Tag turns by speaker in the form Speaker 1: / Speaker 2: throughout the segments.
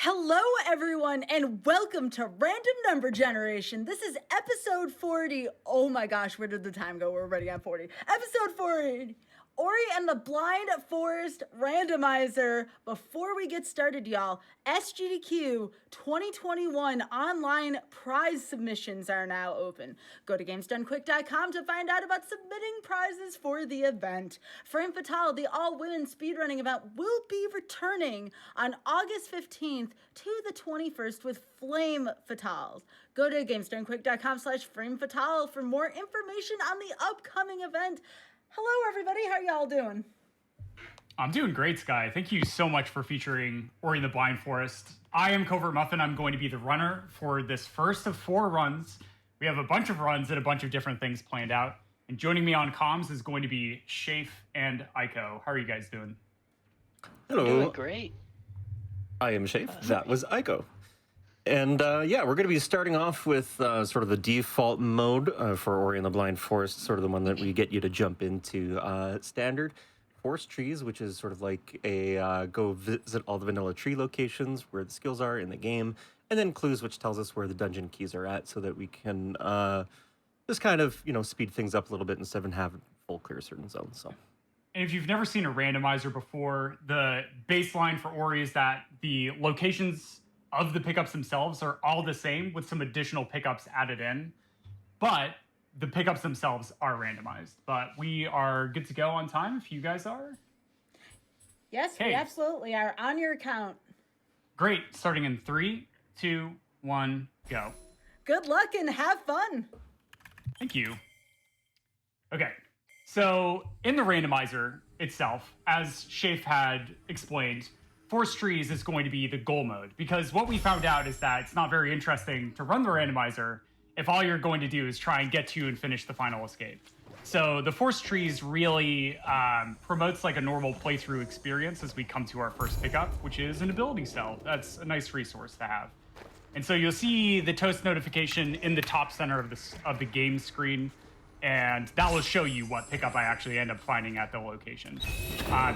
Speaker 1: Hello, everyone, and welcome to Random Number Generation. This is episode 40. Oh my gosh, where did the time go? We're already on 40. Episode 40. Ori and the Blind Forest Randomizer. Before we get started, y'all, SGDQ 2021 online prize submissions are now open. Go to gamesdonequick.com to find out about submitting prizes for the event. Frame Fatale, the all-women speedrunning event, will be returning on August 15th to the 21st with Flame Fatales. Go to gamesdonequick.com/Frame Fatale for more information on the upcoming event. Hello, everybody. How y'all doing?
Speaker 2: I'm doing great, Sky. Thank you so much for featuring Ori and the Blind Forest. I am Covert Muffin. I'm going to be the runner for this first of 4 runs. We have a bunch of runs and a bunch of different things planned out. And joining me on comms is going to be Shafe and Aiko. How are you guys doing?
Speaker 3: Hello.
Speaker 4: Doing great.
Speaker 3: I am Shafe. That was Aiko. And yeah, we're going to be starting off with sort of the default mode for Ori and the Blind Forest, sort of the one that we get you to jump into standard. Forest trees, which is sort of like a go visit all the vanilla tree locations where the skills are in the game, and then clues, which tells us where the dungeon keys are at so that we can just kind of, speed things up a little bit instead of having full clear certain zones. So.
Speaker 2: And if you've never seen a randomizer before, the baseline for Ori is that the locations of the pickups themselves are all the same with some additional pickups added in, but the pickups themselves are randomized. But we are good to go on time if you guys are.
Speaker 1: Yes, we absolutely are. On your account.
Speaker 2: Great. Starting in 3, 2, 1, go.
Speaker 1: Good luck and have fun.
Speaker 2: Thank you. Okay. So in the randomizer itself, as Shafe had explained, Forest Trees is going to be the goal mode, because what we found out is that it's not very interesting to run the randomizer if all you're going to do is try and get to and finish the final escape. So the Forest Trees really promotes like a normal playthrough experience as we come to our first pickup, which is an ability cell. That's a nice resource to have. And so you'll see the toast notification in the top center of the game screen, and that will show you what pickup I actually end up finding at the location.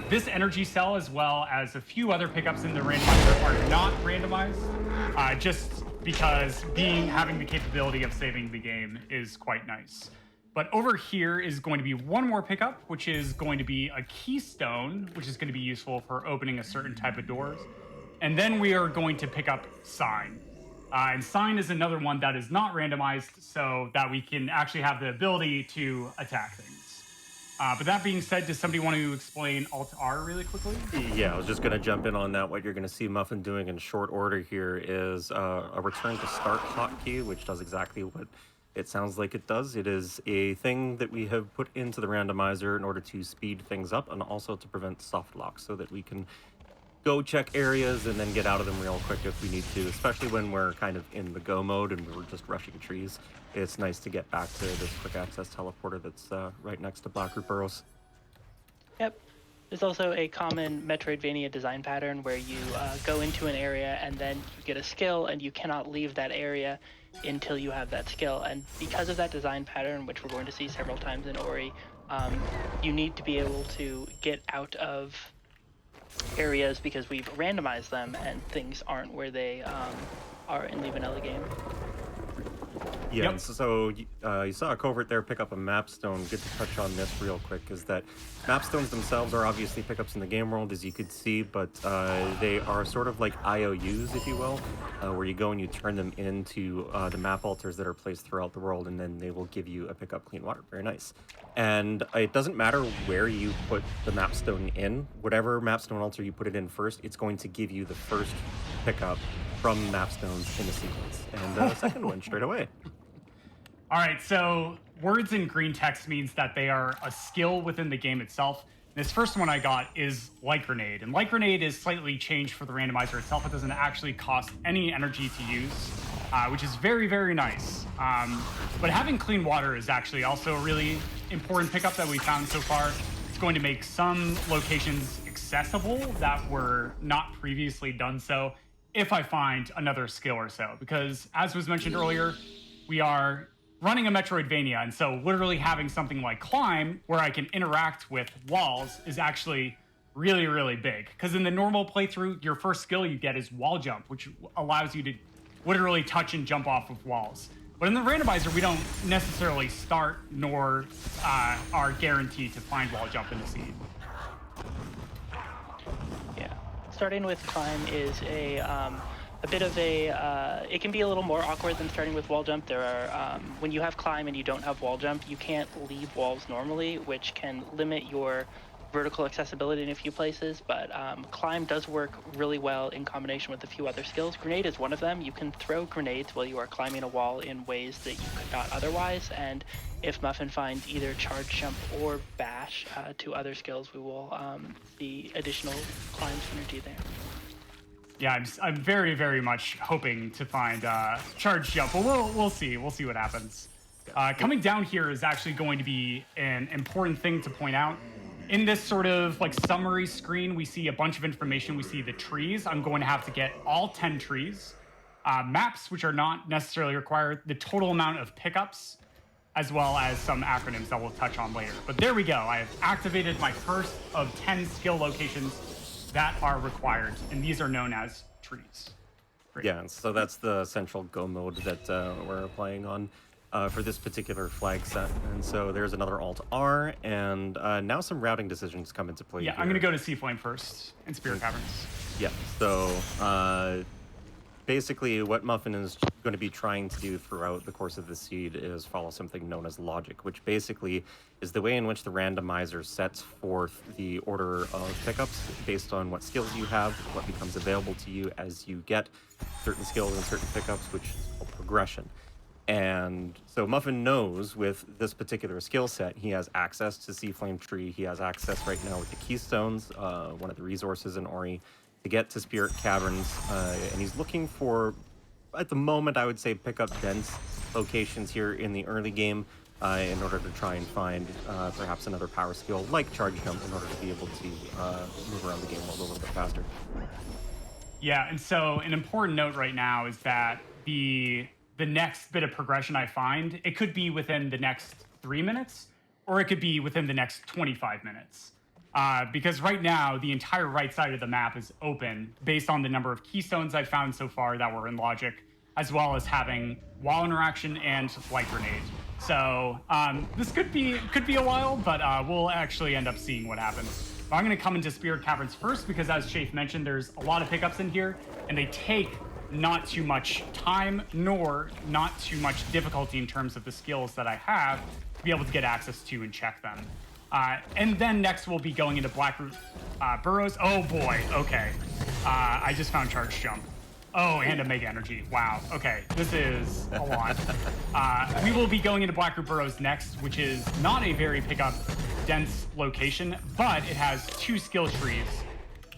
Speaker 2: This energy cell, as well as a few other pickups in the randomizer, are not randomized, just because having the capability of saving the game is quite nice. But over here is going to be one more pickup, which is going to be a keystone, which is going to be useful for opening a certain type of doors. And then we are going to pick up sign. And sign is another one that is not randomized, so that we can actually have the ability to attack things. But that being said, does somebody want to explain Alt-R really quickly?
Speaker 3: Yeah, I was just going to jump in on that. What you're going to see Muffin doing in short order here is a return to start hotkey, which does exactly what it sounds like it does. It is a thing that we have put into the randomizer in order to speed things up and also to prevent soft locks so that we can go check areas and then get out of them real quick if we need to, especially when we're kind of in the go mode and we're just rushing trees. It's nice to get back to this quick access teleporter that's right next to Blackroot Burrows.
Speaker 4: Yep. There's also a common Metroidvania design pattern where you go into an area and then you get a skill and you cannot leave that area until you have that skill. And because of that design pattern, which we're going to see several times in Ori, you need to be able to get out of areas because we've randomized them and things aren't where they are in the vanilla game.
Speaker 3: Yeah, yep. So you saw a covert there pick up a mapstone. Good to touch on this real quick, is that mapstones themselves are obviously pickups in the game world, as you could see, but they are sort of like IOUs, if you will, where you go and you turn them into the map altars that are placed throughout the world, and then they will give you a pickup clean water. Very nice. And it doesn't matter where you put the mapstone in. Whatever mapstone altar you put it in first, it's going to give you the first pickup from mapstones in the sequence, and the second one straight away.
Speaker 2: All right, so words in green text means that they are a skill within the game itself. This first one I got is Light Grenade, and Light Grenade is slightly changed for the randomizer itself. It doesn't actually cost any energy to use, which is very, very nice. But having clean water is actually also a really important pickup that we found so far. It's going to make some locations accessible that were not previously done so, if I find another skill or so. Because as was mentioned earlier, we are running a Metroidvania, and so literally having something like Climb, where I can interact with walls, is actually really, really big. Because in the normal playthrough, your first skill you get is wall jump, which allows you to literally touch and jump off of walls. But in the randomizer, we don't necessarily start nor are guaranteed to find wall jump in the seed.
Speaker 4: Yeah, starting with climb is a bit of a, it can be a little more awkward than starting with wall jump. There are, when you have climb and you don't have wall jump, you can't leave walls normally, which can limit your vertical accessibility in a few places, but climb does work really well in combination with a few other skills. Grenade is one of them. You can throw grenades while you are climbing a wall in ways that you could not otherwise, and if Muffin finds either charge jump or bash to other skills, we will see additional climb synergy there.
Speaker 2: Yeah, I'm very, very much hoping to find charge jump, but we'll see. We'll see what happens. Coming down here is actually going to be an important thing to point out. In this sort of like summary screen, we see a bunch of information. We see the trees. I'm going to have to get all 10 trees. Maps, which are not necessarily required. The total amount of pickups, as well as some acronyms that we'll touch on later. But there we go. I have activated my first of 10 skill locations that are required. And these are known as trees. Great.
Speaker 3: Yeah, so that's the central go mode that we're playing on. For this particular flag set. And so there's another Alt-R, and now some routing decisions come into play.
Speaker 2: Yeah,
Speaker 3: here.
Speaker 2: I'm going to go to Sea Flame first in Spirit Caverns.
Speaker 3: Yeah, so basically what Muffin is going to be trying to do throughout the course of the seed is follow something known as logic, which basically is the way in which the randomizer sets forth the order of pickups based on what skills you have, what becomes available to you as you get certain skills and certain pickups, which is called progression. And so Muffin knows with this particular skill set, he has access to Sea Flame Tree. He has access right now with the Keystones, one of the resources in Ori, to get to Spirit Caverns. And he's looking for, at the moment, I would say pick up dense locations here in the early game in order to try and find perhaps another power skill like Charge Jump in order to be able to move around the game world a little bit faster.
Speaker 2: Yeah, and so an important note right now is that the next bit of progression I find, it could be within the next 3 minutes, or it could be within the next 25 minutes. Because right now, the entire right side of the map is open based on the number of keystones I've found so far that were in logic, as well as having wall interaction and light grenade. So this could be a while, but we'll actually end up seeing what happens. But I'm going to come into Spirit Caverns first because, as Shafe mentioned, there's a lot of pickups in here, and they take not too much time nor not too much difficulty in terms of the skills that I have to be able to get access to and check them. And then next we'll be going into Blackroot Burrows. Oh boy, okay. I just found Charge Jump. Oh, and a Mega Energy. Wow, okay, this is a lot. We will be going into Blackroot Burrows next, which is not a very pickup dense location, but it has 2 skill trees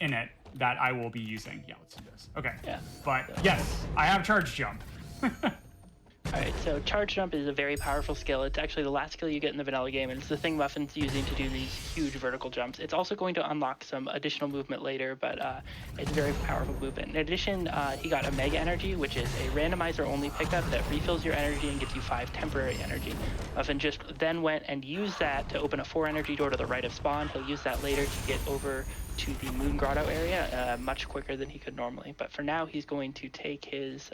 Speaker 2: in it that I will be using. Yeah, let's do this. Okay. Yeah. But yes, I have Charge Jump.
Speaker 4: All right, so Charge Jump is a very powerful skill. It's actually the last skill you get in the vanilla game, and it's the thing Muffin's using to do these huge vertical jumps. It's also going to unlock some additional movement later, but it's a very powerful movement. In addition, he got a Mega Energy, which is a randomizer-only pickup that refills your energy and gives you 5 temporary energy. Muffin just then went and used that to open a 4 energy door to the right of spawn. He'll use that later to get over to the Moon Grotto area much quicker than he could normally. But for now, he's going to take his...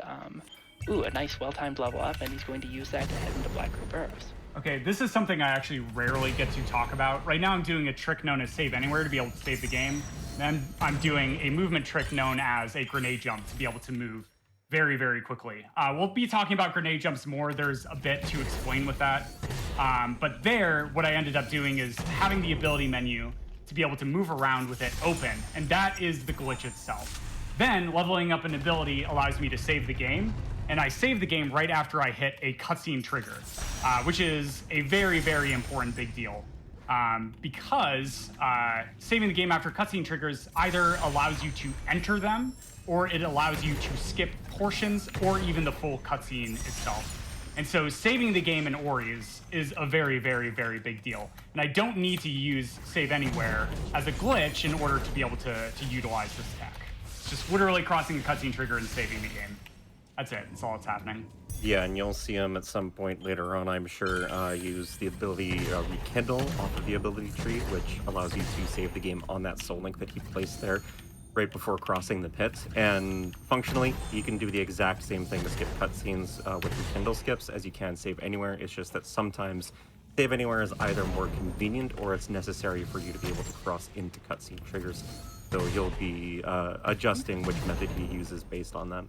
Speaker 4: a nice well-timed level up, and he's going to use that to head into Blackroot Burrows.
Speaker 2: Okay, this is something I actually rarely get to talk about. Right now I'm doing a trick known as Save Anywhere to be able to save the game. Then I'm doing a movement trick known as a grenade jump to be able to move very, very quickly. We'll be talking about grenade jumps more. There's a bit to explain with that. But there, what I ended up doing is having the ability menu to be able to move around with it open, and that is the glitch itself. Then leveling up an ability allows me to save the game, and I save the game right after I hit a cutscene trigger, which is a very, very important big deal. Because saving the game after cutscene triggers either allows you to enter them, or it allows you to skip portions, or even the full cutscene itself. And so saving the game in Ori is a very, very, very big deal. And I don't need to use Save Anywhere as a glitch in order to be able to utilize this tech. It's just literally crossing the cutscene trigger and saving the game. That's it. That's all that's happening.
Speaker 3: Yeah, and you'll see him at some point later on, I'm sure, use the ability Rekindle off of the ability tree, which allows you to save the game on that soul link that he placed there right before crossing the pit. And functionally, you can do the exact same thing to skip cutscenes with Rekindle skips as you can save anywhere. It's just that sometimes save anywhere is either more convenient or it's necessary for you to be able to cross into cutscene triggers. So you'll be adjusting which method he uses based on that.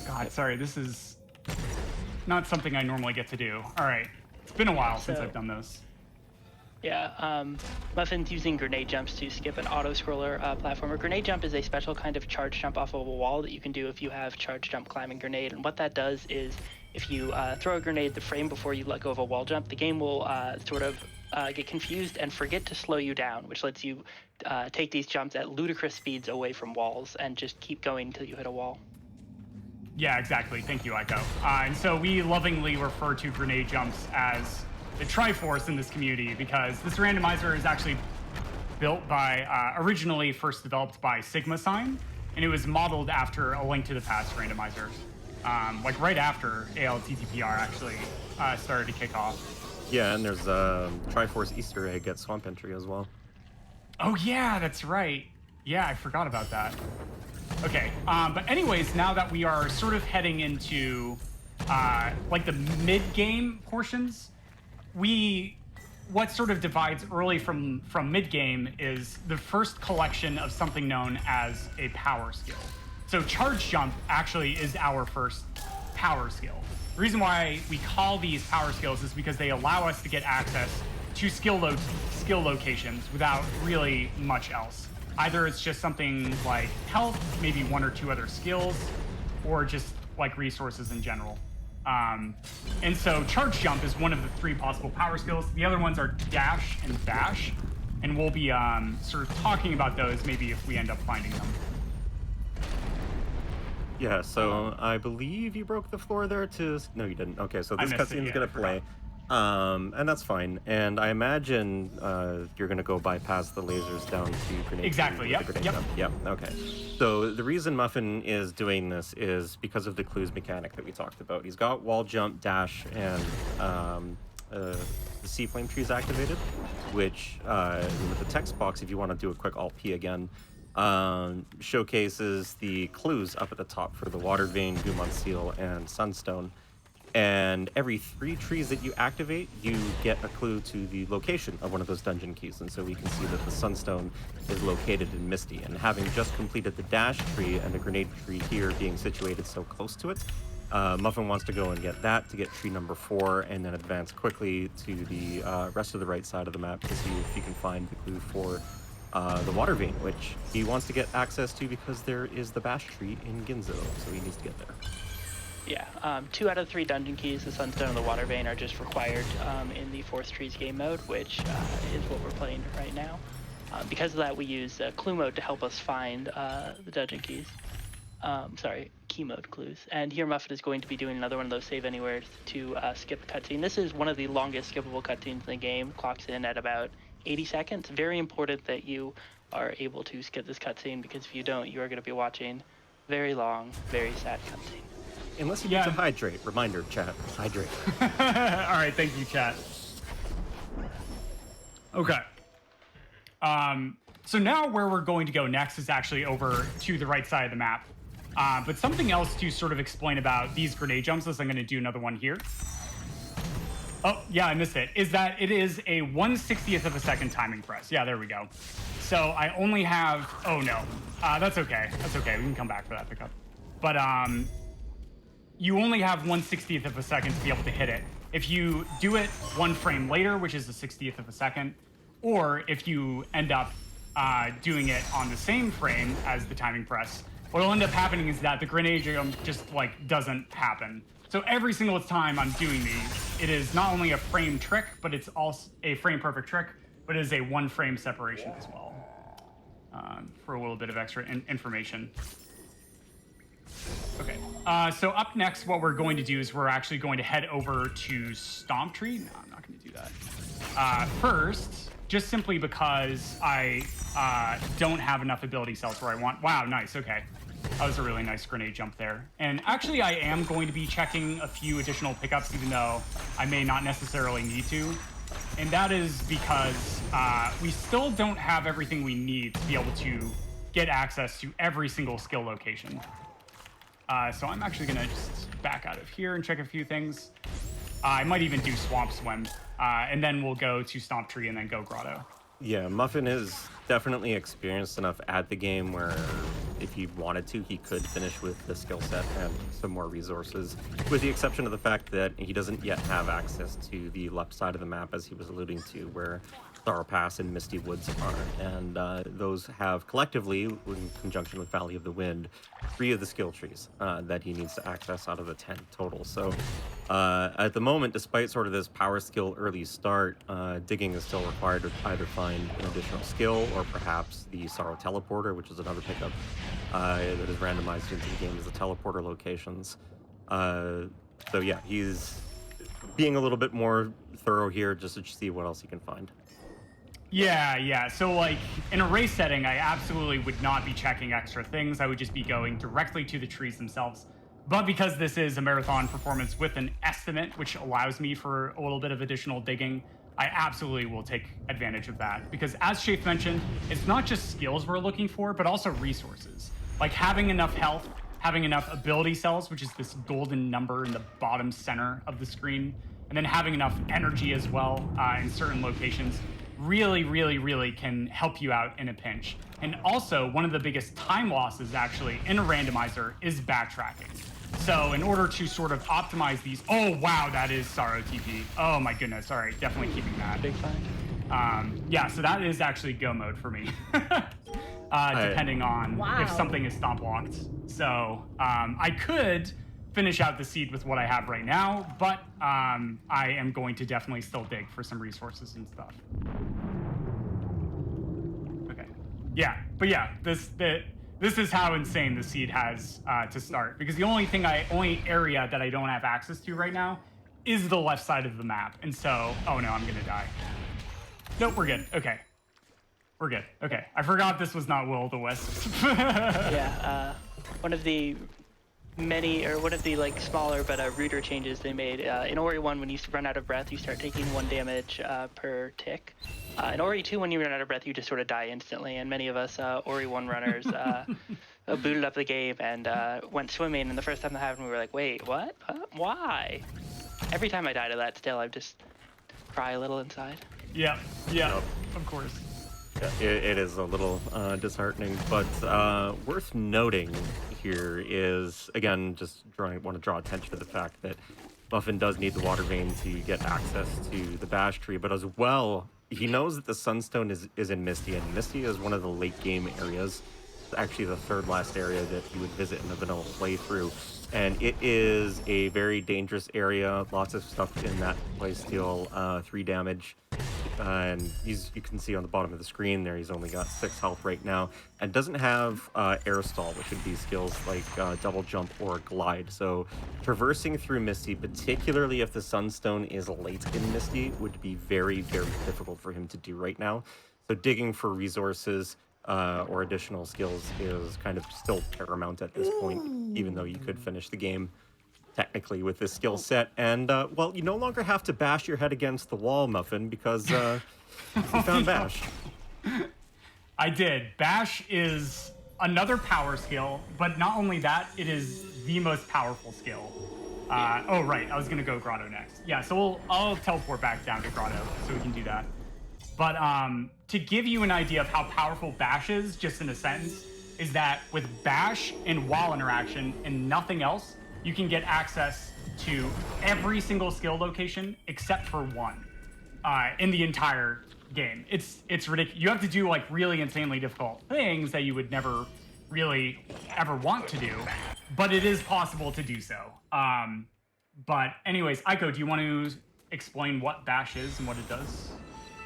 Speaker 2: God, sorry, this is not something I normally get to do. All right, it's been a while since I've done those.
Speaker 4: Yeah, Muffin's using grenade jumps to skip an auto-scroller platformer. Grenade jump is a special kind of charge jump off of a wall that you can do if you have charge jump climbing grenade. And what that does is if you throw a grenade the frame before you let go of a wall jump, the game will sort of get confused and forget to slow you down, which lets you take these jumps at ludicrous speeds away from walls and just keep going until you hit a wall.
Speaker 2: Yeah, exactly. Thank you, Aiko. And so we lovingly refer to grenade jumps as the Triforce in this community because this randomizer is actually built by, originally first developed by Sigma Sign, and it was modeled after A Link to the Past randomizer, like right after ALTTPR actually started to kick off.
Speaker 3: Yeah, and there's a Triforce Easter egg at Swamp Entry as well.
Speaker 2: Oh yeah, that's right. Yeah, I forgot about that. Okay, but anyways, now that we are sort of heading into like the mid-game portions, what sort of divides early from mid-game is the first collection of something known as a power skill. So charge jump actually is our first power skill. The reason why we call these power skills is because they allow us to get access to skill locations without really much else. Either it's just something like health, maybe one or two other skills, or just like resources in general. And so charge jump is one of the three possible power skills. The other ones are dash and bash, and we'll be sort of talking about those maybe if we end up finding them.
Speaker 3: Yeah, so I believe you broke the floor there to... No, you didn't. Okay, so this cutscene is going to play. And that's fine. And I imagine you're going to go bypass the lasers down to grenade.
Speaker 2: Exactly, yep.
Speaker 3: Yep, okay. So the reason Muffin is doing this is because of the clues mechanic that we talked about. He's got wall jump, dash, and the sea flame trees activated, which with the text box, if you want to do a quick Alt-P again, showcases the clues up at the top for the Water Vein, Gumon Seal, and Sunstone. And every 3 trees that you activate, you get a clue to the location of one of those dungeon keys. And so we can see that the Sunstone is located in Misty. And having just completed the dash tree and the grenade tree here being situated so close to it, Muffin wants to go and get that to get tree number 4 and then advance quickly to the rest of the right side of the map to see if he can find the clue for the Water Vein, which he wants to get access to because there is the bash tree in Ginzo, so he needs to get there.
Speaker 4: Yeah, 2 out of 3 dungeon keys, the Sunstone and the Water Vein, are just required in the Force Trees game mode, which is what we're playing right now. Because of that, we use clue mode to help us find the dungeon keys. Key mode clues. And here Muffin is going to be doing another one of those save anywheres to skip the cutscene. This is one of the longest skippable cutscenes in the game, clocks in at about 80 seconds. Very important that you are able to skip this cutscene, because if you don't, you are going to be watching very long, very sad cutscene.
Speaker 3: Unless you need to hydrate. Reminder, chat. Hydrate.
Speaker 2: All right, thank you, chat. Okay. So now where we're going to go next is actually over to the right side of the map. But something else to sort of explain about these grenade jumps, as I'm going to do another one here. Oh, yeah, I missed it. Is that it is a 1/60th of a second timing press. Yeah, there we go. So I only have... Oh, no. That's okay. That's okay. We can come back for that pickup. But, you only have 1/60th of a second to be able to hit it. If you do it 1 frame later, which is the 60th of a second, or if you end up doing it on the same frame as the timing press, what will end up happening is that the grenade jump just like doesn't happen. So every single time I'm doing these, it is not only a frame trick, but it's also a frame perfect trick, but it is a 1 frame separation as well. For a little bit of extra information. Okay, so up next, what we're going to do is we're actually going to head over to Stomp Tree. No, I'm not going to do that. First, just simply because I don't have enough ability cells where I want. Wow, nice, okay. That was a really nice grenade jump there. And actually, I am going to be checking a few additional pickups, even though I may not necessarily need to. And that is because we still don't have everything we need to be able to get access to every single skill location. So I'm actually going to just back out of here and check a few things. I might even do Swamp Swim, and then we'll go to Stomp Tree and then go Grotto.
Speaker 3: Yeah, Muffin is definitely experienced enough at the game where if he wanted to, he could finish with the skill set and some more resources, with the exception of the fact that he doesn't yet have access to the left side of the map, as he was alluding to, where Sorrow Pass and Misty Woods are. And those have collectively, in conjunction with Valley of the Wind, 3 of the skill trees that he needs to access out of the 10 total. So at the moment, despite sort of this power skill early start, digging is still required to either find an additional skill or perhaps the Sorrow Teleporter, which is another pickup that is randomized into the game as the teleporter locations. So yeah, he's being a little bit more thorough here just to see what else he can find.
Speaker 2: Yeah. So, like, in a race setting, I absolutely would not be checking extra things. I would just be going directly to the trees themselves. But because this is a marathon performance with an estimate, which allows me for a little bit of additional digging, I absolutely will take advantage of that. Because as Shafe mentioned, it's not just skills we're looking for, but also resources. Like having enough health, having enough ability cells, which is this golden number in the bottom center of the screen, and then having enough energy as well in certain locations really can help you out in a pinch. And also, one of the biggest time losses actually in a randomizer is backtracking. So in order to sort of optimize these, oh wow, that is Sorrow TP. Oh my goodness, all right, definitely keeping that.
Speaker 4: Big find.
Speaker 2: Yeah, so that is actually go mode for me, depending on if something is stomp locked. So I could finish out the seed with what I have right now, but I am going to definitely still dig for some resources and stuff. Okay. Yeah, but yeah, this is how insane the seed has to start, because the only area that I don't have access to right now is the left side of the map. And so, oh no, I'm gonna die. Nope, we're good. Okay. We're good. Okay. I forgot this was not Will-o'-the-Wisp.
Speaker 4: Yeah, one of the like smaller but ruder changes they made in Ori 1, when you run out of breath, you start taking 1 damage per tick. In Ori 2, when you run out of breath, you just sort of die instantly, and many of us Ori 1 runners booted up the game and went swimming, and the first time that happened, we were like, wait, what? Why? Every time I die to that still, I just cry a little inside.
Speaker 2: Yeah, of course.
Speaker 3: Yeah, it is a little disheartening, but worth noting here is, again, just want to draw attention to the fact that Muffin does need the water vein to get access to the Bash tree, but as well, he knows that the Sunstone is in Misty, and Misty is one of the late game areas. It's actually the 3rd last area that he would visit in a vanilla playthrough, and it is a very dangerous area. Lots of stuff in that place deal 3 damage. And you can see on the bottom of the screen there, he's only got 6 health right now, and doesn't have air stall, which would be skills like double jump or glide. So traversing through Misty, particularly if the Sunstone is late in Misty, would be very difficult for him to do right now. So digging for resources or additional skills is kind of still paramount at this point, even though you could finish the game technically with this skill set. And well, you no longer have to bash your head against the wall, Muffin, because you found Bash.
Speaker 2: I did. Bash is another power skill, but not only that, it is the most powerful skill. Oh right, I was gonna go Grotto next. Yeah, so I'll teleport back down to Grotto so we can do that. But to give you an idea of how powerful Bash is, just in a sentence, is that with Bash and wall interaction and nothing else, you can get access to every single skill location except for 1 in the entire game. It's ridiculous. You have to do like really insanely difficult things that you would never really ever want to do, but it is possible to do so. But anyways, Aiko, do you want to explain what Bash is and what it does?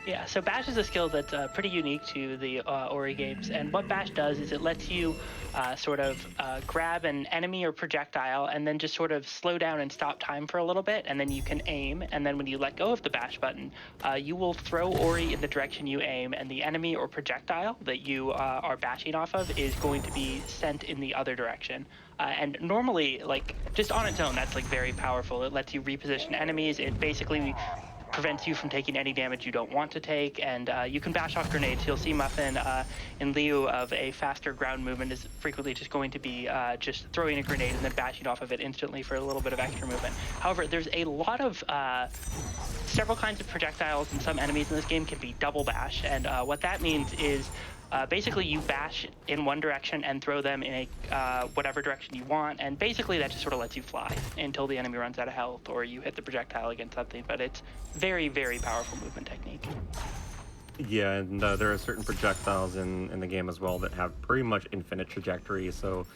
Speaker 4: Yeah, so Bash is a skill that's pretty unique to the Ori games, and what Bash does is it lets you sort of grab an enemy or projectile and then just sort of slow down and stop time for a little bit, and then you can aim, and then when you let go of the Bash button, you will throw Ori in the direction you aim, and the enemy or projectile that you are bashing off of is going to be sent in the other direction. And normally, like, just on its own, that's like very powerful. It lets you reposition enemies. It basically prevents you from taking any damage you don't want to take, and you can bash off grenades. You'll see Muffin, in lieu of a faster ground movement, is frequently just going to be just throwing a grenade and then bashing off of it instantly for a little bit of extra movement. However, there's a lot of several kinds of projectiles, and some enemies in this game can be double bash, and what that means is basically you bash in one direction and throw them in a whatever direction you want, and basically that just sort of lets you fly until the enemy runs out of health or you hit the projectile against something. But it's very, very powerful movement technique.
Speaker 3: Yeah, and there are certain projectiles in the game as well that have pretty much infinite trajectory. So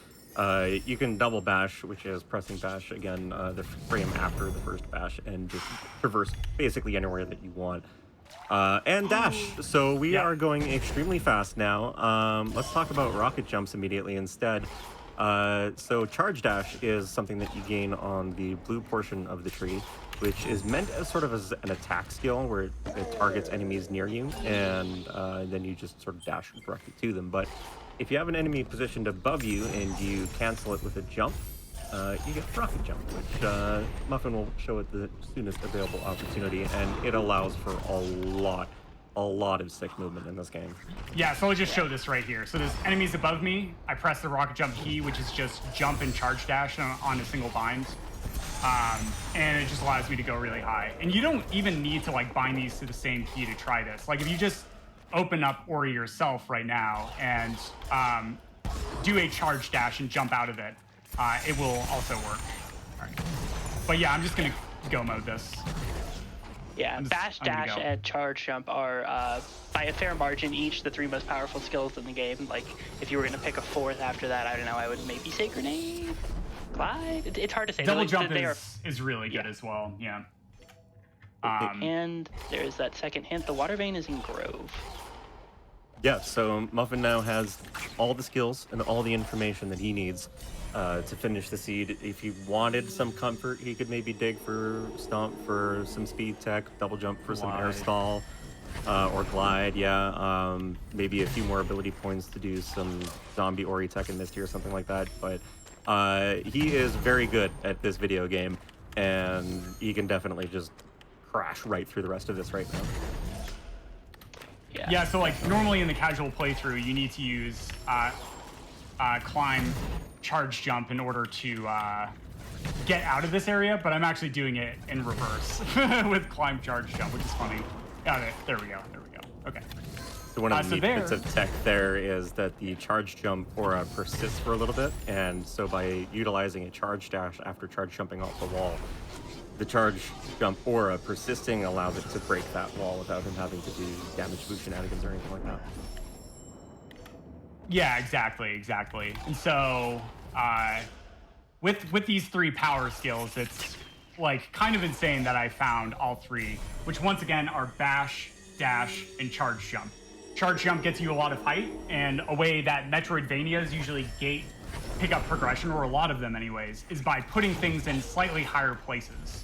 Speaker 3: you can double bash, which is pressing bash again the frame after the first bash, and just traverse basically anywhere that you want. And dash. So we are going extremely fast now. Let's talk about rocket jumps immediately instead. So charge dash is something that you gain on the blue portion of the tree, which is meant as sort of as an attack skill where it targets enemies near you, and then you just sort of dash directly to them. But if you have an enemy positioned above you and you cancel it with a jump, you get rocket jump, which Muffin will show at the soonest available opportunity, and it allows for a lot of sick movement in this game.
Speaker 2: Yeah, so I'll just show this right here. So there's enemies above me. I press the rocket jump key, which is just jump and charge dash on a single bind. And it just allows me to go really high. And you don't even need to like bind these to the same key to try this. Like if you just open up Ori yourself right now and do a charge dash and jump out of it, it will also work. All right. But yeah, I'm just gonna go mode this.
Speaker 4: Yeah, bash, dash, and charge jump are by a fair margin each the three most powerful skills in the game. Like if you were gonna pick a fourth after that, I don't know, I would maybe say grenade, glide. It's hard to say.
Speaker 2: Double jump is really good as well. Yeah.
Speaker 4: And there's that second hint. The water vein is in Grove.
Speaker 3: Yeah, so Muffin now has all the skills and all the information that he needs to finish the seed. If he wanted some comfort, he could maybe dig for Stomp for some speed tech, double jump for some air stall, or glide, maybe a few more ability points to do some zombie Ori tech and Misty or something like that. But he is very good at this video game, and he can definitely just crash right through the rest of this right now.
Speaker 2: Yeah, so like normally in the casual playthrough, you need to use climb, charge jump in order to get out of this area, but I'm actually doing it in reverse with climb, charge jump, which is funny. Okay, there we go. Okay.
Speaker 3: So one of the neat bits of tech there is that the charge jump aura persists for a little bit, and so by utilizing a charge dash after charge jumping off the wall, the charge jump aura persisting allows it to break that wall without him having to do damage boost shenanigans or anything like that.
Speaker 2: Yeah, exactly. And so with these three power skills, it's like kind of insane that I found all three, which once again are bash, dash, and charge jump. Charge jump gets you a lot of height, and a way that Metroidvanias usually pick up progression, or a lot of them anyways, is by putting things in slightly higher places.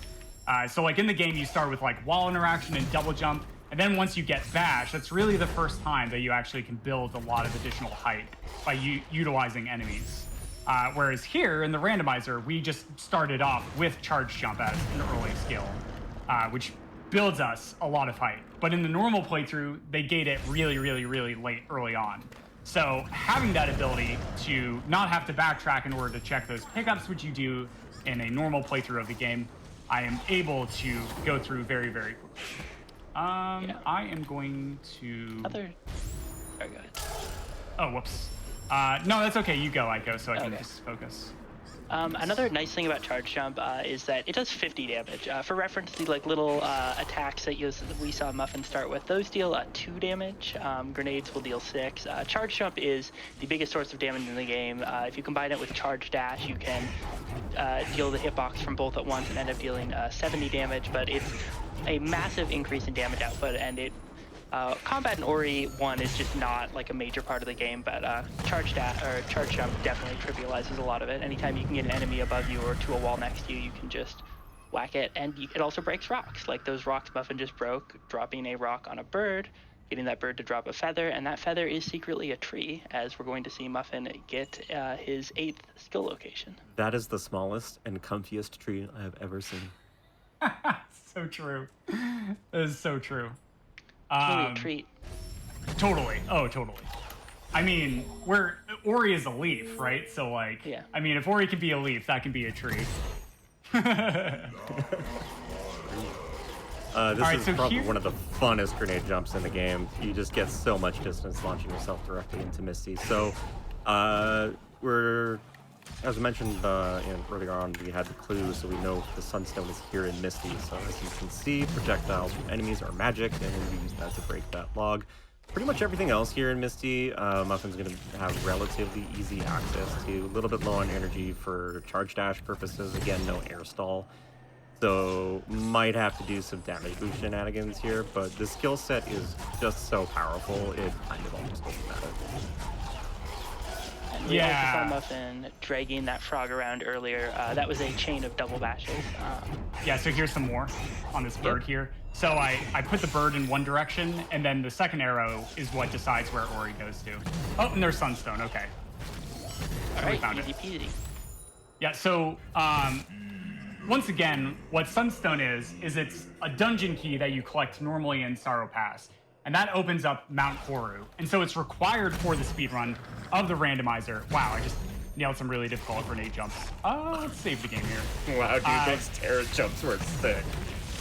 Speaker 2: So like in the game, you start with like wall interaction and double jump, and then once you get bash, that's really the first time that you actually can build a lot of additional height by utilizing enemies. Whereas here in the randomizer, we just started off with charge jump as an early skill, which builds us a lot of height. But in the normal playthrough, they gate it really, really, really late early on. So having that ability to not have to backtrack in order to check those pickups, which you do in a normal playthrough of the game, I am able to go through very, very quickly. I am going to...
Speaker 4: Very good.
Speaker 2: Oh, whoops. No, that's okay. You go, Aiko, so I can just focus.
Speaker 4: Another nice thing about charge jump is that it does 50 damage. For reference, the like little attacks that we saw Muffin start with, those deal 2 damage. Grenades will deal 6. Charge jump is the biggest source of damage in the game. If you combine it with charge dash, you can deal the hitbox from both at once and end up dealing 70 damage. But it's a massive increase in damage output, and it Combat in Ori 1 is just not like a major part of the game, but charge jump definitely trivializes a lot of it. Anytime you can get an enemy above you or to a wall next to you, you can just whack it, and it also breaks rocks. Like those rocks Muffin just broke, dropping a rock on a bird, getting that bird to drop a feather, and that feather is secretly a tree, as we're going to see Muffin get his 8th skill location.
Speaker 3: That is the smallest and comfiest tree I have ever seen.
Speaker 2: So true. That is so true.
Speaker 4: Truly a treat.
Speaker 2: Totally. Oh, totally. I mean, Ori is a leaf, right? So, like,
Speaker 4: yeah.
Speaker 2: I mean, if Ori can be a leaf, that can be a tree.
Speaker 3: This is probably one of the funnest grenade jumps in the game. You just get so much distance launching yourself directly into Misty. So, as I mentioned earlier on, we had the clue, so we know the Sunstone is here in Misty. So as you can see, projectiles from enemies are magic, and we use that to break that log. Pretty much everything else here in Misty, Muffin's going to have relatively easy access to. A little bit low on energy for charge dash purposes. Again, no air stall. So might have to do some damage boost shenanigans here, but the skill set is just so powerful, it kind of almost doesn't matter.
Speaker 4: And we also saw Muffin dragging that frog around earlier. That was a chain of double bashes.
Speaker 2: Yeah, so here's some more on this bird here. So I put the bird in one direction, and then the second arrow is what decides where Ori goes to. Oh, and there's Sunstone, okay.
Speaker 4: All right, easy peasy.
Speaker 2: Yeah, so once again, what Sunstone is it's a dungeon key that you collect normally in Sorrow Pass. And that opens up Mount Koru. And so it's required for the speedrun of the randomizer. Wow, I just nailed some really difficult grenade jumps. Let's save the game here.
Speaker 3: Wow, dude, those terror jumps were sick.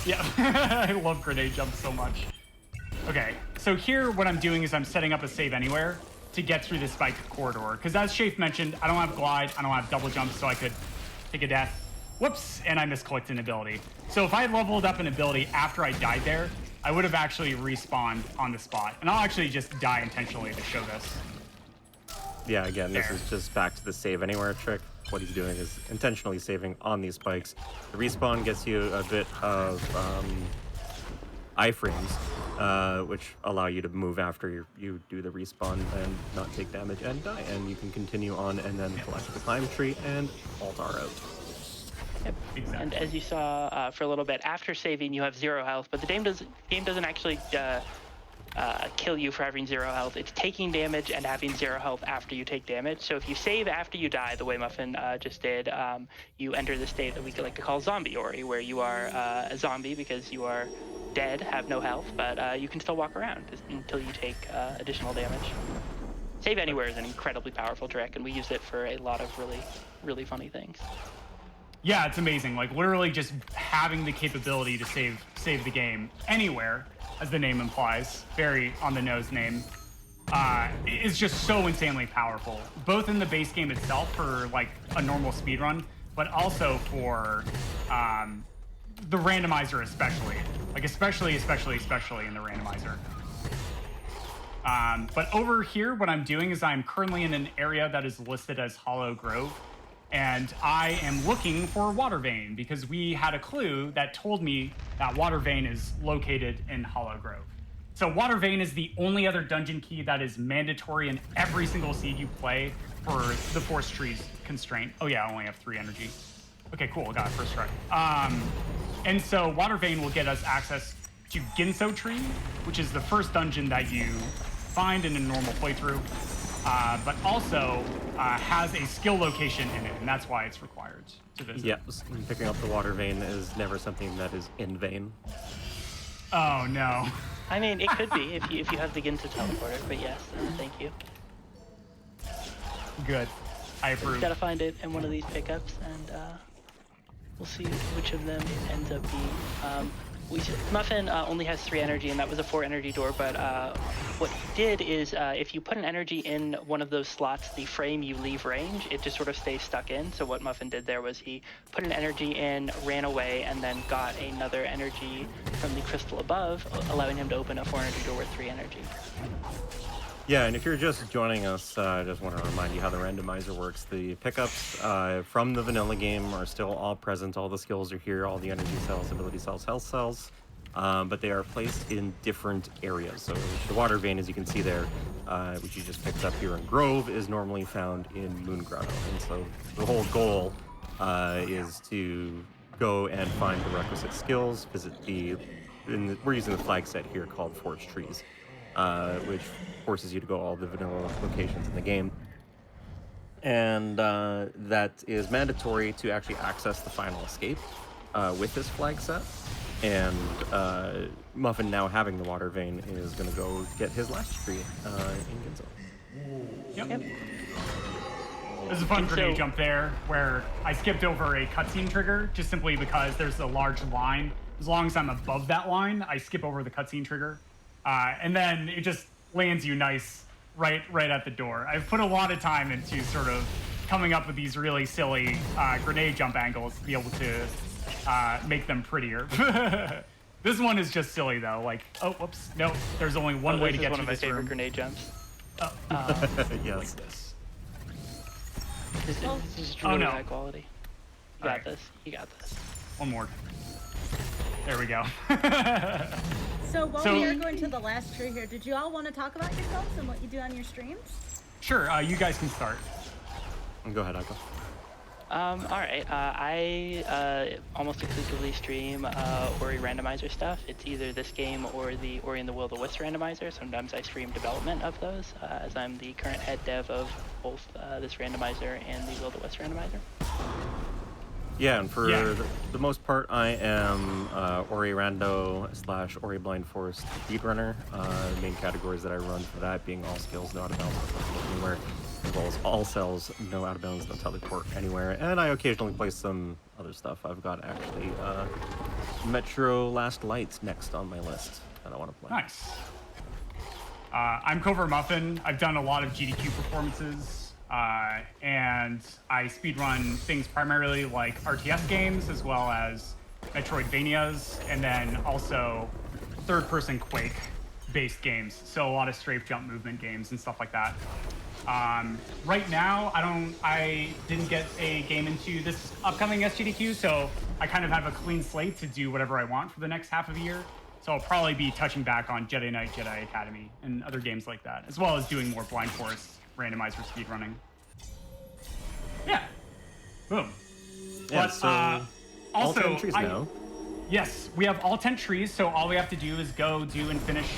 Speaker 2: Yeah, I love grenade jumps so much. Okay, so here what I'm doing is I'm setting up a save anywhere to get through this spiked corridor. Because as Shafe mentioned, I don't have glide, I don't have double jump, so I could take a death. Whoops, and I misclicked an ability. So if I had leveled up an ability after I died there, I would have actually respawned on the spot. And I'll actually just die intentionally to show this.
Speaker 3: Yeah, again, this is just back to the save anywhere trick. What he's doing is intentionally saving on these spikes. The respawn gets you a bit of iframes, which allow you to move after you do the respawn and not take damage and die. And you can continue on and then collect the climb tree and altar out.
Speaker 4: Yep.
Speaker 2: Exactly.
Speaker 4: And as you saw for a little bit, after saving, you have 0 health, but the game doesn't actually kill you for having 0 health. It's taking damage and having 0 health after you take damage. So if you save after you die, the way Muffin just did, you enter the state that we like to call zombie Ori, where you are a zombie because you are dead, have no health, but you can still walk around until you take additional damage. Save anywhere is an incredibly powerful trick, and we use it for a lot of really, really funny things.
Speaker 2: Yeah, it's amazing. Like literally just having the capability to save the game anywhere, as the name implies, very on the nose name, is just so insanely powerful. Both in the base game itself for like a normal speedrun, but also for the randomizer especially. Like especially in the randomizer. But over here, what I'm doing is I'm currently in an area that is listed as Hollow Grove. And I am looking for Water Vein because we had a clue that told me that Water Vein is located in Hollow Grove. So Water Vein is the only other dungeon key that is mandatory in every single seed you play for the Force Trees constraint. Oh yeah, I only have 3 energy. Okay, cool, I got it first try. And so Water Vein will get us access to Ginso Tree, which is the first dungeon that you find in a normal playthrough. But also has a skill location in it, and that's why it's required to visit.
Speaker 3: Yeah, picking up the Water Vein is never something that is in vain.
Speaker 2: Oh no.
Speaker 4: I mean, it could be if you have the Ginso teleporter, but yes, thank you.
Speaker 2: Good. I approve.
Speaker 4: You gotta find it in one of these pickups, and we'll see which of them it ends up being. Muffin only has 3 energy, and that was a 4 energy door, but what he did is if you put an energy in one of those slots, the frame you leave range, it just sort of stays stuck in. So what Muffin did there was he put an energy in, ran away, and then got another energy from the crystal above, allowing him to open a 4 energy door with 3 energy.
Speaker 3: Yeah, and if you're just joining us, I just want to remind you how the randomizer works. The pickups from the vanilla game are still all present. All the skills are here, all the energy cells, ability cells, health cells. but they are placed in different areas. So the water vein, as you can see there, which you just picked up here in Grove, is normally found in Moon Grotto. And so the whole goal is to go and find the requisite skills, visit we're using the flag set here called Forest Trees, which forces you to go all the vanilla locations in the game. And that is mandatory to actually access the final escape with this flag set. And Muffin, now having the water vein, is going to go get his last tree in Ginzo.
Speaker 2: Yep. There's a fun grenade jump there where I skipped over a cutscene trigger just simply because there's a large line. As long as I'm above that line, I skip over the cutscene trigger. And then it just lands you nice right at the door. I've put a lot of time into sort of coming up with these really silly grenade jump angles to be able to make them prettier. This one is just silly though. Like, oh, whoops, no. There's only one way to get to this room.
Speaker 4: This is one of my favorite grenade jumps.
Speaker 3: Yes.
Speaker 2: Like this.
Speaker 4: This is really high quality. You got this. You got this.
Speaker 2: One more. There we go.
Speaker 1: So while we are going to the last tree here, did you all want to talk about yourselves and what you do on your streams?
Speaker 2: Sure, you guys can start.
Speaker 3: Go ahead, Akko.
Speaker 4: All right. I almost exclusively stream Ori randomizer stuff. It's either this game or the Ori and the Will of the Wisp randomizer. Sometimes I stream development of those, as I'm the current head dev of both this randomizer and the Will of the Wisp randomizer.
Speaker 3: Yeah, and for the most part, I am Ori Rando / Ori Blind Forest speedrunner. The main categories that I run for that being all skills, no out of bounds, no anywhere, as well as all cells, no out of bounds, no teleport anywhere. And I occasionally play some other stuff. I've got actually Metro Last Lights next on my list that I want to play.
Speaker 2: Nice. I'm Covert Muffin. I've done a lot of GDQ performances. And I speedrun things primarily like RTS games as well as Metroidvanias, and then also third-person Quake-based games. So a lot of strafe jump movement games and stuff like that. Right now, I didn't get a game into this upcoming SGDQ, so I kind of have a clean slate to do whatever I want for the next half of the year. So I'll probably be touching back on Jedi Knight, Jedi Academy, and other games like that, as well as doing more Blind Forest randomizer speedrunning. Yeah. Boom.
Speaker 3: Yeah,
Speaker 2: But,
Speaker 3: so all 10 trees now.
Speaker 2: Yes, we have all 10 trees, so all we have to do is go do and finish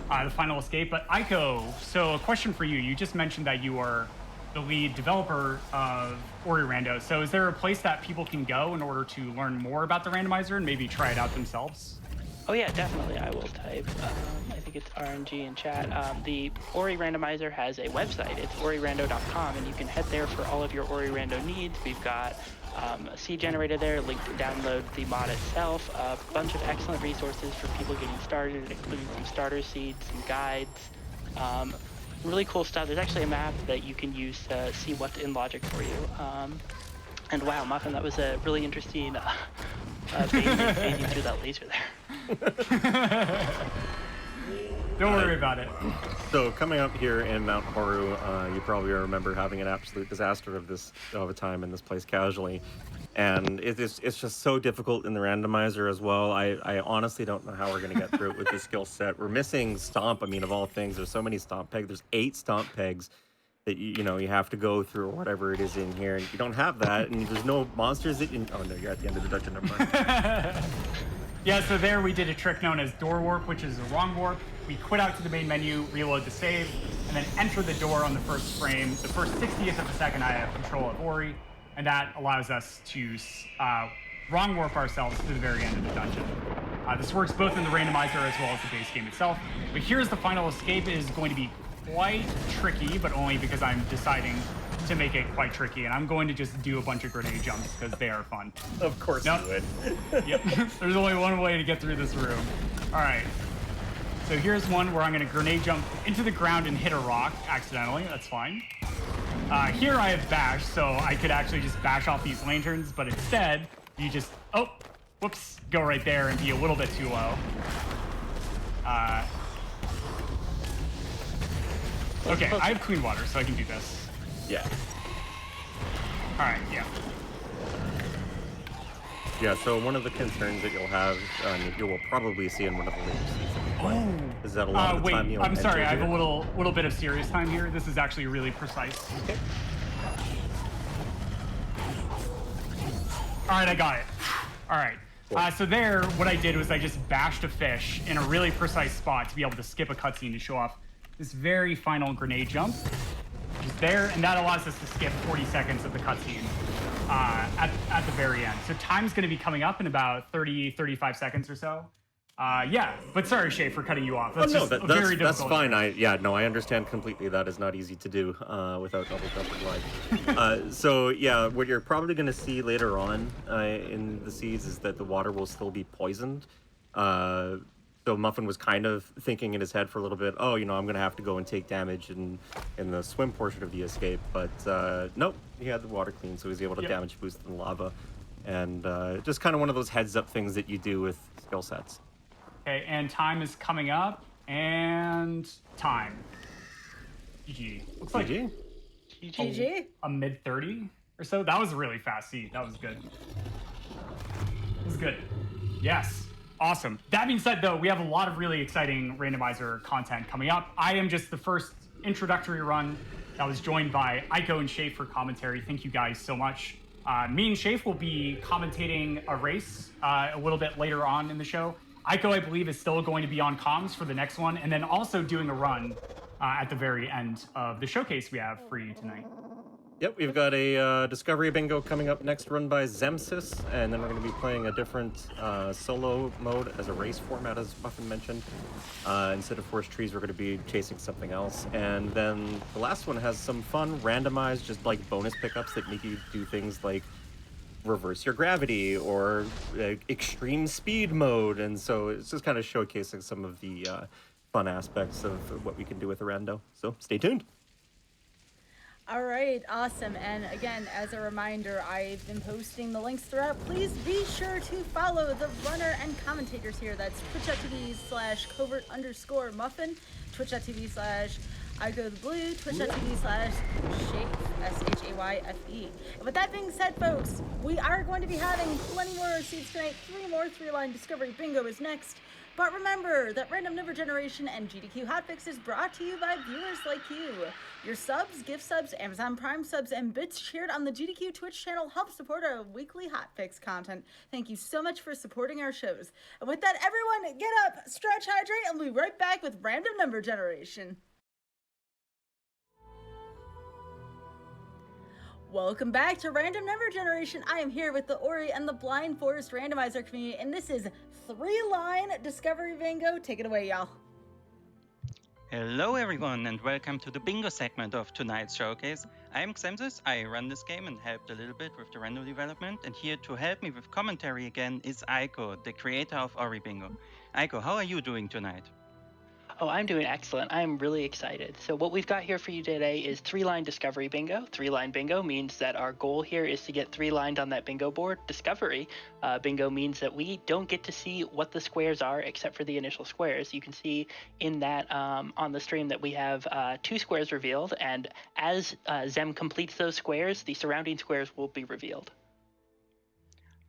Speaker 2: the final escape. But Aiko, so a question for you. You just mentioned that you are the lead developer of Ori Rando. So is there a place that people can go in order to learn more about the randomizer and maybe try it out themselves?
Speaker 4: Oh yeah, definitely. I will type. I think it's RNG in chat. The Ori randomizer has a website. It's orirando.com, and you can head there for all of your Ori Rando needs. We've got a seed generator there, link to download the mod itself, a bunch of excellent resources for people getting started, including some starter seeds, some guides, really cool stuff. There's actually a map that you can use to see what's in logic for you. And wow, Muffin, that was a really interesting phasing through that laser there.
Speaker 2: Don't worry about it.
Speaker 3: So coming up here in Mount Horu, you probably remember having an absolute disaster of a time in this place casually. And it's just so difficult in the randomizer as well. I honestly don't know how we're going to get through it with this skill set. We're missing Stomp. I mean, of all things, there's so many Stomp pegs. There's 8 Stomp pegs that you have to go through, or whatever it is in here. And you don't have that, and there's no monsters that you... Oh no, you're at the end of the dungeon, never mind.
Speaker 2: Yeah, so there we did a trick known as door warp, which is a wrong warp. We quit out to the main menu, reload the save, and then enter the door on the first frame. The first 60th of a second I have control of Ori, and that allows us to wrong warp ourselves to the very end of the dungeon. This works both in the randomizer as well as the base game itself. But here's the final escape. It is going to be quite tricky, but only because I'm deciding to make it quite tricky, and I'm going to just do a bunch of grenade jumps because they are fun.
Speaker 3: Of course you would.
Speaker 2: Yep. There's only one way to get through this room. All right. So here's one where I'm going to grenade jump into the ground and hit a rock accidentally. That's fine. Here I have bash, so I could actually just bash off these lanterns, but instead you just whoops, go right there and be a little bit too low. Okay, I have clean water, so I can do this.
Speaker 3: Yeah.
Speaker 2: All right, yeah.
Speaker 3: Yeah, so one of the concerns that you'll have, you will probably see in one of the later seasons that we play, is that a lot of the time you'll
Speaker 2: I'm sorry, I have
Speaker 3: enter
Speaker 2: a little bit of serious time here. This is actually really precise.
Speaker 3: Okay.
Speaker 2: All right, I got it. All right.
Speaker 3: Cool.
Speaker 2: So there, what I did was I just bashed a fish in a really precise spot to be able to skip a cutscene to show off this very final grenade jump. Just there, and that allows us to skip 40 seconds of the cutscene at the very end. So time's going to be coming up in about 35 seconds or so. Yeah, but sorry, Shay, for cutting you off. That's
Speaker 3: that's fine. I understand completely. That is not easy to do without double jumping live. So yeah, what you're probably going to see later on in the seeds is that the water will still be poisoned. So Muffin was kind of thinking in his head for a little bit, oh, I'm going to have to go and take damage in the swim portion of the escape. But nope, he had the water clean, so he was able to damage boost in lava. And just kind of one of those heads-up things that you do with skill sets.
Speaker 2: Okay, and time is coming up, and time. GG. Looks like
Speaker 1: GG.
Speaker 2: a mid-30 or so. That was a really fast seed. That was good. It was good. Yes. Awesome. That being said, though, we have a lot of really exciting randomizer content coming up. I am just the first introductory run that was joined by Aiko and Shafe for commentary. Thank you guys so much. Me and Shafe will be commentating a race a little bit later on in the show. Aiko, I believe, is still going to be on comms for the next one, and then also doing a run at the very end of the showcase we have for you tonight.
Speaker 3: Yep, we've got a Discovery Bingo coming up next, run by Zemsys, and then we're going to be playing a different solo mode as a race format, as Muffin mentioned. Instead of Forest Trees, we're going to be chasing something else. And then the last one has some fun, randomized, just like bonus pickups that make you do things like reverse your gravity or extreme speed mode. And so it's just kind of showcasing some of the fun aspects of what we can do with a rando. So stay tuned.
Speaker 1: All right, awesome. And again, as a reminder, I've been posting the links throughout. Please be sure to follow the runner and commentators here. That's twitch.tv/covert_muffin, twitch.tv/IGoTheBlue, twitch.tv/Shafe, SHAYFE. And with that being said, folks, we are going to be having plenty more seeds tonight. 3 more 3-line Discovery Bingo is next. But remember that Random Number Generation and GDQ Hotfix is brought to you by viewers like you. Your subs, gift subs, Amazon Prime subs, and bits shared on the GDQ Twitch channel help support our weekly Hotfix content. Thank you so much for supporting our shows. And with that, everyone, get up, stretch, hydrate, and we'll be right back with Random Number Generation. Welcome back to Random Number Generation. I am here with the Ori and the Blind Forest Randomizer community, and this is 3-line Discovery Bingo. Take it away, y'all.
Speaker 5: Hello everyone and welcome to the bingo segment of tonight's showcase. I'm Xemsis, I run this game and helped a little bit with the random development, and here to help me with commentary again is Aiko, the creator of Ori Bingo. Aiko, how are you doing tonight?
Speaker 4: Oh, I'm doing excellent. I'm really excited. So what we've got here for you today is 3-line Discovery Bingo. 3-line Bingo means that our goal here is to get 3 lined on that bingo board. Discovery Bingo means that we don't get to see what the squares are except for the initial squares. You can see in that on the stream that we have 2 squares revealed, and as Zem completes those squares, the surrounding squares will be revealed.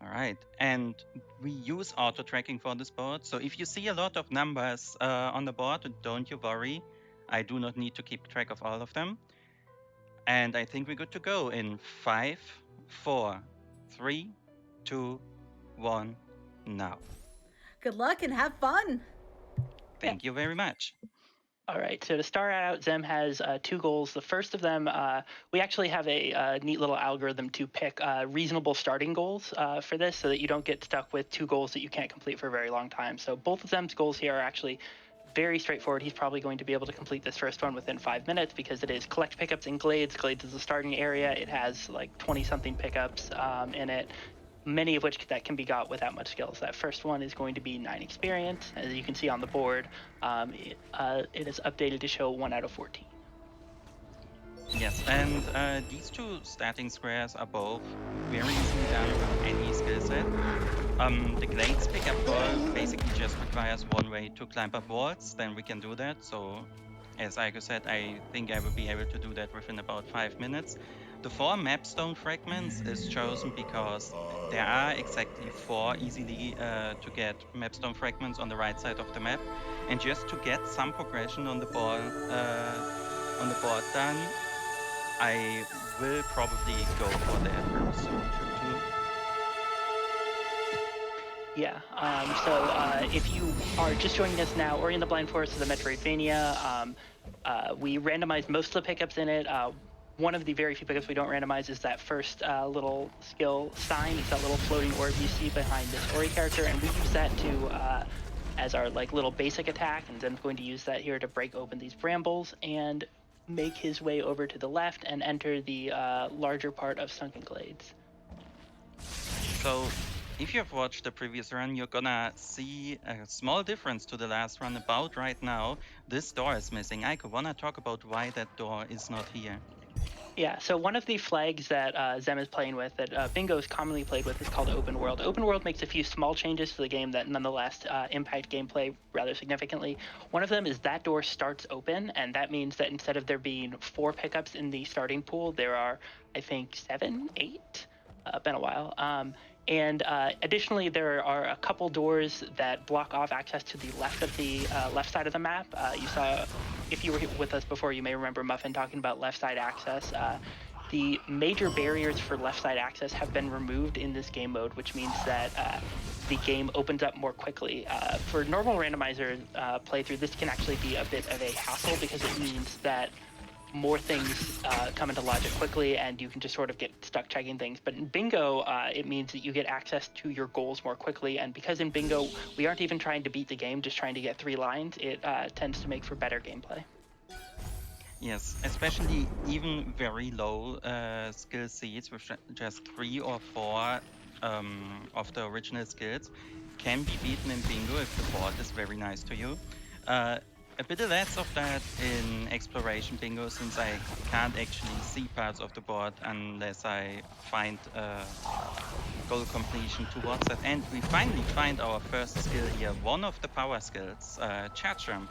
Speaker 5: All right, and we use auto tracking for this board, so if you see a lot of numbers on the board, don't you worry. I do not need to keep track of all of them. And I think we're good to go in 5, 4, 3, 2, 1, now.
Speaker 1: Good luck and have fun.
Speaker 5: Thank you very much.
Speaker 4: All right, so to start out, Zem has 2 goals. The first of them, we actually have a neat little algorithm to pick reasonable starting goals for this so that you don't get stuck with 2 goals that you can't complete for a very long time. So both of Zem's goals here are actually very straightforward. He's probably going to be able to complete this first one within 5 minutes because it is collect pickups in Glades. Glades is the starting area. It has like 20-something pickups in it, many of which that can be got without much skills. That first one is going to be 9 experience. As you can see on the board, it is updated to show 1 out of 14.
Speaker 5: Yes, and these 2 starting squares are both very easily done with any skill set. The Glades pickup goal basically just requires 1 way to climb up walls, then we can do that. So, as Aiko said, I think I will be able to do that within about 5 minutes. The 4 mapstone fragments is chosen because there are exactly 4 easily to get mapstone fragments on the right side of the map, and just to get some progression on the board done, I will probably go for the Emperor's Soldier too.
Speaker 4: Yeah, if you are just joining us now, Ori and the Blind Forest is a Metroidvania. We randomized most of the pickups in it. One of the very few pickups we don't randomize is that first little skill sign. It's that little floating orb you see behind this Ori character, and we use that to as our like little basic attack, and Zen's going to use that here to break open these brambles and make his way over to the left and enter the larger part of Sunken Glades.
Speaker 5: So, if you have watched the previous run, you're gonna see a small difference to the last run. About right now, this door is missing. Aiko, wanna talk about why that door is not here?
Speaker 4: Yeah, so one of the flags that Zem is playing with, that Bingo is commonly played with, is called Open World. Open World makes a few small changes to the game that nonetheless impact gameplay rather significantly. One of them is that door starts open, and that means that instead of there being 4 pickups in the starting pool, there are, I think, 7, 8? Been a while. Additionally, there are a couple doors that block off access to the left of the left side of the map. You saw, if you were with us before, you may remember Muffin talking about left side access. The major barriers for left side access have been removed in this game mode, which means that the game opens up more quickly. For normal randomizer playthrough, this can actually be a bit of a hassle because it means that more things come into logic quickly, and you can just sort of get stuck checking things. But in Bingo, it means that you get access to your goals more quickly, and because in Bingo, we aren't even trying to beat the game, just trying to get 3 lines, it tends to make for better gameplay.
Speaker 5: Yes, especially even very low skill seeds with just 3 or 4 of the original skills can be beaten in Bingo if the board is very nice to you. A bit less of that in Exploration Bingo, since I can't actually see parts of the board unless I find goal completion towards that end. We finally find our first skill here, one of the power skills, Charge Jump.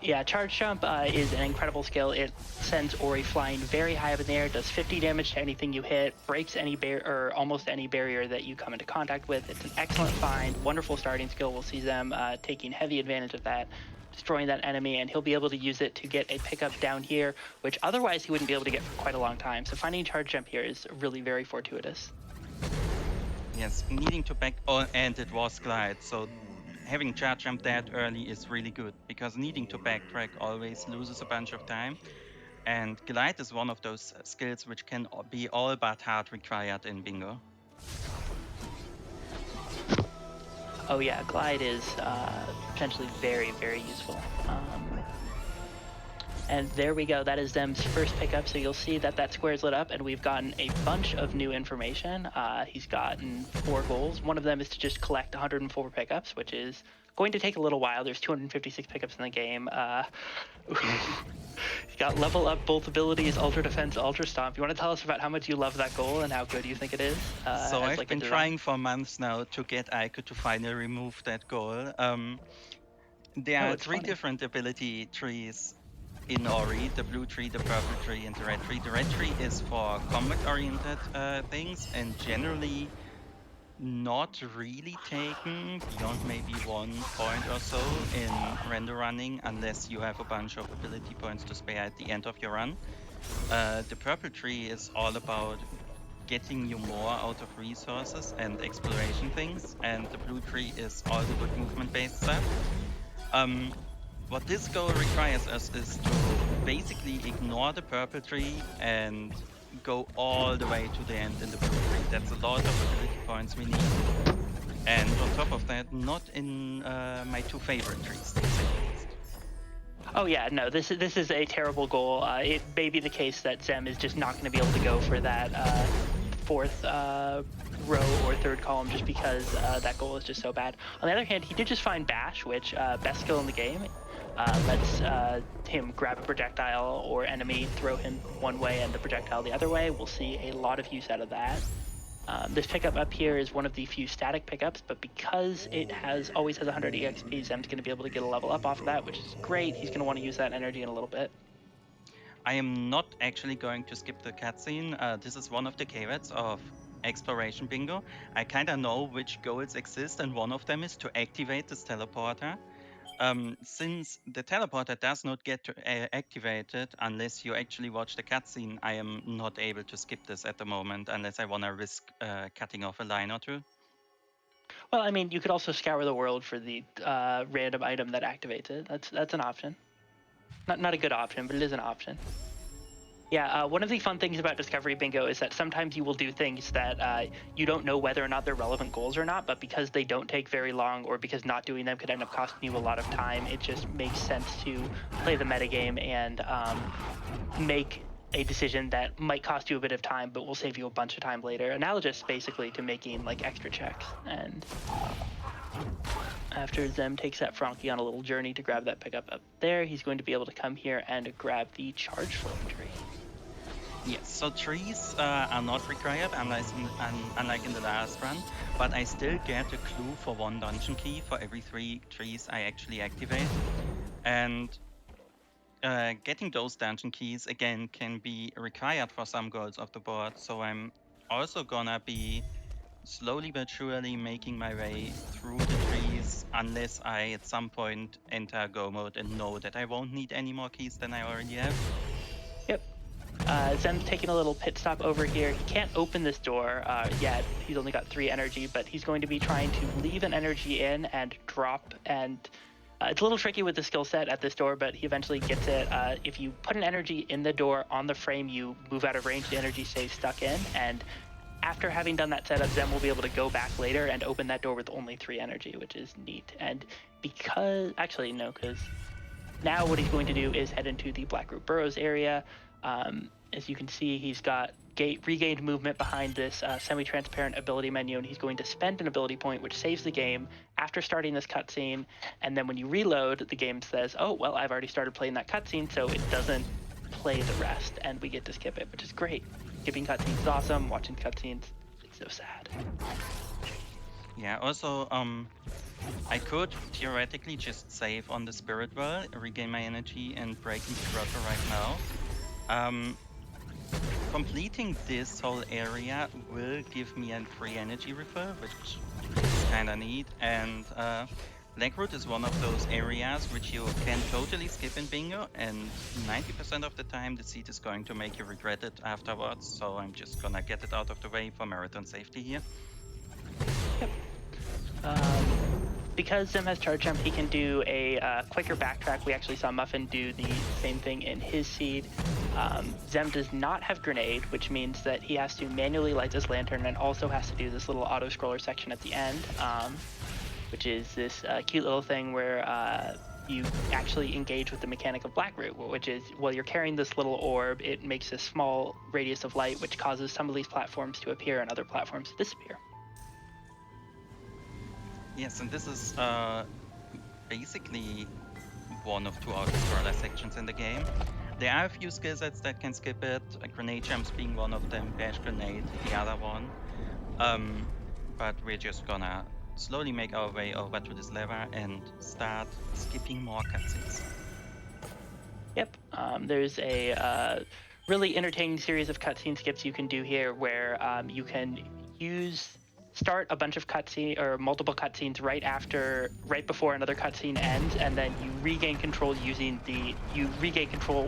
Speaker 4: Yeah, Charge Jump is an incredible skill. It sends Ori flying very high up in the air, does 50 damage to anything you hit, breaks any or almost any barrier that you come into contact with. It's an excellent find, wonderful starting skill. We'll see them taking heavy advantage of that, destroying that enemy, and he'll be able to use it to get a pickup down here, which otherwise he wouldn't be able to get for quite a long time. So finding Charge Jump here is really very fortuitous.
Speaker 5: Yes, needing to back, oh, and it was Glide, so having Charge Jump that early is really good, because needing to backtrack always loses a bunch of time. And Glide is one of those skills which can be all but hard required in Bingo.
Speaker 4: Oh yeah, Glide is potentially very, very useful. And there we go, that is Zem's first pickup, so you'll see that that square is lit up, and we've gotten a bunch of new information. He's gotten 4 goals. One of them is to just collect 104 pickups, which is going to take a little while. There's 256 pickups in the game. He's got level up both abilities, Ultra Defense, Ultra Stomp. You want to tell us about how much you love that goal and how good you think it is?
Speaker 5: So I've been trying for months now to get Aiko to finally remove that goal. There are 3 different ability trees in Ori, the blue tree, the purple tree, and the red tree. The red tree is for combat-oriented things, and generally not really taken beyond maybe 1 point or so in render running, unless you have a bunch of ability points to spare at the end of your run. The purple tree is all about getting you more out of resources and exploration things, and the blue tree is all the good movement-based stuff. What this goal requires us is to basically ignore the purple tree and go all the way to the end in the blue tree. That's a lot of ability points we need. And on top of that, not in my 2 favorite trees, to say the least.
Speaker 4: Oh yeah, no, this is a terrible goal. It may be the case that Zem is just not going to be able to go for that 4th row or 3rd column just because that goal is just so bad. On the other hand, he did just find Bash, which best skill in the game. Lets him grab a projectile or enemy, throw him one way and the projectile the other way. We'll see a lot of use out of that. This pickup up here is one of the few static pickups, but because it always has 100 EXP, Zem's going to be able to get a level up off of that, which is great. He's going to want to use that energy in a little bit.
Speaker 5: I am not actually going to skip the cutscene. This is one of the caveats of Exploration Bingo. I kind of know which goals exist, and one of them is to activate this teleporter. Since the teleporter does not get activated unless you actually watch the cutscene, I am not able to skip this at the moment unless I want to risk cutting off a line or two.
Speaker 4: Well, I mean, you could also scour the world for the random item that activates it. That's an option. Not a good option, but it is an option. Yeah, one of the fun things about Discovery Bingo is that sometimes you will do things that you don't know whether or not they're relevant goals or not, but because they don't take very long or because not doing them could end up costing you a lot of time, it just makes sense to play the metagame and make a decision that might cost you a bit of time but will save you a bunch of time later. Analogous basically to making like extra checks. And after Zem takes that Frankie on a little journey to grab that pickup up there, he's going to be able to come here and grab the charge flame tree.
Speaker 5: Yes, so trees are not required unlike in the last run, but I still get a clue for 1 dungeon key for every 3 trees I actually activate. And getting those dungeon keys again can be required for some goals of the board, so I'm also gonna be slowly but surely making my way through the trees unless I at some point enter go mode and know that I won't need any more keys than I already have.
Speaker 4: Yep. Zem's taking a little pit stop over here. He can't open this door yet. He's only got 3 energy, but he's going to be trying to leave an energy in and drop. And it's a little tricky with the skill set at this door, but he eventually gets it. If you put an energy in the door on the frame, you move out of range, the energy stays stuck in. And after having done that setup, Zem will be able to go back later and open that door with only 3 energy, which is neat. And because, actually, no, because now what he's going to do is head into the Blackroot Burrows area. As you can see, he's got regained movement behind this semi-transparent ability menu, and he's going to spend an ability point, which saves the game after starting this cutscene. And then when you reload, the game says, oh, well, I've already started playing that cutscene, so it doesn't play the rest, and we get to skip it, which is great. Skipping cutscenes is awesome. Watching cutscenes is so sad.
Speaker 5: Yeah, also, I could theoretically just save on the Spirit Well, regain my energy, and break into Grotto right now. Completing this whole area will give me a free energy refill, which is kinda neat, and Blackroot is one of those areas which you can totally skip in Bingo, and 90% of the time the seed is going to make you regret it afterwards, so I'm just gonna get it out of the way for marathon safety here.
Speaker 4: Yep. Because Zem has charge jump, he can do a quicker backtrack. We actually saw Muffin do the same thing in his seed. Zem does not have grenade, which means that he has to manually light his lantern and also has to do this little auto scroller section at the end, which is this cute little thing where you actually engage with the mechanic of Blackroot, which is while you're carrying this little orb, it makes a small radius of light, which causes some of these platforms to appear and other platforms to disappear.
Speaker 5: Yes, and this is basically one of 2 auto-scroller sections in the game. There are a few skill sets that can skip it, grenade jumps being one of them, bash grenade the other one. But we're just gonna slowly make our way over to this lever and start skipping more cutscenes.
Speaker 4: Yep, there's a really entertaining series of cutscene skips you can do here where you can start a bunch of cutscenes or multiple cutscenes right before another cutscene ends, and then you regain control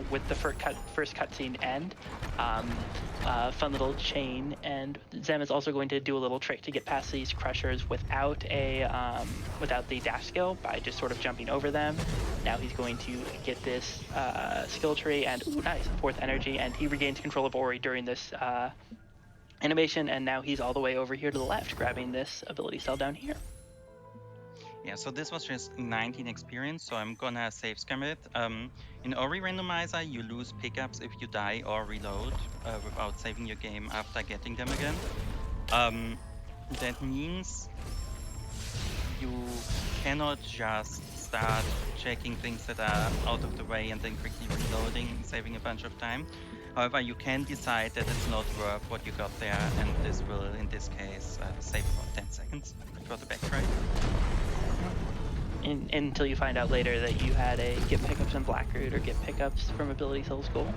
Speaker 4: with the first cutscene end. Fun little chain, and Zem is also going to do a little trick to get past these crushers without the dash skill by just sort of jumping over them. Now he's going to get this skill tree and ooh, nice 4th energy, and he regains control of Ori during this animation, and now he's all the way over here to the left, grabbing this ability cell down here.
Speaker 5: Yeah, so this was just 19 experience, so I'm gonna save scam it. In Ori Randomizer, you lose pickups if you die or reload without saving your game after getting them again. That means you cannot just start checking things that are out of the way and then quickly reloading, saving a bunch of time. However, you can decide that it's not worth what you got there, and this will, in this case, save about 10 seconds for the backtrack.
Speaker 4: until you find out later that you had a get pickups in Blackroot or get pickups from Ability Souls goal,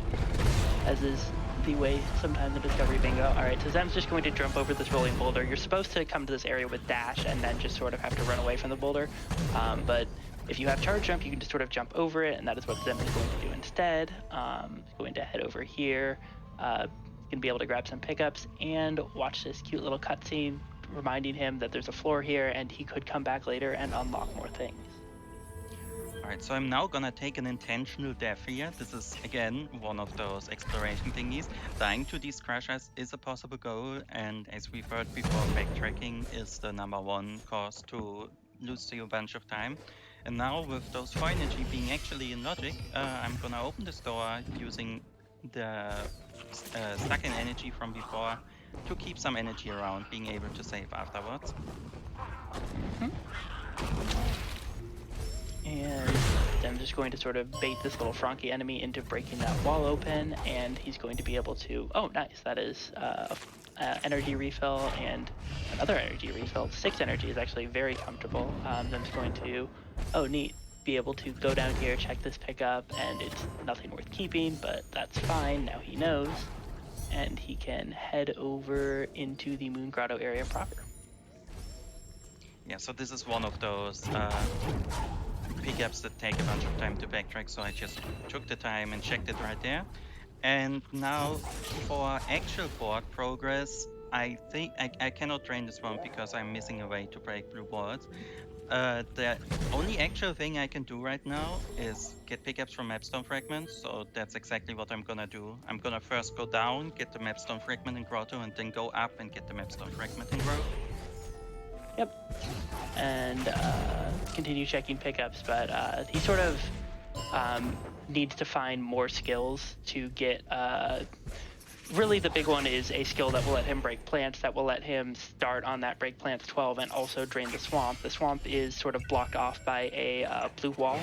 Speaker 4: as is the way sometimes in Discovery Bingo. All right, so Zem's just going to jump over this rolling boulder. You're supposed to come to this area with dash and then just sort of have to run away from the boulder, but if you have charge jump, you can just sort of jump over it, and that is what Zem is going to do instead. He's going to head over here. Going to be able to grab some pickups and watch this cute little cutscene reminding him that there's a floor here and he could come back later and unlock more things.
Speaker 5: Alright, so I'm now gonna take an intentional death here. This is, again, one of those exploration thingies. Dying to these crashers is a possible goal, and as we've heard before, backtracking is the #1 cause to lose you a bunch of time. And now with those 4 energy being actually in logic, I'm gonna open this door using the stuck in energy from before to keep some energy around, being able to save afterwards.
Speaker 4: And I'm just going to sort of bait this little Frankie enemy into breaking that wall open, and he's going to be able to, oh nice, that is energy refill and another energy refill. 6 energy is actually very comfortable. I'm just going to, oh neat, be able to go down here, check this pickup, and it's nothing worth keeping, but that's fine, now he knows. And he can head over into the Moon Grotto area proper.
Speaker 5: Yeah, so this is one of those pickups that take a bunch of time to backtrack, so I just took the time and checked it right there. And now for actual board progress, I think I cannot drain this one because I'm missing a way to break blue boards. The only actual thing I can do right now is get pickups from Mapstone Fragments, so that's exactly what I'm gonna do. I'm gonna first go down, get the Mapstone Fragment in Grotto, and then go up and get the Mapstone Fragment in Grove.
Speaker 4: Yep. And continue checking pickups, but he sort of needs to find more skills to get really the big one is a skill that will let him break plants, that will let him start on that break plants 12 and also drain the swamp. The swamp is sort of blocked off by a blue wall,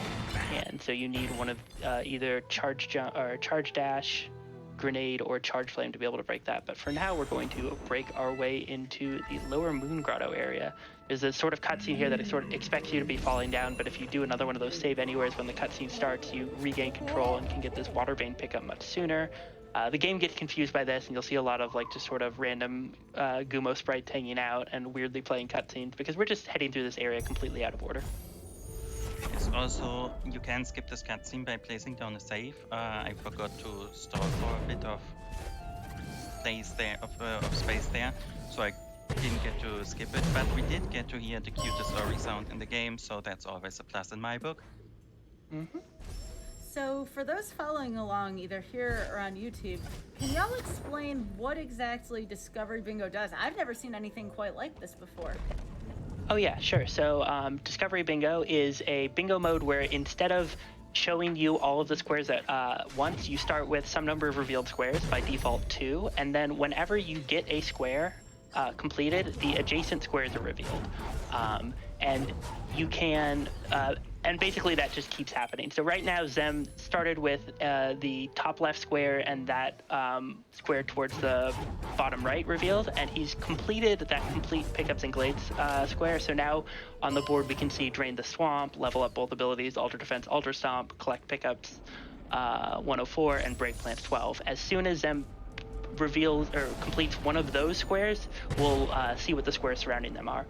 Speaker 4: and so you need one of either charge jump or charge dash, grenade, or charge flame to be able to break that. But for now, we're going to break our way into the lower Moon Grotto area. There's a sort of cutscene here that it sort of expects you to be falling down, but if you do another one of those save anywheres when the cutscene starts, you regain control and can get this water vein pickup much sooner. The game gets confused by this, and you'll see a lot of like just sort of random Gumo sprites hanging out and weirdly playing cutscenes because we're just heading through this area completely out of order.
Speaker 5: Yes, also, you can skip this cutscene by placing down a save. I forgot to stall for a bit of space there, so I didn't get to skip it, but we did get to hear the cutest story sound in the game, so that's always a plus in my book.
Speaker 1: So for those following along, either here or on YouTube, can y'all explain what exactly Discovery Bingo does? I've never seen anything quite like this before.
Speaker 4: Oh yeah, sure. So Discovery Bingo is a bingo mode where instead of showing you all of the squares at once, you start with some number of revealed squares, by default 2, and then whenever you get a square completed, the adjacent squares are revealed. And you can, and basically that just keeps happening. So right now Zem started with the top left square and that square towards the bottom right revealed, and he's completed that complete pickups and glades square. So now on the board we can see drain the swamp, level up both abilities, alter defense, alter stomp, collect pickups 104, and break plants 12. As soon as Zem reveals or completes one of those squares, we'll see what the squares surrounding them are.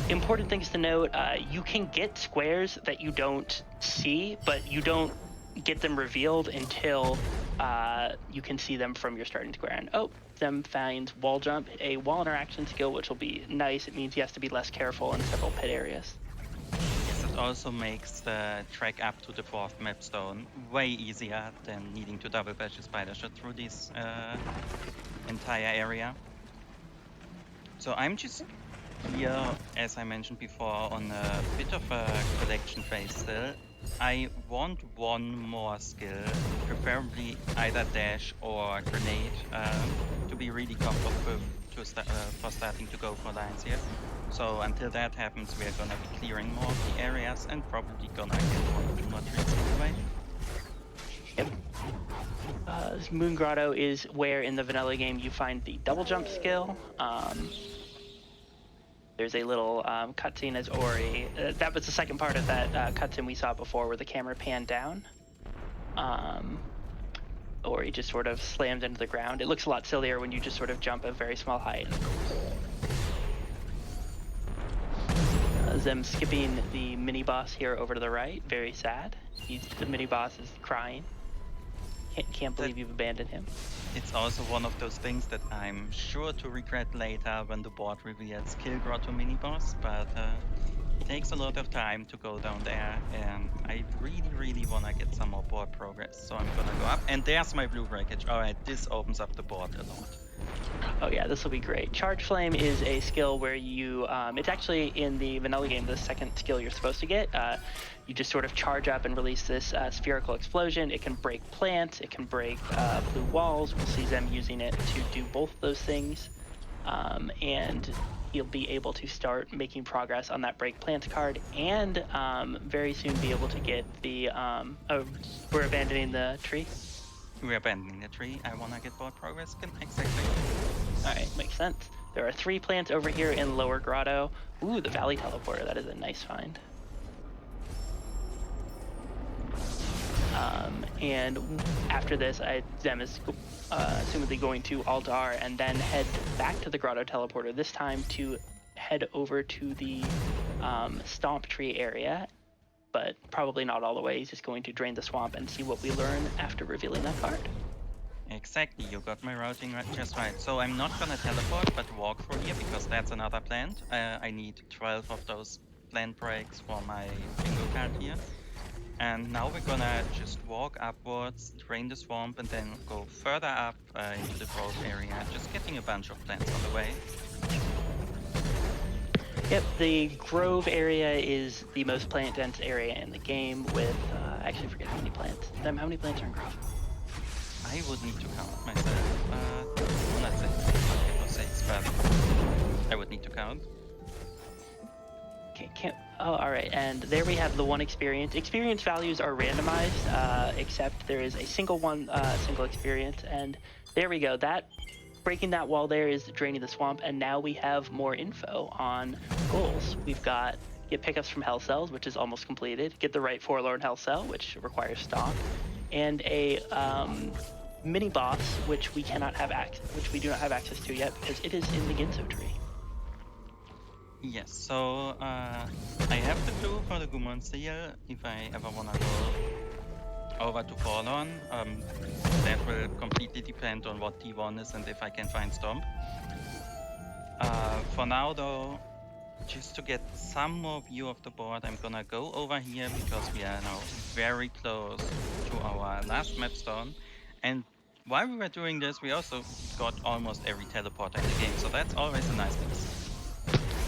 Speaker 4: Important things to note, you can get squares that you don't see, but you don't get them revealed until you can see them from your starting square. And Zem finds wall jump, a wall interaction skill, which will be nice. It means he has to be less careful in several pit areas.
Speaker 5: Yes, it also makes the trek up to the 4th mapstone way easier than needing to double bash a spider shot through this entire area. So I'm just here, as I mentioned before, on a bit of a collection phase still. I want one more skill, preferably either dash or grenade, to be really comfortable for starting to go for lines here. So until that happens, we're gonna be clearing more of the areas and probably gonna get one or two more trees on the way.
Speaker 4: Yep. This Moon Grotto is where in the vanilla game you find the double jump skill. There's a little cutscene as Ori. That was the second part of that cutscene we saw before, where the camera panned down. Ori just sort of slams into the ground. It looks a lot sillier when you just sort of jump a very small height. Them skipping the mini boss here over to the right. Very sad. The mini boss is crying. Can't believe you've abandoned him.
Speaker 5: It's also one of those things that I'm sure to regret later when the board reveals Kill Grotto mini boss, but it takes a lot of time to go down there, and I really want to get some more board progress. So I'm gonna go up, and there's my blue breakage. All right, this opens up the board a lot.
Speaker 4: Oh yeah, this will be great. Charge Flame is a skill where you, it's actually in the vanilla game the second skill you're supposed to get. You just sort of charge up and release this spherical explosion. It can break plants, it can break blue walls. We'll see them using it to do both those things. And you'll be able to start making progress on that break plants card, and very soon be able to get the, we're abandoning the tree.
Speaker 5: We're abandoning the tree. I want to get board progress. Exactly.
Speaker 4: Alright, makes sense. There are 3 plants over here in Lower Grotto. Ooh, the Valley Teleporter. That is a nice find. And after this, Zem is assumedly going to Altar and then head back to the Grotto Teleporter, this time to head over to the Stomp Tree area. But probably not all the way. He's just going to drain the swamp and see what we learn after revealing that card.
Speaker 5: Exactly, you got my routing just right. So I'm not gonna teleport, but walk through here because that's another plant. I need 12 of those plant breaks for my bingo card here. And now we're gonna just walk upwards, drain the swamp, and then go further up into the growth area, just getting a bunch of plants on the way.
Speaker 4: Yep, the Grove area is the most plant-dense area in the game with, I actually forget how many plants. How many plants are in Grove?
Speaker 5: I would need to count myself. Not 5 or 6, but I would need to count.
Speaker 4: Oh, alright, and there we have the one experience. Experience values are randomized, except there is a single experience, and there we go. Breaking that wall there is draining the swamp, and now we have more info on goals. We've got get pickups from Hell Cells, which is almost completed, get the right Forlorn Hell Cell, which requires stock, and a mini boss, which we do not have access to yet because it is in the Ginso tree.
Speaker 5: Yes, so I have the clue for the Gumon Seal if I ever wanna go over to Forlorn. That will completely depend on what T1 is and if I can find Stomp. For now though, just to get some more view of the board, I'm gonna go over here because we are now very close to our last map stone. And while we were doing this, we also got almost every teleporter in the game, so that's always a nice thing.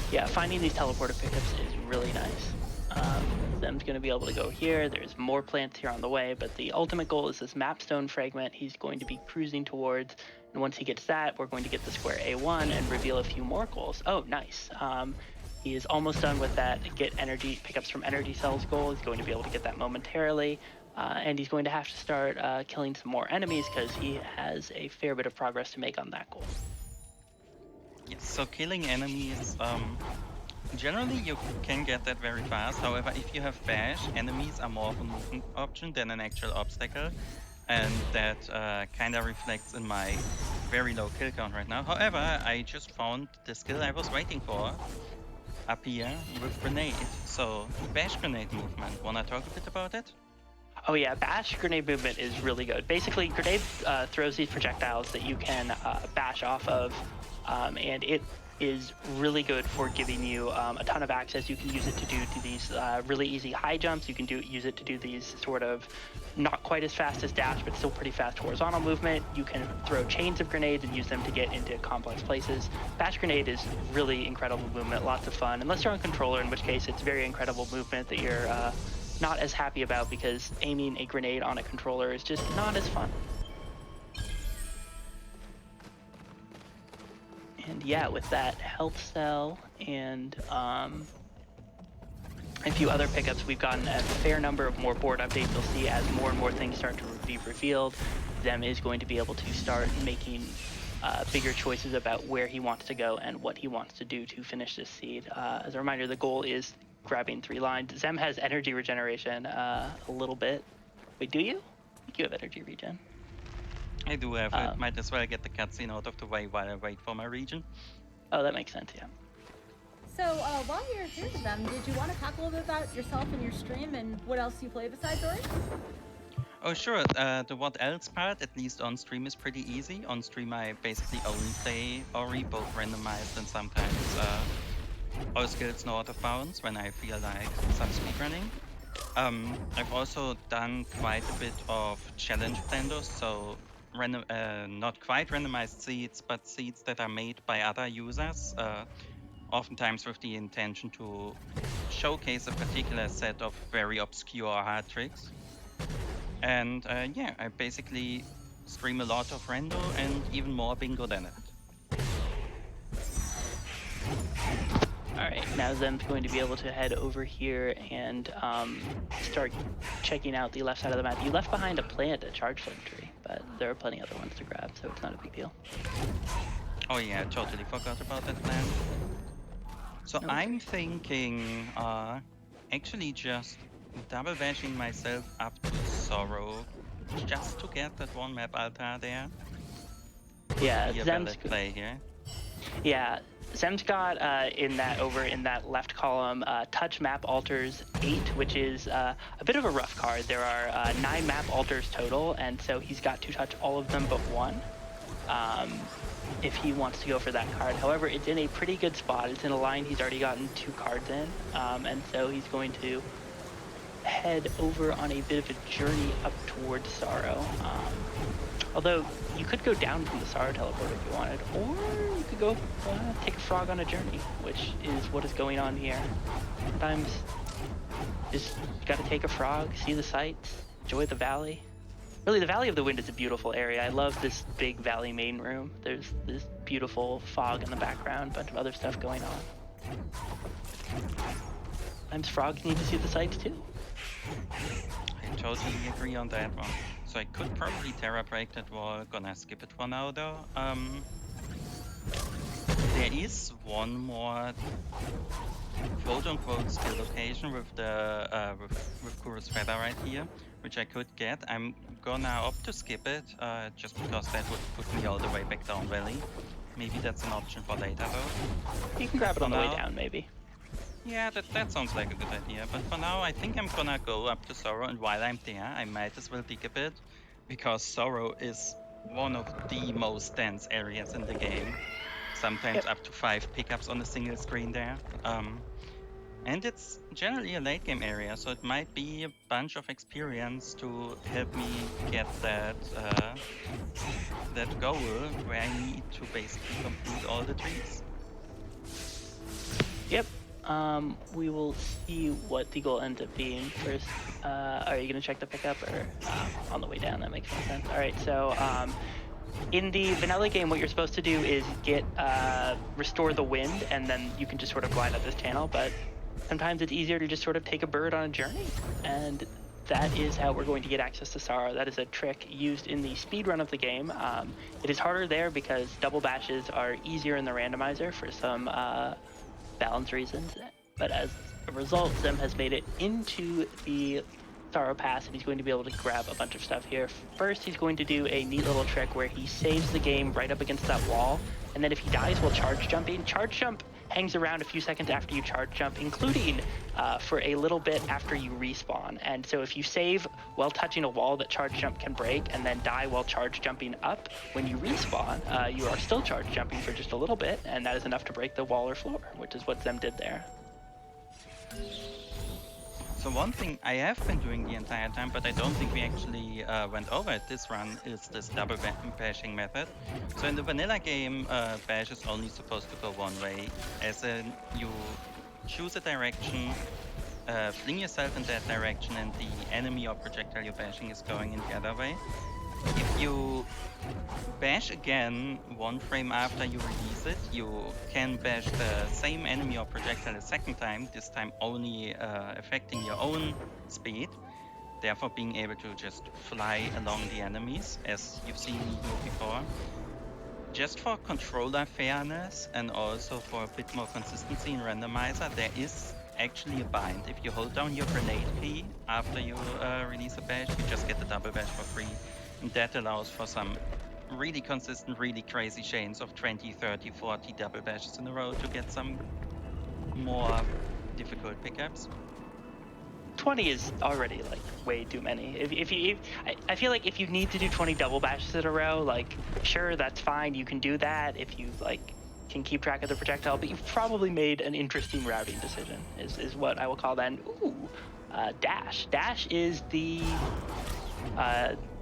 Speaker 4: Yeah, finding these teleporter pickups is really nice. Them's going to be able to go here. There's more plants here on the way, but the ultimate goal is this mapstone fragment he's going to be cruising towards. And once he gets that, we're going to get the square A1 and reveal a few more goals. Oh, nice. He is almost done with that get energy pickups from energy cells goal. He's going to be able to get that momentarily. And he's going to have to start killing some more enemies because he has a fair bit of progress to make on that goal.
Speaker 5: Yes, so killing enemies, generally you can get that very fast. However, if you have bash, enemies are more of a movement option than an actual obstacle. And that kind of reflects in my very low kill count right now. However, I just found the skill I was waiting for up here with grenade. So, bash grenade movement. Wanna talk a bit about it?
Speaker 4: Oh yeah, bash grenade movement is really good. Basically, grenade throws these projectiles that you can bash off of, and it is really good for giving you a ton of access. You can use it to do these really easy high jumps. You can use it to do these sort of not quite as fast as dash, but still pretty fast horizontal movement. You can throw chains of grenades and use them to get into complex places. Bash grenade is really incredible movement, lots of fun, unless you're on controller, in which case it's very incredible movement that you're not as happy about because aiming a grenade on a controller is just not as fun. And yeah, with that health cell and a few other pickups, we've gotten a fair number of more board updates. You'll see as more and more things start to be revealed, Them is going to be able to start making bigger choices about where he wants to go and what he wants to do to finish this seed. As a reminder, the goal is grabbing 3 lines. Zem has energy regeneration a little bit. Wait, do you? I think you have energy regen.
Speaker 5: I do have it. Might as well get the cutscene out of the way while I wait for my region.
Speaker 4: Oh, that makes sense, yeah.
Speaker 1: So while you're here with them, did you want to talk a little bit about yourself and your stream and what else you play besides Ori?
Speaker 5: Oh, sure. The what else part, at least on stream, is pretty easy. On stream, I basically only play Ori, both randomized and sometimes all skills no out of bounds when I feel like some speedrunning. I've also done quite a bit of challenge blenders, so not quite randomized seeds, but seeds that are made by other users, oftentimes with the intention to showcase a particular set of very obscure hard tricks. And yeah, I basically stream a lot of rando and even more bingo than it.
Speaker 4: Alright, now Zem's going to be able to head over here and start checking out the left side of the map. You left behind a plant, a charge flame tree, but there are plenty other ones to grab, so it's not a big deal.
Speaker 5: Oh yeah, I totally forgot about that plan. So
Speaker 4: Okay.
Speaker 5: I'm thinking actually just double bashing myself up to Sorrow just to get that one map altar there.
Speaker 4: Yeah,
Speaker 5: Be a
Speaker 4: Zem's
Speaker 5: valid play here.
Speaker 4: Yeah, Zem's got in that left column touch map altars 8, which is a bit of a rough card. There are 9 map altars total, and so he's got to touch all of them but one if he wants to go for that card. However, it's in a pretty good spot. It's in a line he's already gotten 2 cards in, and so he's going to head over on a bit of a journey up towards Sorrow. Although you could go down from the Sorrow teleport if you wanted, or you could go take a frog on a journey, which is what is going on here. Sometimes just gotta take a frog, see the sights, enjoy the valley. Really, the Valley of the Wind is a beautiful area. I love this big valley main room. There's this beautiful fog in the background, bunch of other stuff going on. Sometimes frogs need to see the sights too.
Speaker 5: I totally agree on that one. So I could probably Terra break that wall, gonna skip it for now though. There is one more quote-unquote skill location with the with Kuro's Feather right here, which I could get. I'm gonna opt to skip it, just because that would put me all the way back down valley. Maybe that's an option for later though.
Speaker 4: You can grab it on the way
Speaker 5: now-
Speaker 4: down, maybe.
Speaker 5: Yeah, that sounds like a good idea, but for now I think I'm gonna go up to Sorrow, and while I'm there I might as well dig a bit, because Sorrow is one of the most dense areas in the game. Sometimes up to 5 pickups on a single screen there. And it's generally a late game area, so it might be a bunch of experience to help me get that that goal where I need to basically complete all the trees.
Speaker 4: Yep. We will see what the goal ends up being first. Are you gonna check the pickup or on the way down? That makes more sense. All right. So in the vanilla game, what you're supposed to do is get restore the wind, and then you can just sort of glide up this channel. But sometimes it's easier to just sort of take a bird on a journey, and that is how we're going to get access to Sorrow. That is a trick used in the speed run of the game. It is harder there because double bashes are easier in the randomizer for some balance reasons, but as a result, Zem has made it into the Sorrow Pass, and he's going to be able to grab a bunch of stuff here. First, he's going to do a neat little trick where he saves the game right up against that wall, and then if he dies while charge jumping, charge jump hangs around a few seconds after you charge jump, including for a little bit after you respawn. And so if you save while touching a wall that charge jump can break, and then die while charge jumping up, when you respawn, you are still charge jumping for just a little bit, and that is enough to break the wall or floor, which is what Zem did there.
Speaker 5: So one thing I have been doing the entire time, but I don't think we actually went over it this run, is this double bashing method. So in the vanilla game, bash is only supposed to go one way, as in you choose a direction, fling yourself in that direction, and the enemy or projectile you're bashing is going in the other way. If you bash again 1 frame after you release it, you can bash the same enemy or projectile a second time, this time only affecting your own speed, therefore being able to just fly along the enemies, as you've seen me do before. just for controller fairness and also for a bit more consistency in randomizer, there is actually a bind. If you hold down your grenade key after you release a bash, you just get the double bash for free. And that allows for some really consistent, really crazy chains of 20, 30, 40 double bashes in a row to get some more difficult pickups.
Speaker 4: 20 is already like way too many. I feel like if you need to do 20 double bashes in a row, like sure, that's fine, you can do that if you like can keep track of the projectile, but you've probably made an interesting routing decision is what I will call that. And, dash. Dash is the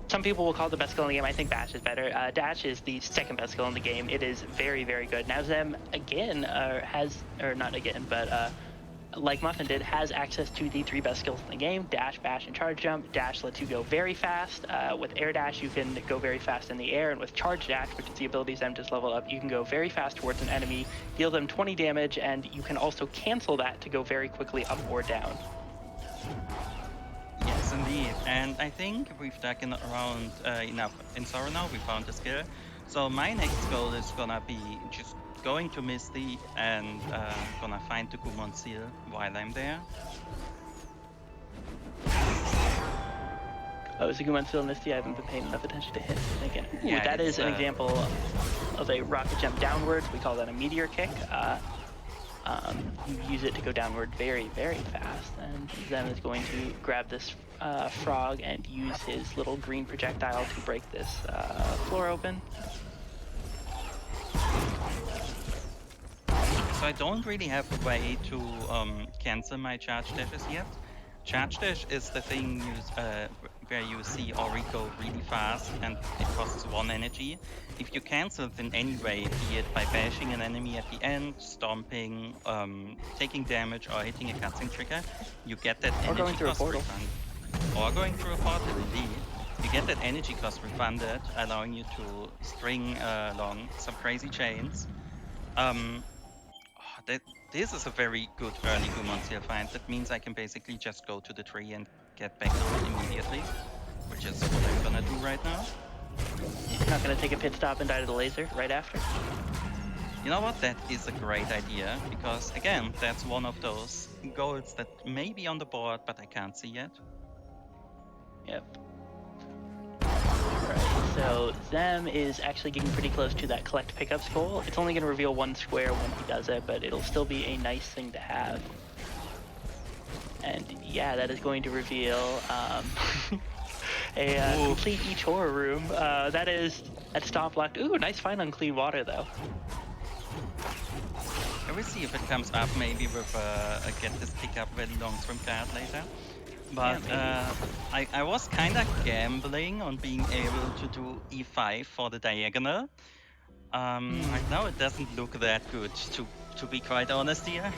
Speaker 4: some people will call it the best skill in the game. I think Bash is better. Dash is the second best skill in the game. It is very, very good. Now Zem again like Muffin did, has access to the 3 best skills in the game: dash, bash, and charge jump. Dash lets you go very fast. With air dash, you can go very fast in the air, and with charge dash, which is the ability Zem just leveled up, you can go very fast towards an enemy, deal them 20 damage, and you can also cancel that to go very quickly up or down.
Speaker 5: Yes, indeed. And I think we've dug around enough in Sorrow now. We found the skill. So my next goal is gonna be just going to Misty and gonna find the Gumon seal while I'm there.
Speaker 4: Oh, is the Gumon seal Misty? I haven't been paying enough attention to him. Again,
Speaker 5: Yeah,
Speaker 4: that is
Speaker 5: it's,
Speaker 4: an example of a rocket jump downwards. We call that a meteor kick. You use it to go downward very, very fast, and Zem is going to grab this frog and use his little green projectile to break this floor open.
Speaker 5: So I don't really have a way to cancel my charge dashes yet. Charge dash is the thing where you see Ori go really fast and it costs 1 energy. If you cancel it in any way, be it by bashing an enemy at the end, stomping, taking damage, or hitting a cutscene trigger, you get that energy cost refunded. Or going through a portal, indeed. You get that energy cost refunded, allowing you to string along some crazy chains. This is a very good early Gumon seal find. That means I can basically just go to the tree and get back on it immediately, which is what I'm gonna do right now.
Speaker 4: You're not gonna take a pit stop and die to the laser right after?
Speaker 5: You know what? That is a great idea, because again, that's one of those goals that may be on the board, but I can't see yet.
Speaker 4: Yep. Alright, so Zem is actually getting pretty close to that collect pickups goal. It's only going to reveal 1 square when he does it, but it'll still be a nice thing to have. And yeah, that is going to reveal a complete each horror room. That's stomp locked. Ooh, nice find on clean water though.
Speaker 5: I will see if it comes up maybe with a get this pickup really long swim card later. But I was kind of gambling on being able to do E5 for the diagonal. Right now it doesn't look that good, to be quite honest here.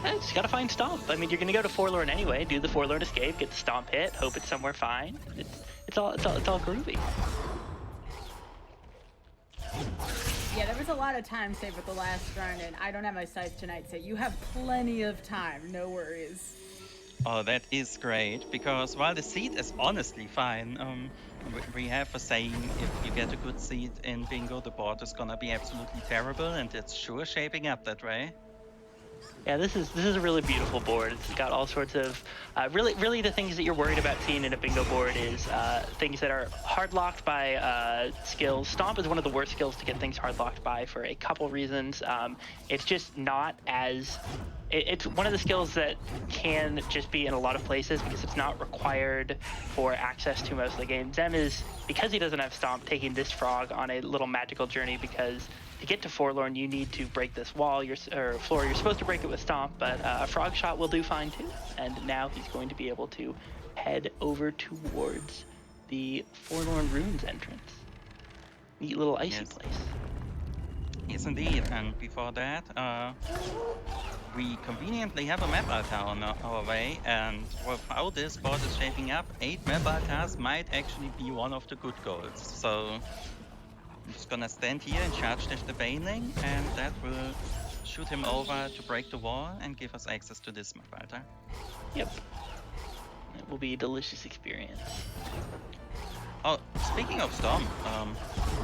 Speaker 4: Just gotta find stomp. I mean, you're gonna go to Forlorn anyway. Do the Forlorn escape, get the stomp hit, hope it's somewhere fine. It's all groovy.
Speaker 1: Yeah, there was a lot of time saved with the last run, and I don't have my sights tonight, so you have plenty of time. No worries.
Speaker 5: Oh, that is great, because while the seed is honestly fine, we have a saying, if you get a good seed in bingo, the board is gonna be absolutely terrible, and it's sure shaping up that way.
Speaker 4: Yeah, this is a really beautiful board. It's got all sorts of really the things that you're worried about seeing in a bingo board is things that are hard locked by skills. Stomp is one of the worst skills to get things hard locked by for a couple reasons. It's just not as it's one of the skills that can just be in a lot of places because it's not required for access to most of the game. Zem is, because he doesn't have Stomp, taking this frog on a little magical journey, because to get to Forlorn, you need to break this wall or floor. You're supposed to break it with Stomp, but a frog shot will do fine too. And now he's going to be able to head over towards the Forlorn Ruins entrance. Neat little icy place.
Speaker 5: Yes, indeed. And before that, we conveniently have a map altar on our way, and with how this board is shaping up, 8 map altars might actually be one of the good goals. So I'm just gonna stand here and charge dash the Baneling, and that will shoot him over to break the wall and give us access to this map altar.
Speaker 4: Yep. It will be a delicious experience.
Speaker 5: Oh, speaking of Storm,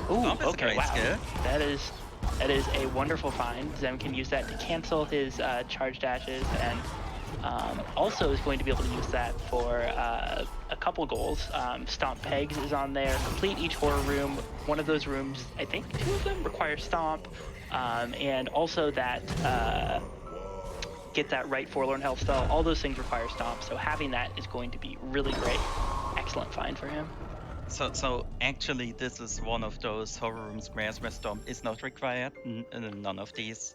Speaker 4: Ooh,
Speaker 5: Storm is a
Speaker 4: okay,
Speaker 5: great
Speaker 4: wow.
Speaker 5: skill.
Speaker 4: That is a wonderful find. Zem can use that to cancel his charge dashes, and also is going to be able to use that for a couple goals. Stomp Pegs is on there. Complete each horror room. One of those rooms, I think 2 of them require Stomp, and also that get that right Forlorn Health spell. All those things require Stomp, so having that is going to be really great. Excellent find for him.
Speaker 5: So actually, this is one of those horror room squares where Stomp is not required. None of these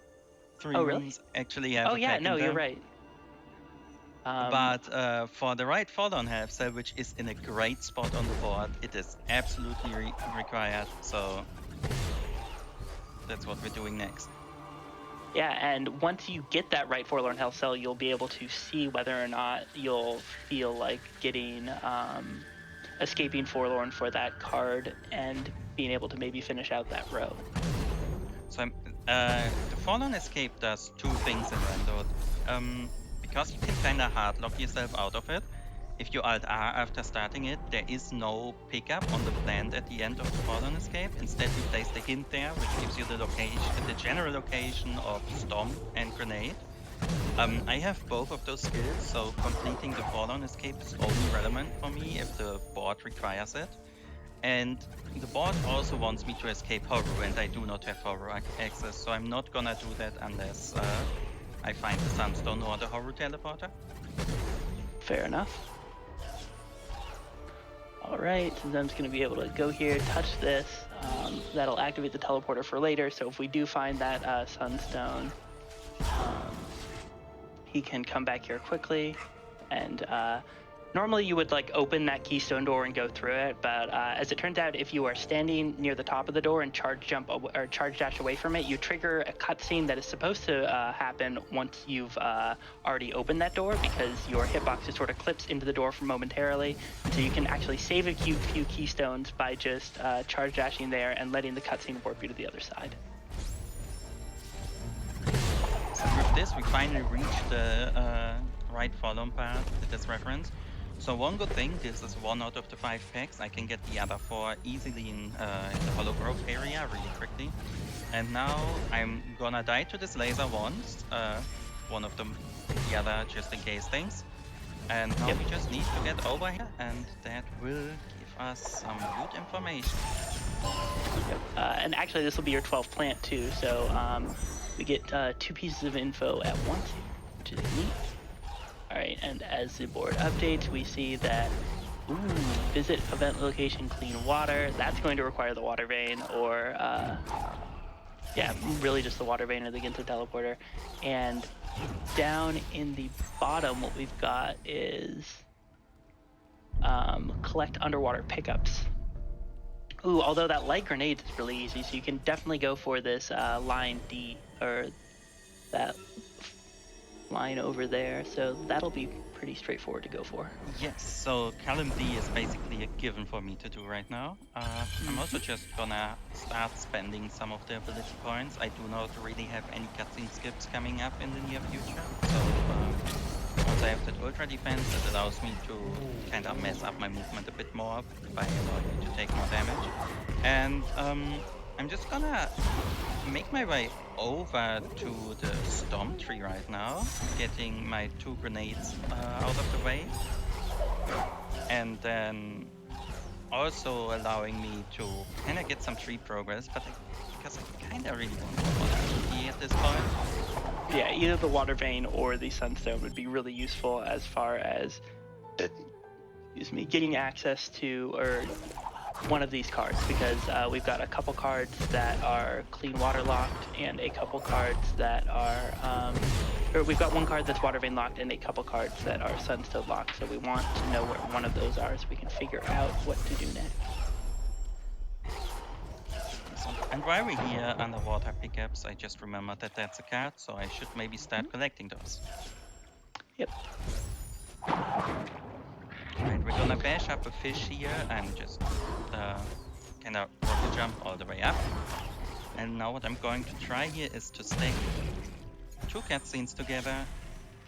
Speaker 5: 3
Speaker 4: Oh, really?
Speaker 5: rooms actually have
Speaker 4: Oh
Speaker 5: a
Speaker 4: yeah,
Speaker 5: pack
Speaker 4: no,
Speaker 5: in
Speaker 4: you're
Speaker 5: them.
Speaker 4: right.
Speaker 5: But for the right Forlorn Health cell, which is in a great spot on the board, it is absolutely required. So that's what we're doing next.
Speaker 4: Yeah, and once you get that right Forlorn Health cell, you'll be able to see whether or not you'll feel like getting escaping Forlorn for that card and being able to maybe finish out that row.
Speaker 5: So the Forlorn Escape does 2 things in Rando. Because you can kind of hard lock yourself out of it. If you Alt R after starting it, there is no pickup on the plant at the end of the Forlorn Escape. Instead, we place the hint there, which gives you the location, the general location of Stomp and Grenade. I have both of those skills, so completing the Forlorn Escape is only relevant for me if the board requires it. And the board also wants me to escape horror, and I do not have horror access, so I'm not gonna do that unless I find the Sunstone or the horror teleporter.
Speaker 4: Fair enough. All right, so Zem's going to be able to go here, touch this. That'll activate the teleporter for later. So if we do find that Sunstone, he can come back here quickly. And normally you would like open that keystone door and go through it, but as it turns out, if you are standing near the top of the door and charge dash away from it, you trigger a cutscene that is supposed to happen once you've already opened that door, because your hitbox just sort of clips into the door for momentarily. And so you can actually save a few keystones by just charge dashing there and letting the cutscene warp you to the other side.
Speaker 5: So with this, we finally reached the right Forlorn path that is referenced. So one good thing, this is 1 out of the 5 packs. I can get the other 4 easily in the Hollow Grove area really quickly. And now I'm gonna die to this laser once, one of them, the other just in case things. And now we just need to get over here, and that will give us some good information.
Speaker 4: And actually this will be your 12th plant too, so we get 2 pieces of info at once, which is neat. Alright, and as the board updates, we see that, visit event location clean water. That's going to require the water vein, or, yeah, really just the water vein or the Ginto teleporter. And down in the bottom, what we've got is collect underwater pickups. Although that light grenade is really easy, so you can definitely go for this line D, or that line over there, so that'll be pretty straightforward to go for.
Speaker 5: Yes, so column D is basically a given for me to do right now. I'm also just gonna start spending some of the ability points. I do not really have any cutscene skips coming up in the near future, so once I have that ultra defense, it allows me to kind of mess up my movement a bit more by allowing me to take more damage. And I'm just gonna make my way over to the Stomp tree right now, getting my 2 grenades out of the way, and then also allowing me to kind of get some tree progress, but because I kind of really want to be at this point.
Speaker 4: Yeah, either the water vein or the sunstone would be really useful as far as, getting access to, or one of these cards, because we've got a couple cards that are clean water locked and a couple cards that are, or we've got 1 card that's water vein locked and a couple cards that are sunstone locked, so we want to know where one of those are so we can figure out what to do next.
Speaker 5: And while we're here underwater pickups, I just remembered that that's a card, so I should maybe start collecting those.
Speaker 4: Yep.
Speaker 5: Alright, we're gonna bash up a fish here and just kind of rocket jump all the way up. And now what I'm going to try here is to stack 2 cutscenes together.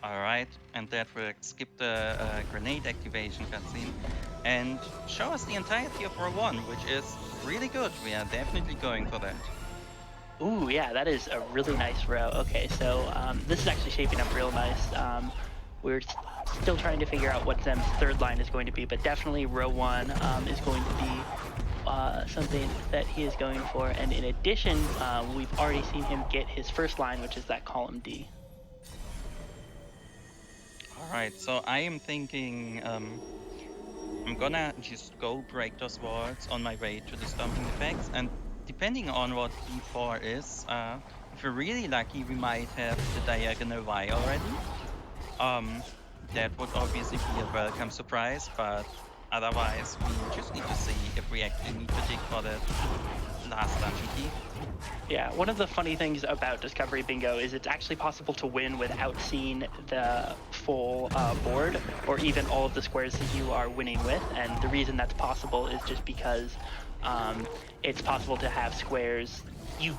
Speaker 5: Alright, and that will skip the grenade activation cutscene. and show us the entirety of row 1, which is really good. We are definitely going for that.
Speaker 4: Ooh, yeah, that is a really nice row. Okay, so this is actually shaping up real nice. We're still trying to figure out what Zem's third line is going to be, but definitely row 1 is going to be something that he is going for. And in addition, we've already seen him get his first line, which is that column D.
Speaker 5: Alright, so I am thinking I'm gonna just go break those walls on my way to the stomping effects, and depending on what B4 is, if we're really lucky, we might have the diagonal Y already. That would obviously be a welcome surprise, but otherwise we just need to see if we actually need to dig for the last dungeon key.
Speaker 4: Yeah, one of the funny things about Discovery Bingo is it's actually possible to win without seeing the full board or even all of the squares that you are winning with. And the reason that's possible is just because it's possible to have squares. You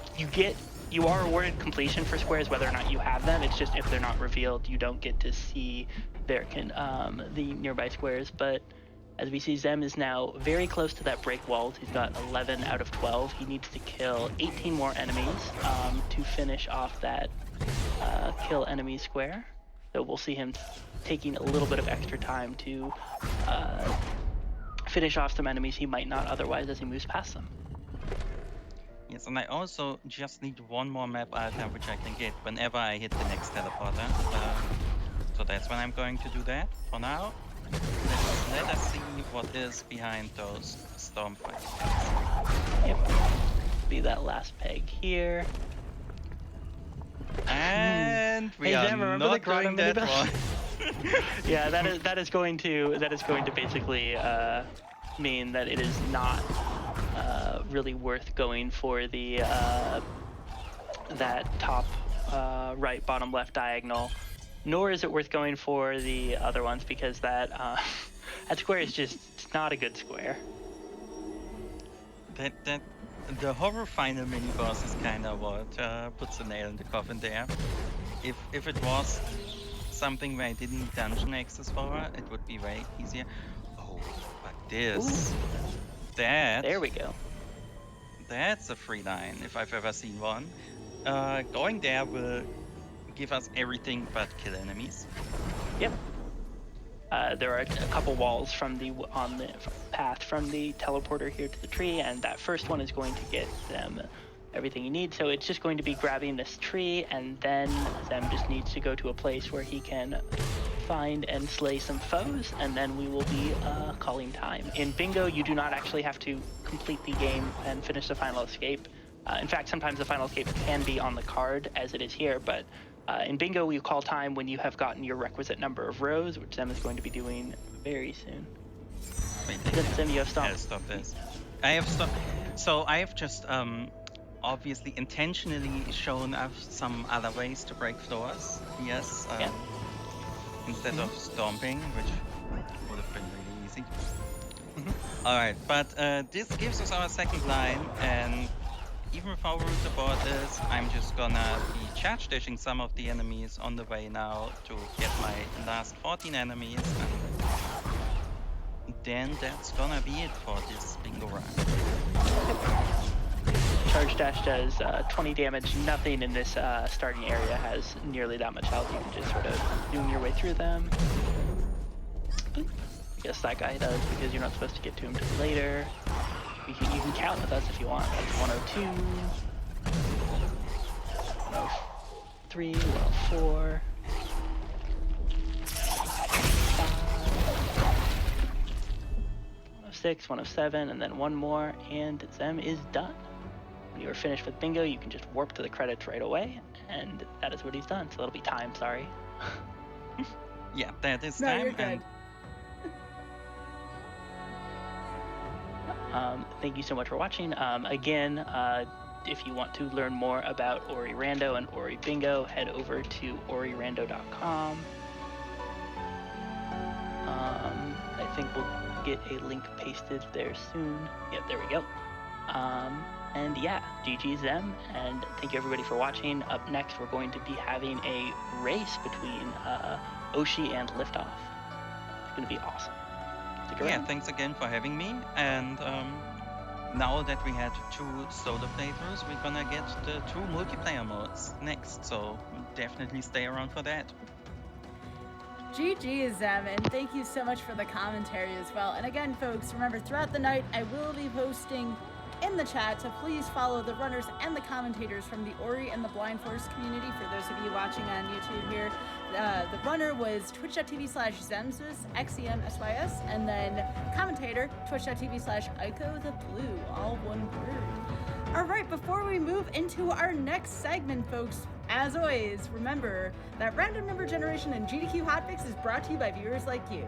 Speaker 4: are awarded completion for squares whether or not you have them. It's just if they're not revealed, you don't get to see the nearby squares. But as we see, Zem is now very close to that break walls. He's got 11 out of 12. He needs to kill 18 more enemies to finish off that kill enemy square. So we'll see him taking a little bit of extra time to finish off some enemies he might not otherwise as he moves past them.
Speaker 5: Yes, and I also just need one more map item which I can get whenever I hit the next teleporter. So that's when I'm going to do that. For now, let us see what is behind those storm fights.
Speaker 4: Yep. Be that last peg here.
Speaker 5: And we are
Speaker 4: Zem, remember
Speaker 5: not
Speaker 4: the
Speaker 5: doing that one.
Speaker 4: Yeah, that is going to basically mean that it is not really worth going for the that top right bottom left diagonal, nor is it worth going for the other ones because that that square is just not a good square.
Speaker 5: That the horror final mini boss is kind of what puts the nail in the coffin there. If it was something where I didn't need dungeon access for, it would be way easier. Oh, but this, that.
Speaker 4: There we go.
Speaker 5: That's a free line if I've ever seen one. Going there will give us everything but kill enemies.
Speaker 4: Yep. There are a couple walls on the path from the teleporter here to the tree, and that first one is going to get them everything you need. So it's just going to be grabbing this tree, and then Zem just needs to go to a place where he can find and slay some foes, and then we will be calling time. In Bingo, you do not actually have to complete the game and finish the final escape. In fact, sometimes the final escape can be on the card, as it is here, but in Bingo, you call time when you have gotten your requisite number of rows, which Zem is going to be doing very soon.
Speaker 5: Wait,
Speaker 4: Zem, you have stopped.
Speaker 5: I'll stop this. I have stopped. So I have just obviously intentionally shown us some other ways to break floors. Yes.
Speaker 4: Yeah.
Speaker 5: Instead of stomping, which would have been really easy. Alright, but this gives us our second line, and even with how rude the board is, I'm just gonna be charge dashing some of the enemies on the way now to get my last 14 enemies, and then that's gonna be it for this bingo run.
Speaker 4: Charge dash does 20 damage. Nothing in this starting area has nearly that much health. You can just sort of zoom your way through them. Boop. I guess that guy does because you're not supposed to get to him till later. You can count with us if you want. That's 102, 103, 104, 106, 107, and then one more, and Zem is done. When you are finished with Bingo, you can just warp to the credits right away, and that is what he's done. So that'll be time, sorry.
Speaker 5: Yeah, that is
Speaker 1: No,
Speaker 5: time.
Speaker 1: you're good.
Speaker 4: Thank you so much for watching. Again, if you want to learn more about Ori Rando and Ori Bingo, head over to orirando.com. I think we'll get a link pasted there soon. Yep, there we go. And yeah, GG Zem, and thank you everybody for watching. Up next, we're going to be having a race between Oshi and Liftoff. It's going to be awesome. Stick
Speaker 5: Yeah,
Speaker 4: around.
Speaker 5: thanks again for having me. And now that we had 2 solo playthroughs, we're gonna get the 2 multiplayer modes next. So definitely stay around for that.
Speaker 1: GG, Zaman. Thank you so much for the commentary as well. And again, folks, remember, throughout the night, I will be posting in the chat, so please follow the runners and the commentators from the Ori and the Blind Forest community. For those of you watching on YouTube here, the runner was twitch.tv/Zemsys, XEMSYS, and then commentator, twitch.tv/Ico the Blue, all one word. All right, before we move into our next segment, folks, as always, remember that Random Number Generation and GDQ Hotfix is brought to you by viewers like you.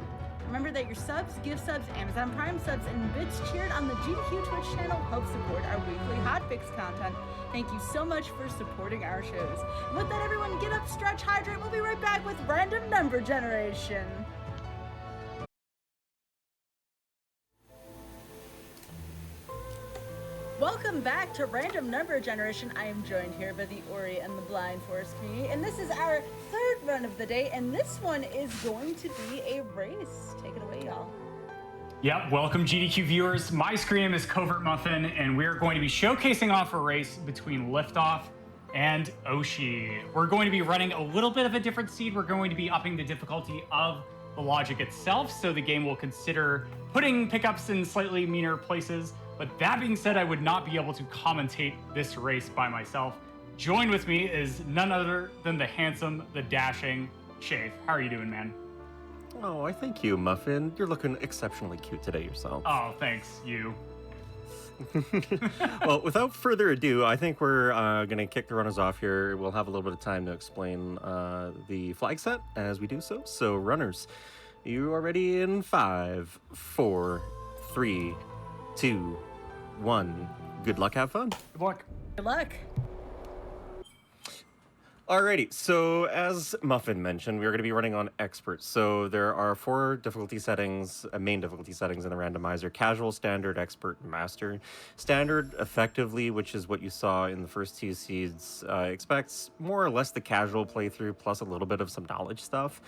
Speaker 1: Remember that your subs, gift subs, Amazon Prime subs, and bits cheered on the GDQ Twitch channel help support our weekly Hotfix content. Thank you so much for supporting our shows. And with that, everyone, get up, stretch, hydrate. We'll be right back with Random Number Generation. Welcome back to Random Number Generation. I am joined here by the Ori and the Blind Forest community, and this is our third run of the day, and this one is going to be a race. Take it away, y'all.
Speaker 2: Yep, welcome GDQ viewers. My screen name is Covert Muffin, and we're going to be showcasing off a race between Liftoff and Oshi. We're going to be running a little bit of a different seed. We're going to be upping the difficulty of the logic itself, so the game will consider putting pickups in slightly meaner places. But that being said, I would not be able to commentate this race by myself. Joined with me is none other than the handsome, the dashing Shafe. How are you doing, man?
Speaker 3: Oh, I thank you, Muffin. You're looking exceptionally cute today yourself.
Speaker 2: Oh, thanks, you.
Speaker 3: Well, without further ado, I think we're going to kick the runners off here. We'll have a little bit of time to explain the flag set as we do so. So, runners, you are ready in 5, 4, 3, 2, 1. Good luck, have fun.
Speaker 2: Good luck.
Speaker 1: Good luck.
Speaker 3: Alrighty, so as Muffin mentioned, we're going to be running on Expert. So there are 4 difficulty settings, main difficulty settings in the randomizer: Casual, Standard, Expert, and Master. Standard, effectively, which is what you saw in the first 2 seeds, expects more or less the casual playthrough plus a little bit of some knowledge stuff.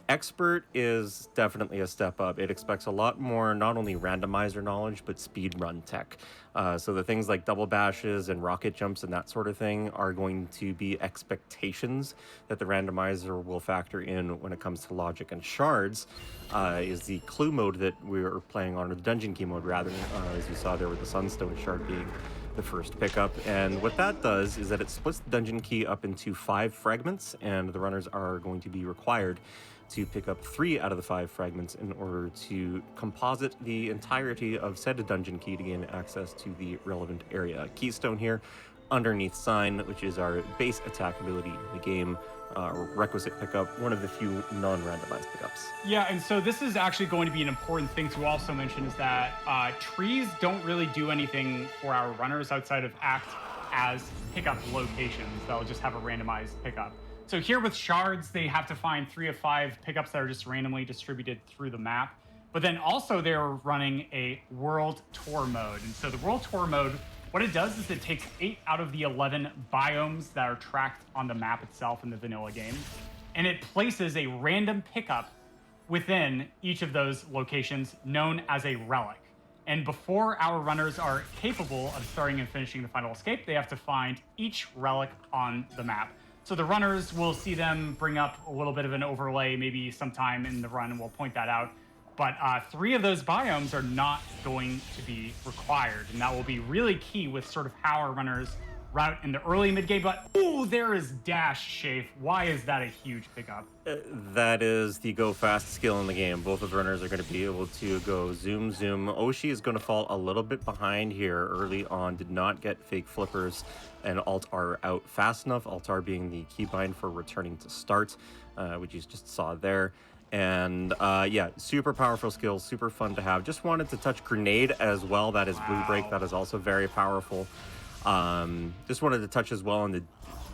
Speaker 3: Expert is definitely a step up. It expects a lot more, not only randomizer knowledge, but speed run tech. So the things like double bashes and rocket jumps and that sort of thing are going to be expectations that the randomizer will factor in when it comes to logic. And shards is the clue mode that we're playing on, or the dungeon key mode rather, as you saw there with the sunstone shard being the first pickup. And what that does is that it splits the dungeon key up into 5 fragments, and the runners are going to be required to pick up 3 out of the 5 fragments in order to composite the entirety of said dungeon key to gain access to the relevant area. Keystone here underneath Sign, which is our base attack ability in the game, requisite pickup, one of the few non-randomized pickups.
Speaker 2: Yeah, and so this is actually going to be an important thing to also mention, is that trees don't really do anything for our runners outside of act as pickup locations. They'll just have a randomized pickup. So here with shards, they have to find 3 of 5 pickups that are just randomly distributed through the map. But then also they're running a world tour mode. And so the world tour mode, what it does is it takes 8 out of the 11 biomes that are tracked on the map itself in the vanilla game, and it places a random pickup within each of those locations known as a relic. And before our runners are capable of starting and finishing the final escape, they have to find each relic on the map. So the runners will see them bring up a little bit of an overlay, maybe sometime in the run, and we'll point that out. But 3 of those biomes are not going to be required, and that will be really key with sort of how our runners route in the early mid-game. But, ooh, there is Dash, Shafe. Why is that a huge pickup?
Speaker 3: That is the go fast skill in the game. Both of the runners are going to be able to go zoom, zoom. Oshi is going to fall a little bit behind here early on, did not get fake flippers and Alt-R out fast enough. Alt-R being the keybind for returning to start, which you just saw there. And yeah, super powerful skill, super fun to have. Just wanted to touch Grenade as well. That is Blue Break. That is also very powerful. Just wanted to touch as well on the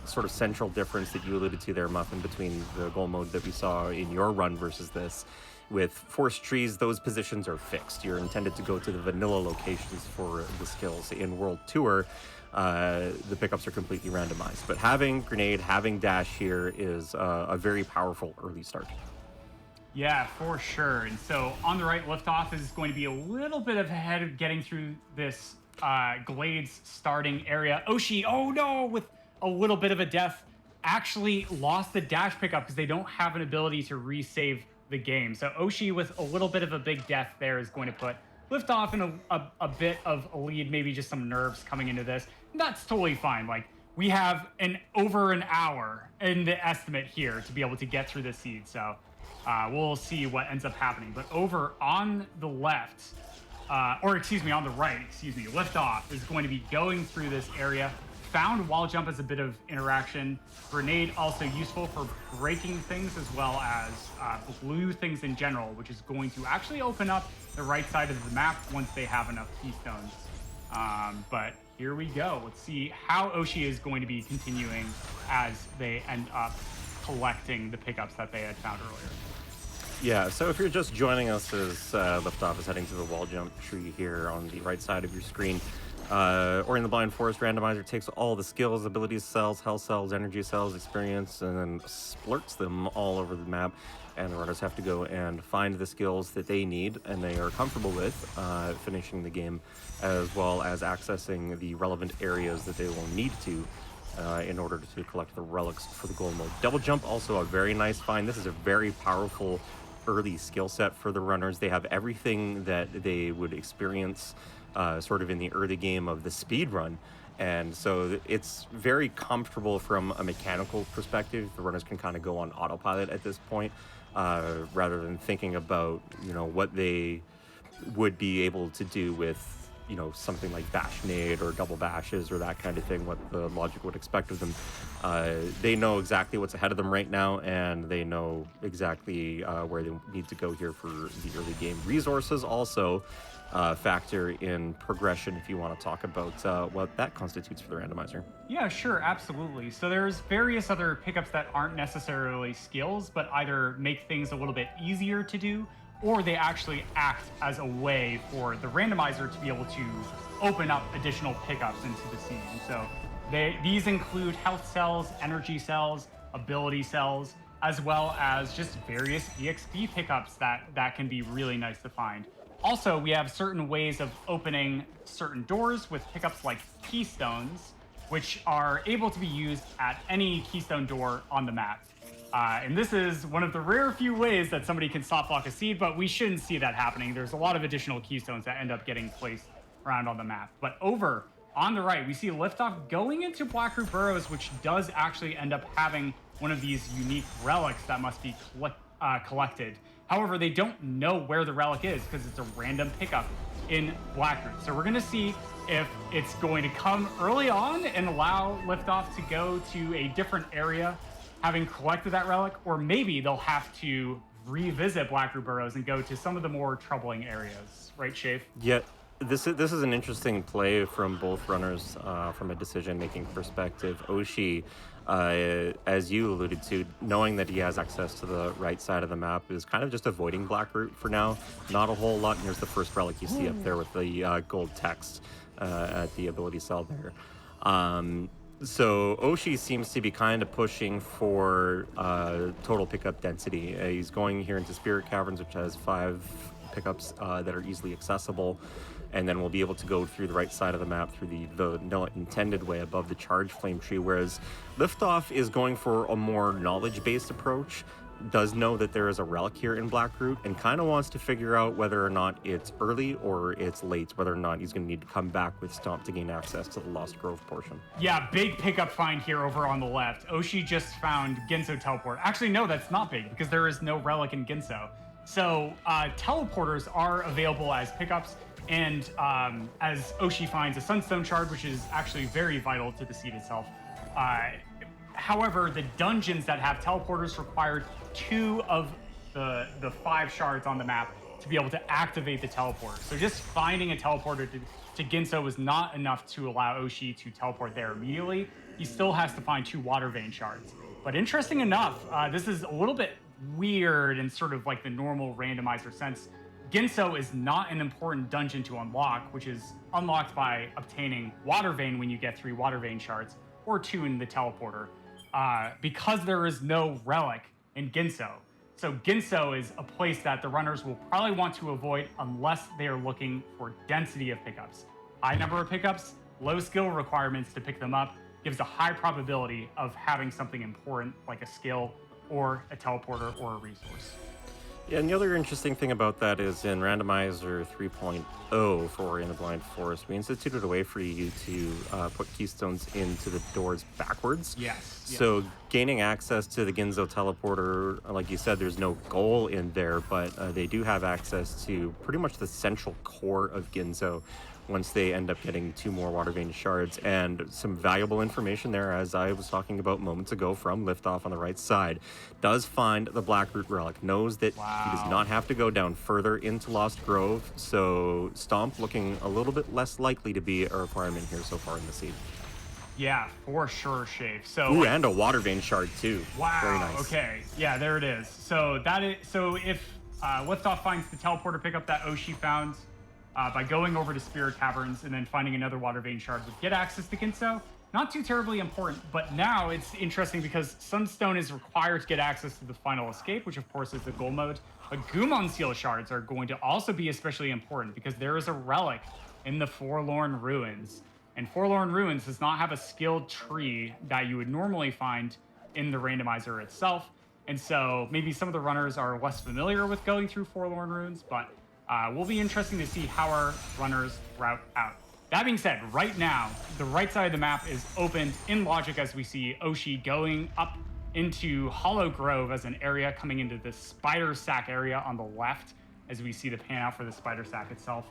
Speaker 3: sort of central difference that you alluded to there, Muffin, between the goal mode that we saw in your run versus this. With Forest Trees, those positions are fixed. You're intended to go to the vanilla locations for the skills. In World Tour, the pickups are completely randomized. But having Grenade, having Dash here is a very powerful early start.
Speaker 2: Yeah, for sure. And so on the right, liftoff is going to be a little bit ahead of getting through this Glades starting area. Oshi, oh no, with a little bit of a death, actually lost the dash pickup because they don't have an ability to resave the game. So Oshi with a little bit of a big death there is going to put liftoff in a bit of a lead, maybe just some nerves coming into this. That's totally fine. Like, we have over an hour in the estimate here to be able to get through the seed. So we'll see what ends up happening. But over on the left, on the right, liftoff is going to be going through this area. Found wall jump as a bit of interaction. Grenade also useful for breaking things as well as blue things in general, which is going to actually open up the right side of the map once they have enough keystones. But here we go. Let's see how Oshi is going to be continuing as they end up collecting the pickups that they had found earlier.
Speaker 3: Yeah, so if you're just joining us as Liftoff is heading to the wall jump tree here on the right side of your screen, Ori and the Blind Forest randomizer takes all the skills, abilities cells, health cells, energy cells, experience, and then splurts them all over the map. And the runners have to go and find the skills that they need and they are comfortable with finishing the game, as well as accessing the relevant areas that they will need to in order to collect the relics for the goal mode. Double jump, also a very nice find. This is a very powerful early skill set for the runners. They have everything that they would experience sort of in the early game of the speed run. And so it's very comfortable from a mechanical perspective. The runners can kind of go on autopilot at this point, rather than thinking about, what they would be able to do with, something like bash nade or double bashes or that kind of thing, what the logic would expect of them. They know exactly what's ahead of them right now, and they know exactly where they need to go here for the early game. Resources also factor in progression if you want to talk about what that constitutes for the randomizer.
Speaker 2: Yeah, sure, absolutely. So there's various other pickups that aren't necessarily skills, but either make things a little bit easier to do, or they actually act as a way for the randomizer to be able to open up additional pickups into the scene. So these include health cells, energy cells, ability cells, as well as just various EXP pickups that can be really nice to find. Also, we have certain ways of opening certain doors with pickups like keystones, which are able to be used at any keystone door on the map. And this is one of the rare few ways that somebody can soft lock a seed, but we shouldn't see that happening. There's a lot of additional keystones that end up getting placed around on the map. But over on the right, we see Liftoff going into Blackroot Burrows, which does actually end up having one of these unique relics that must be collected. However, they don't know where the relic is because it's a random pickup in Blackroot. So we're going to see if it's going to come early on and allow Liftoff to go to a different area having collected that relic, or maybe they'll have to revisit Blackroot Burrows and go to some of the more troubling areas. Right, Shafe?
Speaker 3: Yeah, this is an interesting play from both runners from a decision-making perspective. Oshi, as you alluded to, knowing that he has access to the right side of the map, is kind of just avoiding Blackroot for now. Not a whole lot. And here's the first relic you see up there with the gold text at the ability cell there. So Oshi seems to be kind of pushing for total pickup density. He's going here into Spirit Caverns, which has 5 pickups that are easily accessible, and then we'll be able to go through the right side of the map through the no intended way above the charge flame tree, whereas Liftoff is going for a more knowledge-based approach, does know that there is a relic here in Blackroot, and kind of wants to figure out whether or not it's early or it's late, whether or not he's going to need to come back with Stomp to gain access to the Lost Grove portion.
Speaker 2: Yeah, big pickup find here over on the left. Oshi just found Ginso Teleport. Actually, no, that's not big because there is no relic in Ginso. So teleporters are available as pickups, and as Oshi finds a Sunstone Shard, which is actually very vital to the seed itself. However, the dungeons that have teleporters required 2 of the 5 shards on the map to be able to activate the teleporter. So just finding a teleporter to Ginso was not enough to allow Oshi to teleport there immediately. He still has to find 2 water vein shards. But interesting enough, this is a little bit weird in sort of like the normal randomizer sense. Ginso is not an important dungeon to unlock, which is unlocked by obtaining water vein when you get 3 water vein shards, or 2 in the teleporter. Because there is no relic in Ginso. So Ginso is a place that the runners will probably want to avoid unless they are looking for density of pickups. High number of pickups, low skill requirements to pick them up gives a high probability of having something important like a skill or a teleporter or a resource.
Speaker 3: Yeah, and the other interesting thing about that is in Randomizer 3.0 for In the Blind Forest, we instituted a way for you to put keystones into the doors backwards.
Speaker 2: Yes.
Speaker 3: So gaining access to the Ginso teleporter, like you said, there's no goal in there, but they do have access to pretty much the central core of Ginso once they end up getting 2 more water vein shards, and some valuable information there, as I was talking about moments ago from Liftoff on the right side. Does find the Blackroot Relic, knows that he does not have to go down further into Lost Grove, so Stomp looking a little bit less likely to be a requirement here so far in the seed.
Speaker 2: Yeah, for sure, Shafe. So
Speaker 3: ooh, and a water vein shard too.
Speaker 2: Wow.
Speaker 3: Very nice.
Speaker 2: Okay. Yeah, there it is. So if Liftoff finds the teleporter pickup that Oshi found by going over to Spirit Caverns and then finding another water vein shard would get access to Ginso. Not too terribly important, but now it's interesting because Sunstone is required to get access to the final escape, which of course is the goal mode. But Gumon Seal shards are going to also be especially important because there is a relic in the Forlorn Ruins. And Forlorn Ruins does not have a skilled tree that you would normally find in the randomizer itself. And so maybe some of the runners are less familiar with going through Forlorn Ruins, but will be interesting to see how our runners route out. That being said, right now, the right side of the map is opened in logic as we see Oshi going up into Hollow Grove as an area, coming into the Spider Sack area on the left, as we see the pan out for the Spider Sack itself,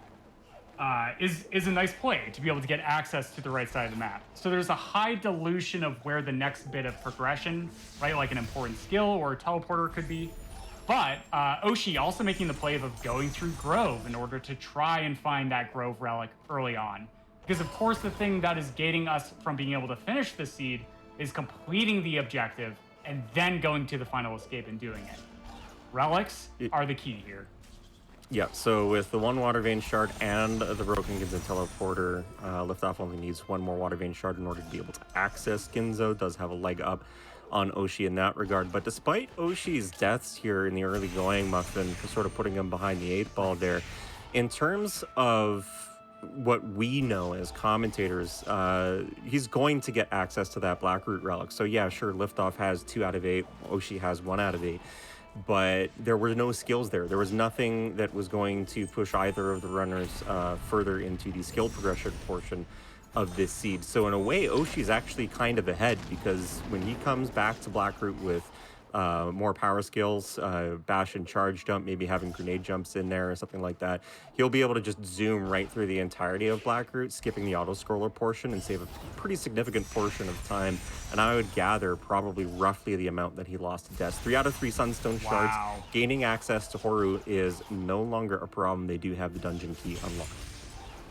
Speaker 2: is a nice play to be able to get access to the right side of the map. So there's a high dilution of where the next bit of progression, right, like an important skill or a teleporter could be. But Oshi also making the play of going through Grove in order to try and find that Grove relic early on. Because of course the thing that is gating us from being able to finish the seed is completing the objective and then going to the final escape and doing it. Relics are the key here.
Speaker 3: Yeah, so with the 1 water vein shard and the broken Ginso teleporter, Liftoff only needs 1 more water vein shard in order to be able to access Ginso. Does have a leg up on Oshi in that regard. But despite Oshi's deaths here in the early going, Muffin, for sort of putting him behind the 8 ball there, in terms of what we know as commentators, he's going to get access to that Blackroot relic. So yeah, sure, Liftoff has 2 out of 8, Oshi has 1 out of 8. But there were no skills there. There was nothing that was going to push either of the runners further into the skill progression portion of this seed. So in a way, Oshi's actually kind of ahead, because when he comes back to Blackroot with more power skills, bash and charge jump, maybe having grenade jumps in there or something like that, he'll be able to just zoom right through the entirety of Blackroot, skipping the auto-scroller portion, and save a pretty significant portion of time. And I would gather probably roughly the amount that he lost to death. 3 out of 3 Sunstone shards. Gaining access to Horu is no longer a problem. They do have the dungeon key unlocked.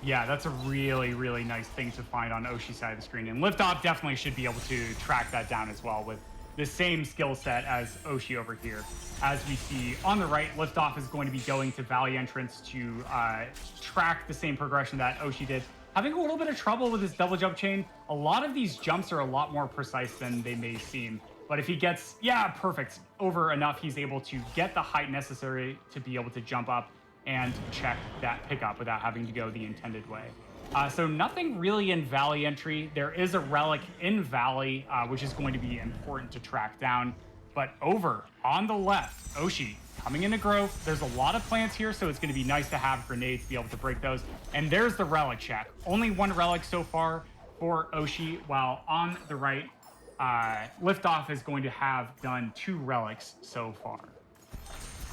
Speaker 2: Yeah, that's a really, really nice thing to find on Oshi's side of the screen. And Liftoff definitely should be able to track that down as well with the same skill set as Oshi over here. As we see on the right, Liftoff is going to be going to Valley Entrance to track the same progression that Oshi did. Having a little bit of trouble with his double jump chain. A lot of these jumps are a lot more precise than they may seem. But if he gets, perfect, over enough, he's able to get the height necessary to be able to jump up and check that pickup without having to go the intended way. So nothing really in Valley entry. There is a relic in Valley, which is going to be important to track down. But over on the left, Oshi coming into Grove. There's a lot of plants here, so it's going to be nice to have grenades to be able to break those. And there's the relic check. Only 1 relic so far for Oshi, while on the right, Liftoff is going to have done 2 relics so far.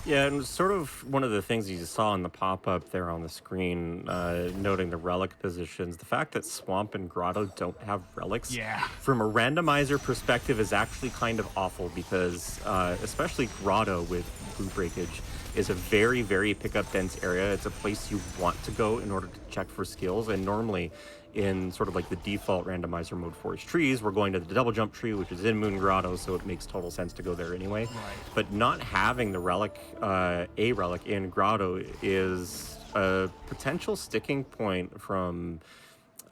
Speaker 3: Yeah, and sort of one of the things you saw in the pop-up there on the screen, noting the relic positions, the fact that Swamp and Grotto don't have relics, from a randomizer perspective, is actually kind of awful, because especially Grotto with blue breakage is a very, very pickup dense area. It's a place you want to go in order to check for skills, and normally in sort of like the default randomizer mode forest trees, we're going to the double jump tree, which is in Moon Grotto, so it makes total sense to go there anyway. Right. But not having the relic, a relic in Grotto, is a potential sticking point from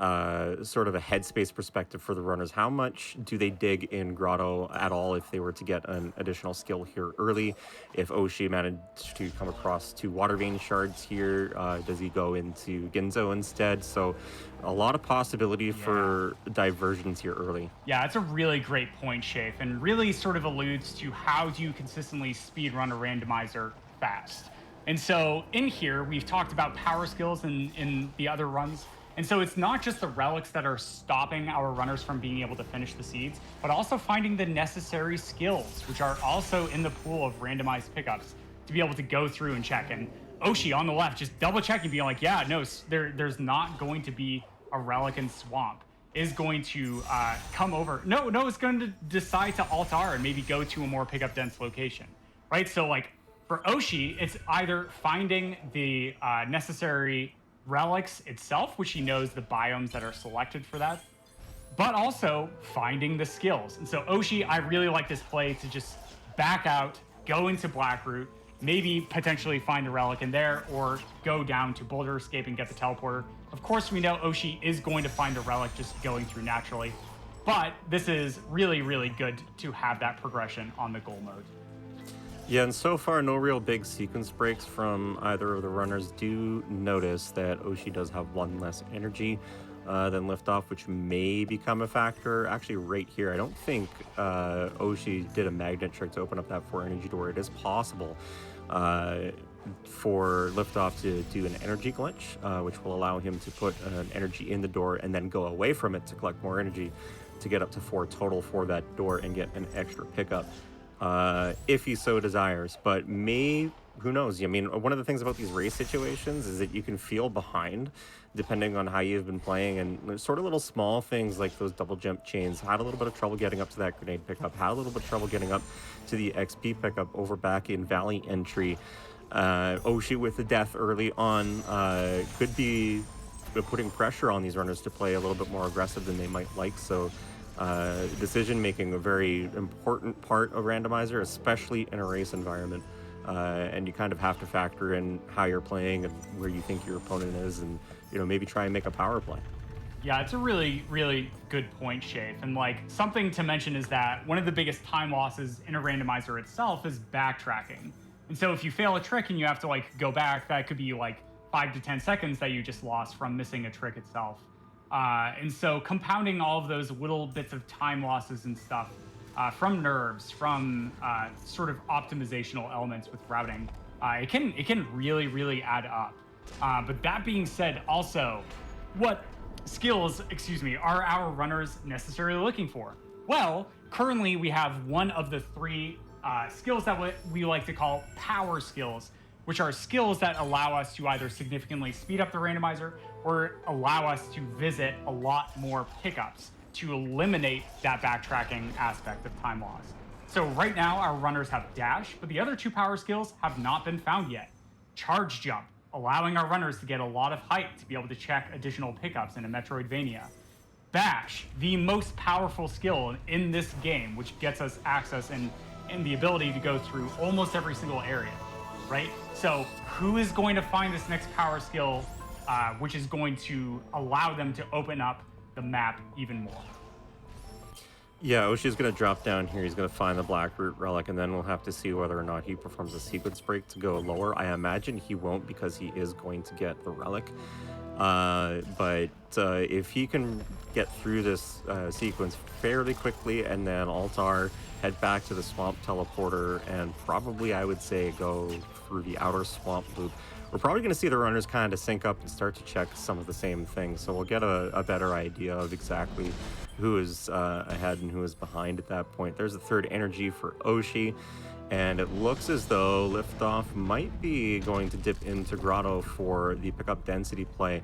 Speaker 3: sort of a headspace perspective for the runners. How much do they dig in Grotto at all if they were to get an additional skill here early? If Oshi managed to come across 2 Water Vein shards here, does he go into Ginzo instead? So a lot of possibility for diversions here early.
Speaker 2: Yeah, it's a really great point, Shafe, and really sort of alludes to how do you consistently speedrun a randomizer fast. And so in here, we've talked about power skills in the other runs. And so it's not just the relics that are stopping our runners from being able to finish the seeds, but also finding the necessary skills, which are also in the pool of randomized pickups to be able to go through and check. And Oshi on the left, just double checking, being like, yeah, no, there's not going to be a relic in Swamp, is going to come over. No, it's going to decide to alt-R and maybe go to a more pickup dense location, right? So like for Oshi, it's either finding the necessary relics itself, which he knows the biomes that are selected for that, but also finding the skills. And so Oshi, I really like this play to just back out, go into Blackroot, maybe potentially find a relic in there, or go down to Boulder Escape and get the teleporter. Of course, we know Oshi is going to find a relic just going through naturally, but this is really, really good to have that progression on the goal mode.
Speaker 3: Yeah, and so far, no real big sequence breaks from either of the runners. Do notice that Oshi does have 1 less energy than Liftoff, which may become a factor. Actually, right here, I don't think Oshi did a magnet trick to open up that 4 energy door. It is possible for Liftoff to do an energy glitch, which will allow him to put an energy in the door and then go away from it to collect more energy to get up to 4 total for that door and get an extra pickup. If he so desires, but who knows? I mean, one of the things about these race situations is that you can feel behind depending on how you've been playing, and sort of little small things like those double jump chains. Had a little bit of trouble getting up to that grenade pickup, had a little bit of trouble getting up to the XP pickup over back in Valley entry. Oshi with the death early on could be putting pressure on these runners to play a little bit more aggressive than they might like. So decision making, a very important part of randomizer, especially in a race environment, and you kind of have to factor in how you're playing and where you think your opponent is, and maybe try and make a power play.
Speaker 2: Yeah, it's a really, really good point, Shafe. And like something to mention is that one of the biggest time losses in a randomizer itself is backtracking. And so if you fail a trick and you have to like go back, that could be like 5 to 10 seconds that you just lost from missing a trick itself. And so compounding all of those little bits of time losses and stuff from nerves, from sort of optimizational elements with routing, it can really, really add up. But that being said, also, what skills, are our runners necessarily looking for? Well, currently we have one of the 3 skills that we like to call power skills, which are skills that allow us to either significantly speed up the randomizer or allow us to visit a lot more pickups to eliminate that backtracking aspect of time loss. So right now our runners have dash, but the other 2 power skills have not been found yet. Charge jump, allowing our runners to get a lot of height to be able to check additional pickups in a Metroidvania. Bash, the most powerful skill in this game, which gets us access and the ability to go through almost every single area, right? So who is going to find this next power skill, which is going to allow them to open up the map even more?
Speaker 3: Yeah, Oshi's going to drop down here. He's going to find the Blackroot relic, and then we'll have to see whether or not he performs a sequence break to go lower. I imagine he won't, because he is going to get the relic. But if he can get through this sequence fairly quickly and then alt-R, head back to the swamp teleporter, and probably, I would say, go through the outer swamp loop, we're probably going to see the runners kind of sync up and start to check some of the same things. So we'll get a better idea of exactly who is ahead and who is behind at that point. There's a 3rd energy for Oshi, and it looks as though Liftoff might be going to dip into Grotto for the pickup density play.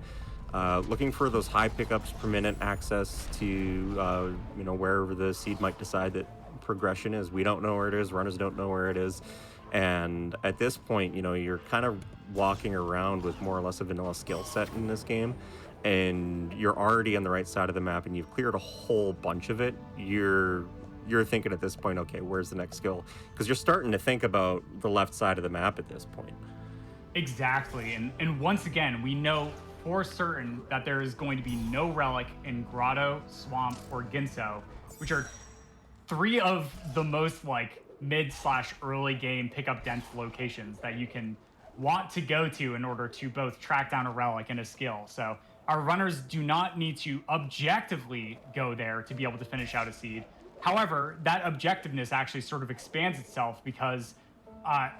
Speaker 3: Looking for those high pickups per minute, access to wherever the seed might decide that progression is. We don't know where it is, runners don't know where it is. And at this point, you're kind of walking around with more or less a vanilla skill set in this game, and you're already on the right side of the map and you've cleared a whole bunch of it. You're thinking at this point, okay, where's the next skill? Because you're starting to think about the left side of the map at this point.
Speaker 2: Exactly. And once again, we know for certain that there is going to be no relic in Grotto, Swamp, or Ginso, which are 3 of the most like mid/early game pickup dense locations that you can want to go to in order to both track down a relic and a skill. So our runners do not need to objectively go there to be able to finish out a seed. However, that objectiveness actually sort of expands itself because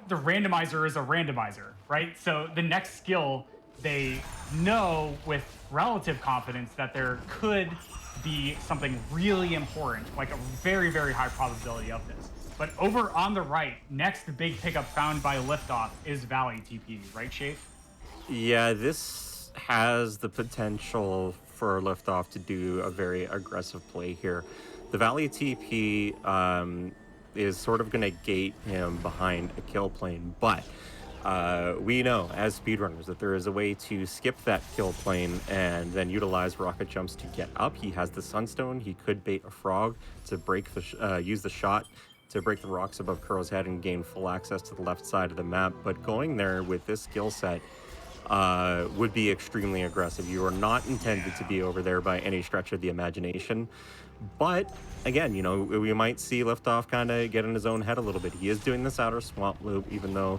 Speaker 2: the randomizer is a randomizer, right? So the next skill, they know with relative confidence that there could be something really important, like a very, very high probability of this. But over on the right, next big pickup found by Liftoff is Valley TP, right, Shafe?
Speaker 3: Yeah, this has the potential for Liftoff to do a very aggressive play here. The Valley TP is sort of going to gate him behind a kill plane, but we know as speedrunners that there is a way to skip that kill plane and then utilize rocket jumps to get up. He has the Sunstone. He could bait a frog to break the use the shot to break the rocks above Kuro's head and gain full access to the left side of the map. But going there with this skill set would be extremely aggressive. You are not intended to be over there by any stretch of the imagination. But again, you know, we might see Liftoff kind of get in his own head a little bit. He is doing this outer swamp loop, even though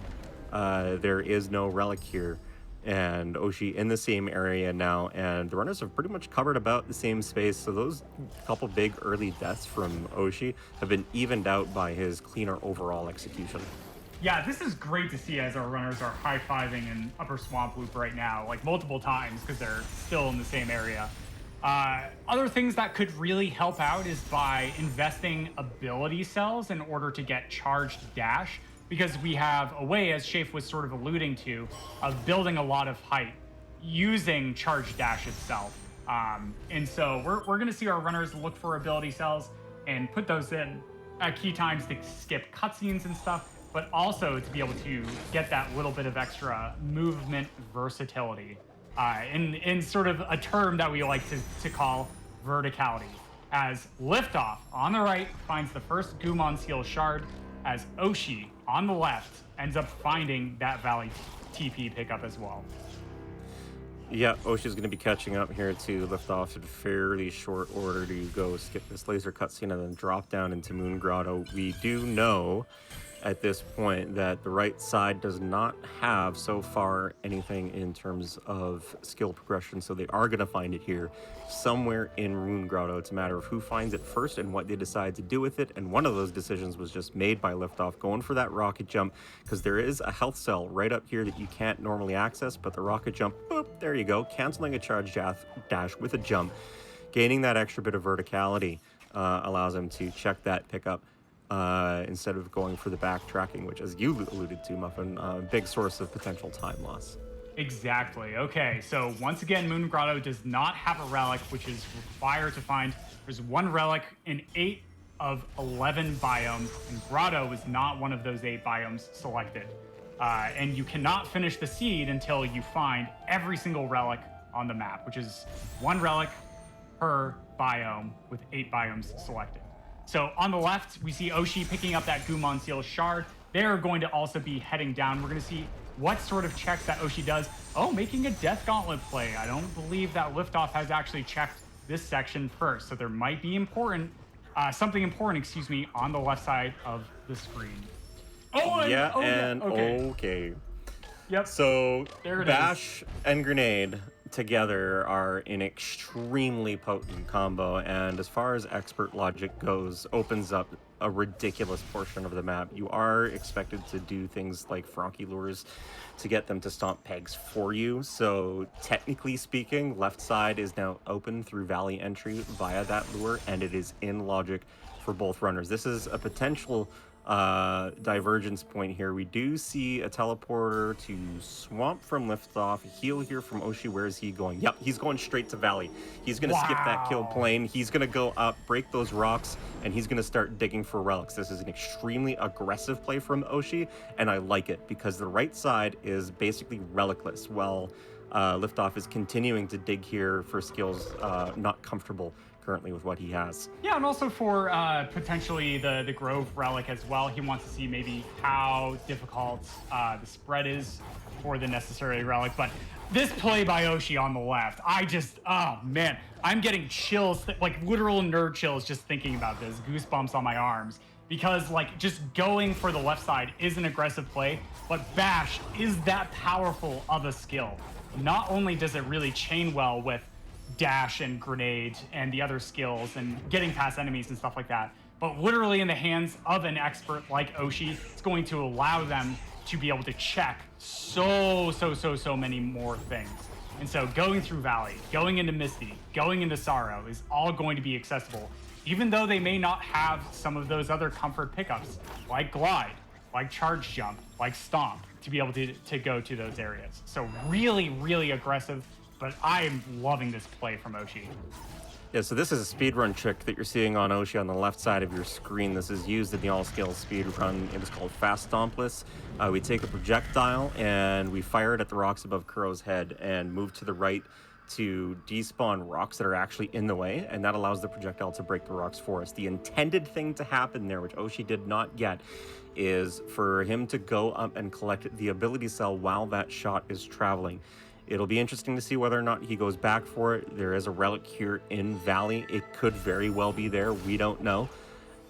Speaker 3: there is no relic here. And Oshi in the same area now, and the runners have pretty much covered about the same space. So those couple big early deaths from Oshi have been evened out by his cleaner overall execution.
Speaker 2: Yeah, this is great to see as our runners are high-fiving in Upper Swamp Loop right now, like multiple times, because they're still in the same area. Other things that could really help out is by investing ability cells in order to get charged dash, because we have a way, as Shafe was sort of alluding to, of building a lot of height using charged dash itself. And so we're going to see our runners look for ability cells and put those in at key times to skip cutscenes and stuff, but also to be able to get that little bit of extra movement versatility. In sort of a term that we like to call verticality, as Liftoff on the right finds the first Gumon Seal shard, as Oshi on the left ends up finding that Valley TP pickup as well.
Speaker 3: Yeah, Oshi's going to be catching up here to Liftoff in fairly short order to go skip this laser cutscene and then drop down into Moon Grotto. We do know at this point that the right side does not have so far anything in terms of skill progression, so they are going to find it here somewhere in Rune Grotto. It's a matter of who finds it first and what they decide to do with it, and one of those decisions was just made by Liftoff, going for that rocket jump, because there is a health cell right up here that you can't normally access, but the rocket jump, boop, there you go, canceling a charge dash with a jump, gaining that extra bit of verticality allows him to check that pickup instead of going for the backtracking, which, as you alluded to, Muffin, a big source of potential time loss.
Speaker 2: Exactly. Okay, so once again, Moon Grotto does not have a relic, which is required to find. There's one relic in 8 of 11 biomes, and Grotto is not one of those 8 biomes selected. And you cannot finish the seed until you find every single relic on the map, which is 1 relic per biome with 8 biomes selected. So on the left, we see Oshi picking up that Gumon Seal shard. They're going to also be heading down. We're going to see what sort of checks that Oshi does. Oh, making a Death Gauntlet play. I don't believe that Liftoff has actually checked this section first. So there might be something important, on the left side of the screen.
Speaker 3: Okay.
Speaker 2: Yep.
Speaker 3: So
Speaker 2: there it
Speaker 3: Bash and Grenade together are an extremely potent combo, and as far as expert logic goes, opens up a ridiculous portion of the map. You are expected to do things like Frankie lures to get them to stomp pegs for you. So technically speaking, left side is now open through Valley entry via that lure, and it is in logic for both runners. This is a potential divergence point here. We do see a teleporter to Swamp from Liftoff, heal here from Oshi. Where is he going? Yep, he's going straight to Valley. He's going to skip that kill plane. He's going to go up, break those rocks, and he's going to start digging for relics. This is an extremely aggressive play from Oshi, and I like it because the right side is basically relicless, while Liftoff is continuing to dig here for skills not comfortable currently with what he has.
Speaker 2: Yeah, and also for potentially the Grove relic as well. He wants to see maybe how difficult the spread is for the necessary relic. But this play by Oshi on the left, oh man, I'm getting chills, like literal nerd chills just thinking about this, goosebumps on my arms. Because like just going for the left side is an aggressive play, but Bash is that powerful of a skill. Not only does it really chain well with dash and grenade and the other skills and getting past enemies and stuff like that, but literally in the hands of an expert like Oshi, it's going to allow them to be able to check so many more things. And so going through Valley, going into Misty, going into Sorrow is all going to be accessible, even though they may not have some of those other comfort pickups like Glide, like Charge Jump, like Stomp, to be able to go to those areas. So really aggressive, but I'm loving this play from Oshi.
Speaker 3: Yeah, so this is a speedrun trick that you're seeing on Oshi on the left side of your screen. This is used in the all-scale speedrun. It is called Fast Stompless. We take a projectile and we fire it at the rocks above Kuro's head and move to the right to despawn rocks that are actually in the way, and that allows the projectile to break the rocks for us. The intended thing to happen there, which Oshi did not get, is for him to go up and collect the ability cell while that shot is traveling. It'll be interesting to see whether or not he goes back for it. There is a relic here in Valley. It could very well be there. We don't know.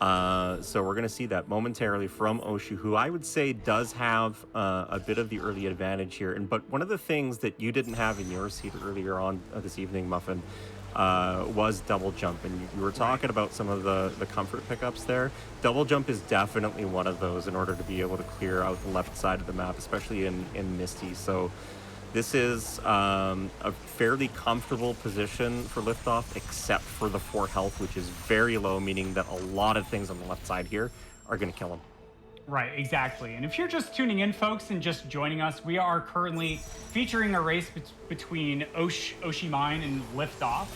Speaker 3: So we're going to see that momentarily from Oshi, who I would say does have a bit of the early advantage here. But one of the things that you didn't have in your seat earlier on this evening, Muffin, was double jump. And you were talking about some of the comfort pickups there. Double jump is definitely one of those in order to be able to clear out the left side of the map, especially in Misty. So this is a fairly comfortable position for liftoff, except for the 4 health, which is very low, meaning that a lot of things on the left side here are going to kill him.
Speaker 2: Right, exactly. And if you're just tuning in, folks, and just joining us, we are currently featuring a race between Oshi Mine and Liftoff,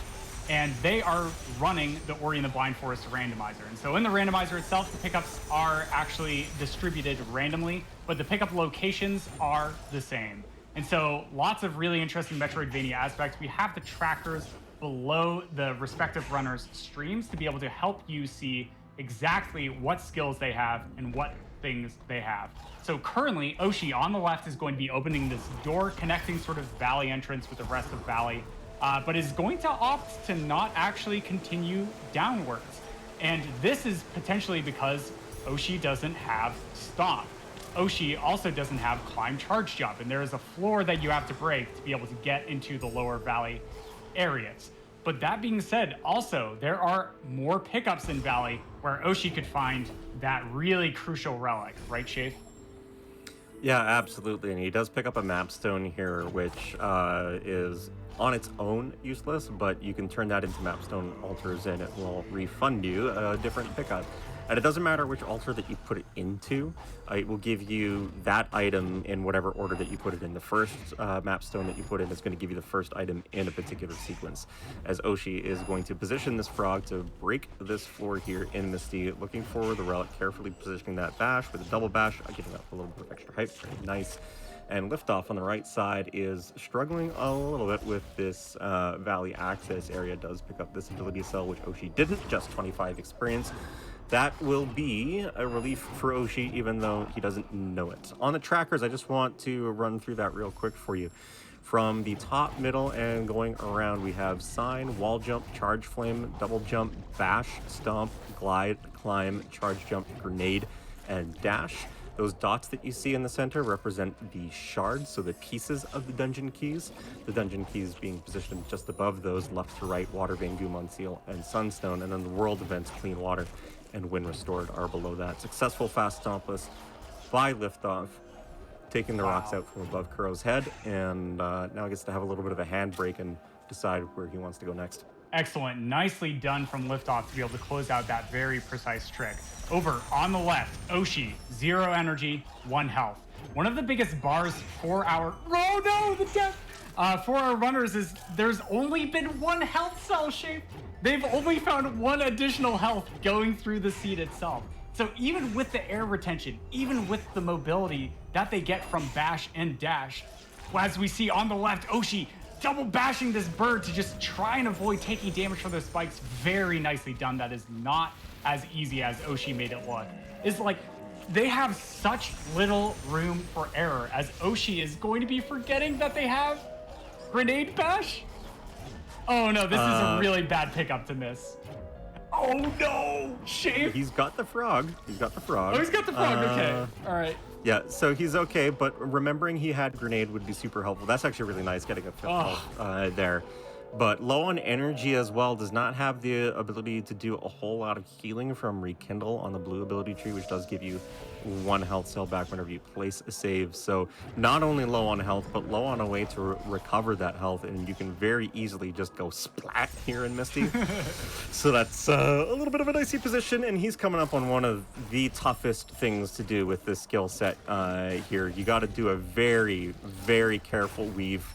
Speaker 2: and they are running the Ori and the Blind Forest randomizer. And so in the randomizer itself, the pickups are actually distributed randomly, but the pickup locations are the same. And so lots of really interesting Metroidvania aspects. We have the trackers below the respective runners' streams to be able to help you see exactly what skills they have and what things they have. So currently, Oshi on the left is going to be opening this door connecting sort of Valley entrance with the rest of Valley, but is going to opt to not actually continue downwards. And this is potentially because Oshi doesn't have Stomp. Oshi also doesn't have Climb Charge Jump, and there is a floor that you have to break to be able to get into the lower Valley areas. But that being said, also, there are more pickups in Valley where Oshi could find that really crucial relic, right, Shafe?
Speaker 3: Yeah, absolutely. And he does pick up a mapstone here, which is on its own useless, but you can turn that into mapstone altars and it will refund you a different pickup. And it doesn't matter which altar that you put it into, it will give you that item in whatever order that you put it in. The first mapstone that you put in is going to give you the first item in a particular sequence, as Oshi is going to position this frog to break this floor here in Misty, looking for the relic, carefully positioning that bash with a double bash, giving up a little bit of extra height. Very nice. And Liftoff on the right side is struggling a little bit with this Valley access area. Does pick up this ability cell, which Oshi didn't, just 25 experience. That will be a relief for Oshi, even though he doesn't know it. On the trackers, I just want to run through that real quick for you. From the top, middle, and going around, we have Sign, Wall Jump, Charge Flame, Double Jump, Bash, Stomp, Glide, Climb, Charge Jump, Grenade, and Dash. Those dots that you see in the center represent the shards, so the pieces of the dungeon keys. The dungeon keys being positioned just above those, left to right, Water Vein, Gumon Seal, and Sunstone, and then the world events, Clean Water and Wind Restored, are below that. Successful Fast Stompless by Liftoff, taking the rocks out from above Kuro's head, and now gets to have a little bit of a handbrake and decide where he wants to go next.
Speaker 2: Excellent. Nicely done from Liftoff to be able to close out that very precise trick. Over on the left, Oshi, 0 energy, 1 health. One of the biggest bars for our... Oh no, the death! For our runners is there's only been 1 health cell shape. They've only found 1 additional health going through the seed itself. So even with the air retention, even with the mobility that they get from Bash and Dash, as we see on the left, Oshi double bashing this bird to just try and avoid taking damage from those spikes. Very nicely done. That is not as easy as Oshi made it look. It's like they have such little room for error, as Oshi is going to be forgetting that they have Grenade bash? Oh no, this is a really bad pickup to miss. Oh no, Shafe.
Speaker 3: He's got the frog. He's got the frog.
Speaker 2: Oh, he's got the frog. Okay, all right.
Speaker 3: Yeah, so he's okay, but remembering he had grenade would be super helpful. That's actually really nice getting a fifth health there. But low on energy as well, does not have the ability to do a whole lot of healing from Rekindle on the blue ability tree, which does give you 1 health cell back whenever you place a save. So not only low on health, but low on a way to recover that health, and you can very easily just go splat here in Misty. So that's a little bit of a dicey position, and he's coming up on one of the toughest things to do with this skill set here. You got to do a very, very careful weave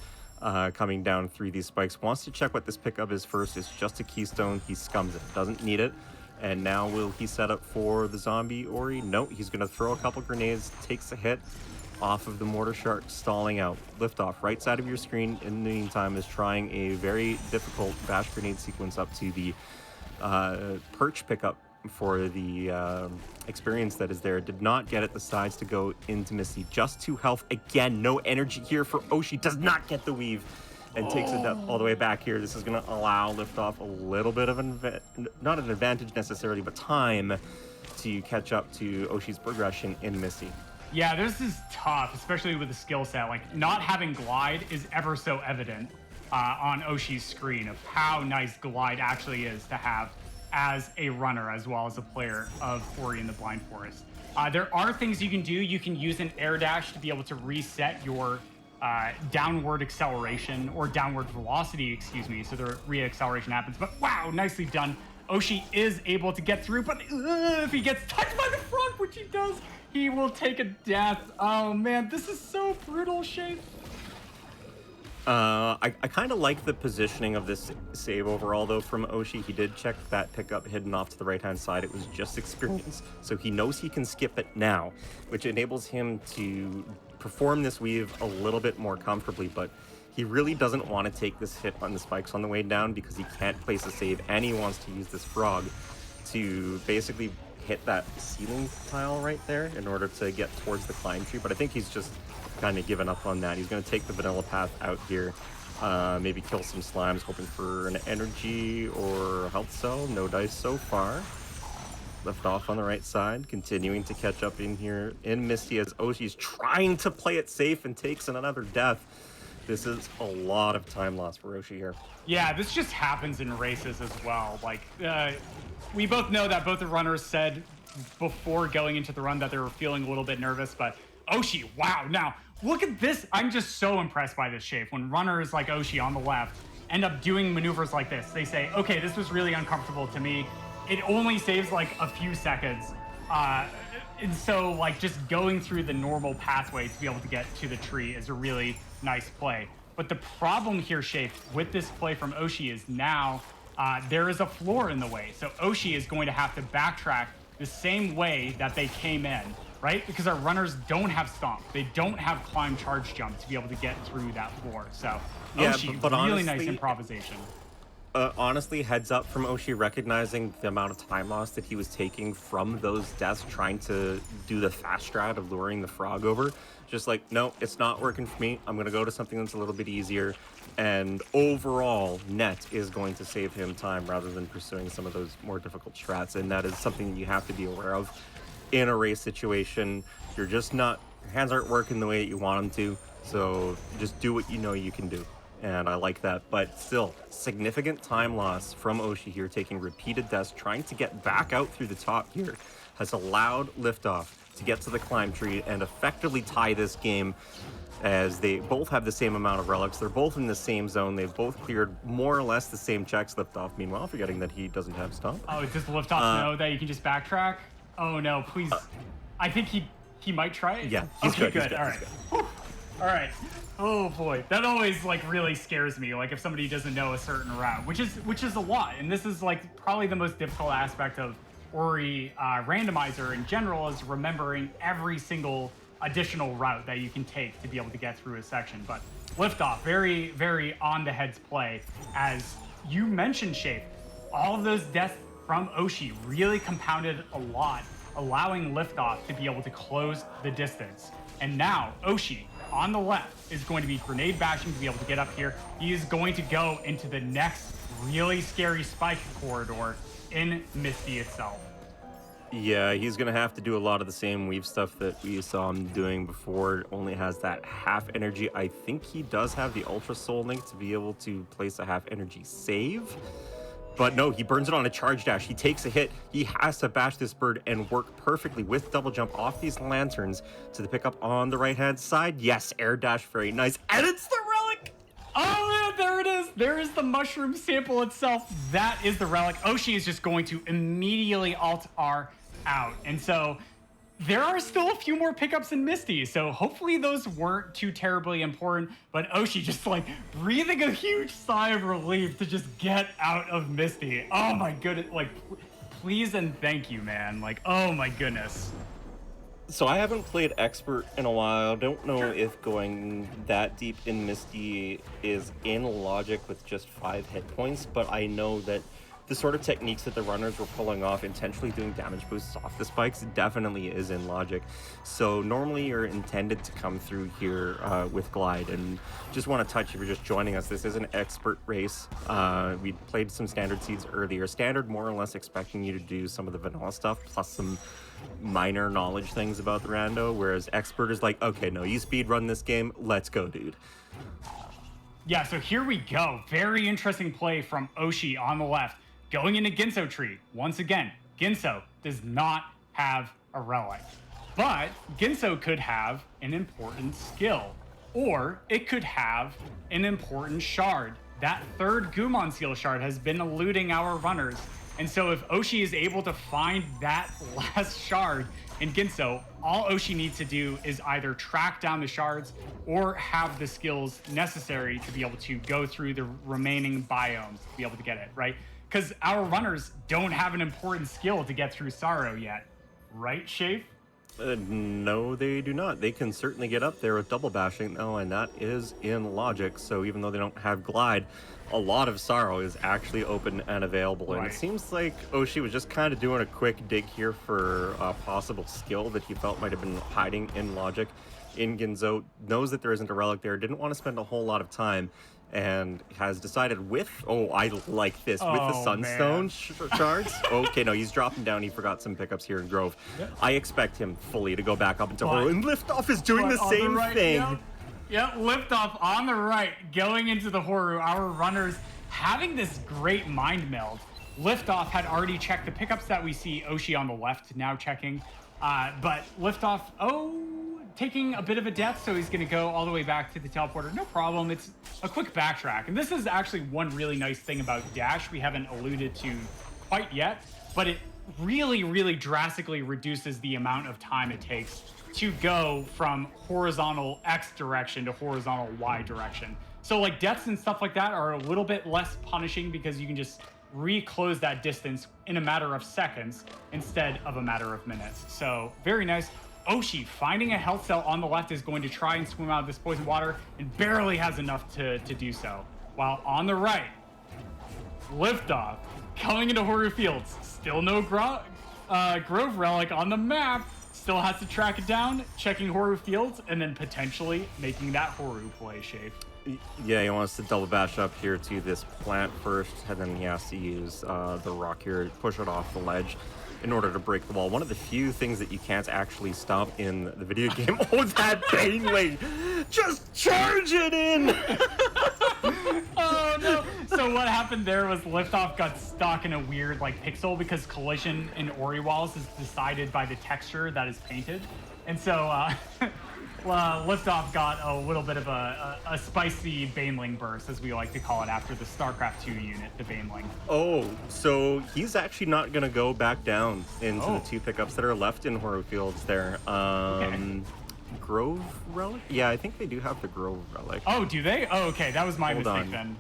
Speaker 3: coming down through these spikes. Wants to check what this pickup is first. It's just a keystone. He scums it. Doesn't need it. And now will he set up for the zombie Ori? No, he's going to throw a couple grenades. Takes a hit off of the mortar shark, stalling out. Liftoff, right side of your screen in the meantime, is trying a very difficult bash grenade sequence up to the perch pickup for the experience that is there. Did not get it. The sides to go into Misty. Just 2 health. Again, no energy here for Oshi. Does not get the weave and takes it all the way back here. This is going to allow Liftoff a little bit of not an advantage necessarily, but time to catch up to Oshi's progression in Misty.
Speaker 2: Yeah, this is tough, especially with the skill set. Like, not having glide is ever so evident on Oshi's screen of how nice glide actually is to have as a runner as well as a player of Ori in the Blind Forest. There are things you can do. You can use an air dash to be able to reset your downward acceleration or downward velocity, excuse me, so the re-acceleration happens. But wow, nicely done. Oshi is able to get through, but if he gets touched by the frog, which he does, he will take a death. Oh man, this is so brutal, Shane.
Speaker 3: I kind of like the positioning of this save overall, though, from Oshi. He did check that pickup hidden off to the right-hand side. It was just experience, so he knows he can skip it now, which enables him to perform this weave a little bit more comfortably, but he really doesn't want to take this hit on the spikes on the way down because he can't place a save, and he wants to use this frog to basically hit that ceiling tile right there in order to get towards the climb tree. But I think he's just kind of given up on that. He's going to take the vanilla path out here, maybe kill some slimes, hoping for an energy or a health cell. No dice so far. Left off on the right side, continuing to catch up in here in Misty as Oshi's trying to play it safe and takes another death. This is a lot of time loss for Oshi here.
Speaker 2: Yeah, this just happens in races as well. Like, we both know that both the runners said before going into the run that they were feeling a little bit nervous, but Oshi, wow. Now, look at this. I'm just so impressed by this shape. When runners like Oshi on the left end up doing maneuvers like this, they say, okay, this was really uncomfortable to me. It only saves like a few seconds. And so like just going through the normal pathway to be able to get to the tree is a really nice play. But the problem here, Shape, with this play from Oshi is now there is a floor in the way. So Oshi is going to have to backtrack the same way that they came in, right? Because our runners don't have stomp. They don't have climb charge jump to be able to get through that floor. So Oshi,
Speaker 3: but
Speaker 2: really
Speaker 3: honestly,
Speaker 2: nice improvisation.
Speaker 3: Honestly, heads up from Oshi, recognizing the amount of time loss that he was taking from those deaths, trying to do the fast strat of luring the frog over. Just like, no, it's not working for me. I'm going to go to something that's a little bit easier. And overall, net is going to save him time rather than pursuing some of those more difficult strats. And that is something you have to be aware of in a race situation. You're just not, your hands aren't working the way that you want them to. So just do what you know you can do. And I like that, but still, significant time loss from Oshi here, taking repeated deaths, trying to get back out through the top here, has allowed Liftoff to get to the climb tree and effectively tie this game, as they both have the same amount of relics. They're both in the same zone. They've both cleared more or less the same checks. Liftoff, meanwhile, forgetting that he doesn't have stomp.
Speaker 2: Oh, does Liftoff know that you can just backtrack? Oh no, please. I think he might try it.
Speaker 3: Yeah, he's
Speaker 2: okay,
Speaker 3: good.
Speaker 2: All right. All right. Oh boy, that always like really scares me. Like if somebody doesn't know a certain route, which is a lot, and this is like probably the most difficult aspect of Ori randomizer in general, is remembering every single additional route that you can take to be able to get through a section. But Liftoff, very, very on the heads play, as you mentioned, Shape. All of those deaths from Oshi really compounded a lot, allowing Liftoff to be able to close the distance. And now Oshi on the left is going to be grenade bashing to be able to get up here. He is going to go into the next really scary spike corridor in Misty itself.
Speaker 3: Yeah, he's going to have to do a lot of the same weave stuff that we saw him doing before. It only has that half energy. I think he does have the Ultra Soul Link to be able to place a half energy save. But no, he burns it on a charge dash. He takes a hit. He has to bash this bird and work perfectly with double jump off these lanterns to the pickup on the right-hand side. Yes, air dash, very nice. And it's the relic!
Speaker 2: Oh, there it is. There is the mushroom sample itself. That is the relic. Oshi is just going to immediately Alt-R out. And so there are still a few more pickups in Misty, so hopefully those weren't too terribly important, but Oshi just like breathing a huge sigh of relief to just get out of Misty. Oh my goodness, like please and thank you, man. Like, oh my goodness.
Speaker 3: So I haven't played Expert in a while. Don't know if going that deep in Misty is in logic with just 5 hit points, but I know that the sort of techniques that the runners were pulling off, intentionally doing damage boosts off the spikes, definitely is in logic. So normally you're intended to come through here with Glide, and just want to touch, if you're just joining us, this is an expert race. We played some standard seeds earlier. Standard more or less expecting you to do some of the vanilla stuff, plus some minor knowledge things about the rando, whereas expert is like, okay, no, you speed run this game, let's go, dude.
Speaker 2: Yeah, so here we go. Very interesting play from Oshi on the left. Going into Ginso tree. Once again, Ginso does not have a relic. But Ginso could have an important skill. Or it could have an important shard. That third Gumon Seal shard has been eluding our runners. And so if Oshi is able to find that last shard in Ginso, all Oshi needs to do is either track down the shards or have the skills necessary to be able to go through the remaining biomes to be able to get it, right? Because our runners don't have an important skill to get through Sorrow yet. Right, Shafe?
Speaker 3: No, they do not. They can certainly get up there with double bashing, though, and that is in logic. So even though they don't have Glide, a lot of Sorrow is actually open and available.
Speaker 2: Right.
Speaker 3: And it seems like Oshi was just kind of doing a quick dig here for a possible skill that he felt might have been hiding in logic in Ginzo. Knows that there isn't a relic there, didn't want to spend a whole lot of time, and has decided with, oh, I like this, with the Sunstone shards. Okay, no, he's dropping down. He forgot some pickups here in Grove. Yep. I expect him fully to go back up into Horo, and Liftoff is doing the same thing.
Speaker 2: Yep, Liftoff on the right, going into the Horu. Our runners having this great mind meld. Liftoff had already checked the pickups that we see. Oshi on the left now checking. But Liftoff, taking a bit of a death, so he's going to go all the way back to the teleporter. No problem. It's a quick backtrack. And this is actually one really nice thing about Dash we haven't alluded to quite yet, but it really, really drastically reduces the amount of time it takes to go from horizontal X direction to horizontal Y direction. So like deaths and stuff like that are a little bit less punishing because you can just reclose that distance in a matter of seconds instead of a matter of minutes. So very nice. Oshi finding a health cell on the left is going to try and swim out of this poison water and barely has enough to do so. While on the right, Liftoff coming into Horu Fields. Still no Grove Relic on the map. Still has to track it down, checking Horu Fields, and then potentially making that Horu play, Shafe.
Speaker 3: Yeah, he wants to double bash up here to this plant first, and then he has to use the rock here to push it off the ledge in order to break the wall. One of the few things that you can't actually stop in the video game. Oh, that Banewing! Just charge it in!
Speaker 2: Oh no! So what happened there was Liftoff got stuck in a weird like pixel because collision in Ori walls is decided by the texture that is painted, and so Liftoff got a little bit of a spicy Baneling burst, as we like to call it, after the StarCraft 2 unit, the Baneling.
Speaker 3: Oh, so he's actually not going to go back down into the 2 pickups that are left in Horu Fields there.
Speaker 2: Okay.
Speaker 3: Grove Relic? Yeah, I think they do have the Grove Relic.
Speaker 2: Oh, do they? Oh, okay, that was my mistake then.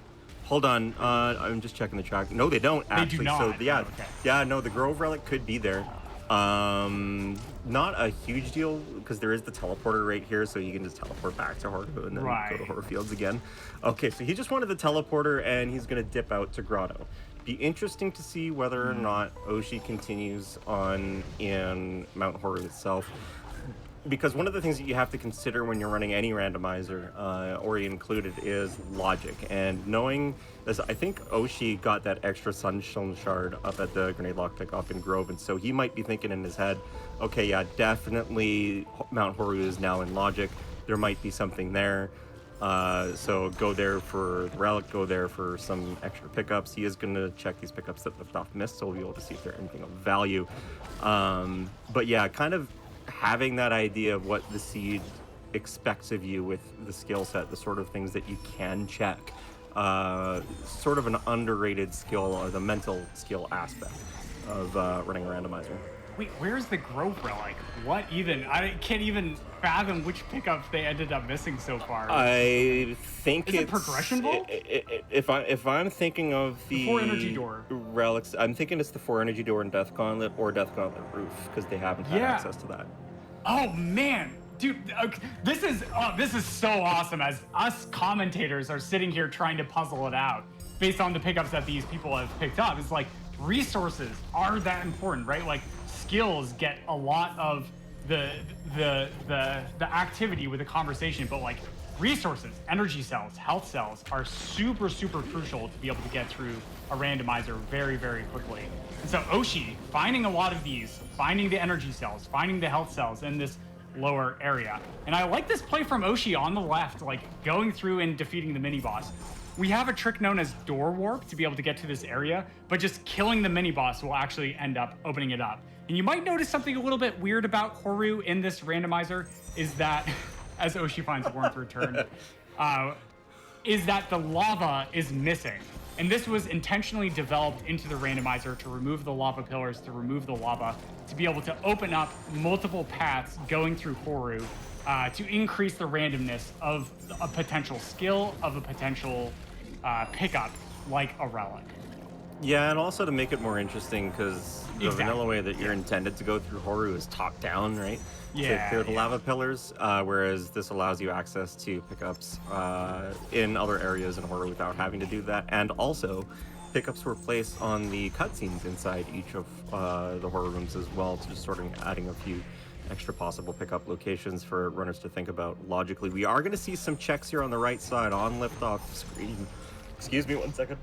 Speaker 3: Hold on, I'm just checking the track. No, they don't actually.
Speaker 2: They do not.
Speaker 3: So yeah,
Speaker 2: oh, okay.
Speaker 3: Yeah, no, the Grove Relic could be there. Not a huge deal because there is the teleporter right here, so you can just teleport back to Horu and then go to Horu Fields again. Okay, so he just wanted the teleporter and he's gonna dip out to Grotto. Be interesting to see whether or not Oshi continues on in Mount Horu itself. because one of the things that you have to consider when you're running any randomizer, Ori included, is logic. And knowing this, I think Oshi got that extra Sunstone Shard up at the Grenade Lockpick up in Grove, and so he might be thinking in his head, okay, yeah, definitely Mount Horu is now in logic. There might be something there. So go there for the relic, go there for some extra pickups. He is going to check these pickups that Liftoff missed, so we'll be able to see if they're anything of value. But yeah, kind of having that idea of what the seed expects of you with the skill set, the sort of things that you can check, sort of an underrated skill, or the mental skill aspect of running a randomizer.
Speaker 2: Wait, where's the Grove Relic? What even? I can't even fathom which pickups they ended up missing so far.
Speaker 3: I think
Speaker 2: Is it Progression Vault?
Speaker 3: If I'm thinking of the
Speaker 2: 4 energy door
Speaker 3: relics, I'm thinking it's the 4 energy door and Death Gauntlet, or Death Gauntlet Roof, because they haven't had access to that.
Speaker 2: Oh man, dude, okay, this is so awesome. As us commentators are sitting here trying to puzzle it out based on the pickups that these people have picked up. It's like resources are that important, right? Like skills get a lot of the activity with the conversation, but like resources, energy cells, health cells are super crucial to be able to get through a randomizer very quickly. And so Oshi finding a lot of these, finding the energy cells, finding the health cells in this lower area. And I like this play from Oshi on the left, like going through and defeating the mini boss. We have a trick known as door warp to be able to get to this area, but just killing the mini boss will actually end up opening it up. And you might notice something a little bit weird about Horu in this randomizer is that, as Oshi finds Warmth Return, is that the lava is missing. And this was intentionally developed into the randomizer to remove the lava pillars, to remove the lava, to be able to open up multiple paths going through Horu, to increase the randomness of a potential skill, of a potential pickup, like a relic.
Speaker 3: Yeah, and also to make it more interesting, because the vanilla way that you're intended to go through Horu is top down, right?
Speaker 2: Yeah.
Speaker 3: To clear the lava pillars, whereas this allows you access to pickups in other areas in Horu without having to do that. And also, pickups were placed on the cutscenes inside each of the Horu rooms as well, to just sort of adding a few extra possible pickup locations for runners to think about logically. We are going to see some checks here on the right side on Liftoff screen. Excuse me 1 second.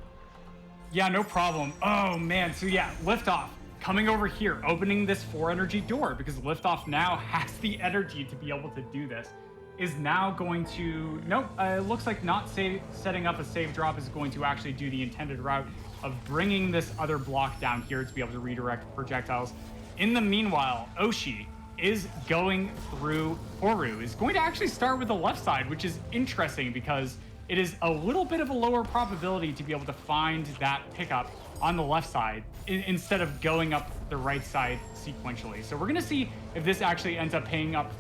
Speaker 2: Yeah, no problem. Oh man, so yeah, Liftoff coming over here, opening this 4 energy door, because Liftoff now has the energy to be able to do this, is now going to, nope, it looks like not setting up a save drop is going to actually do the intended route of bringing this other block down here to be able to redirect projectiles. In the meanwhile, Oshi is going through Horu, is going to actually start with the left side, which is interesting because it is a little bit of a lower probability to be able to find that pickup on the left side instead of going up the right side sequentially. So we're going to see if this actually ends up paying up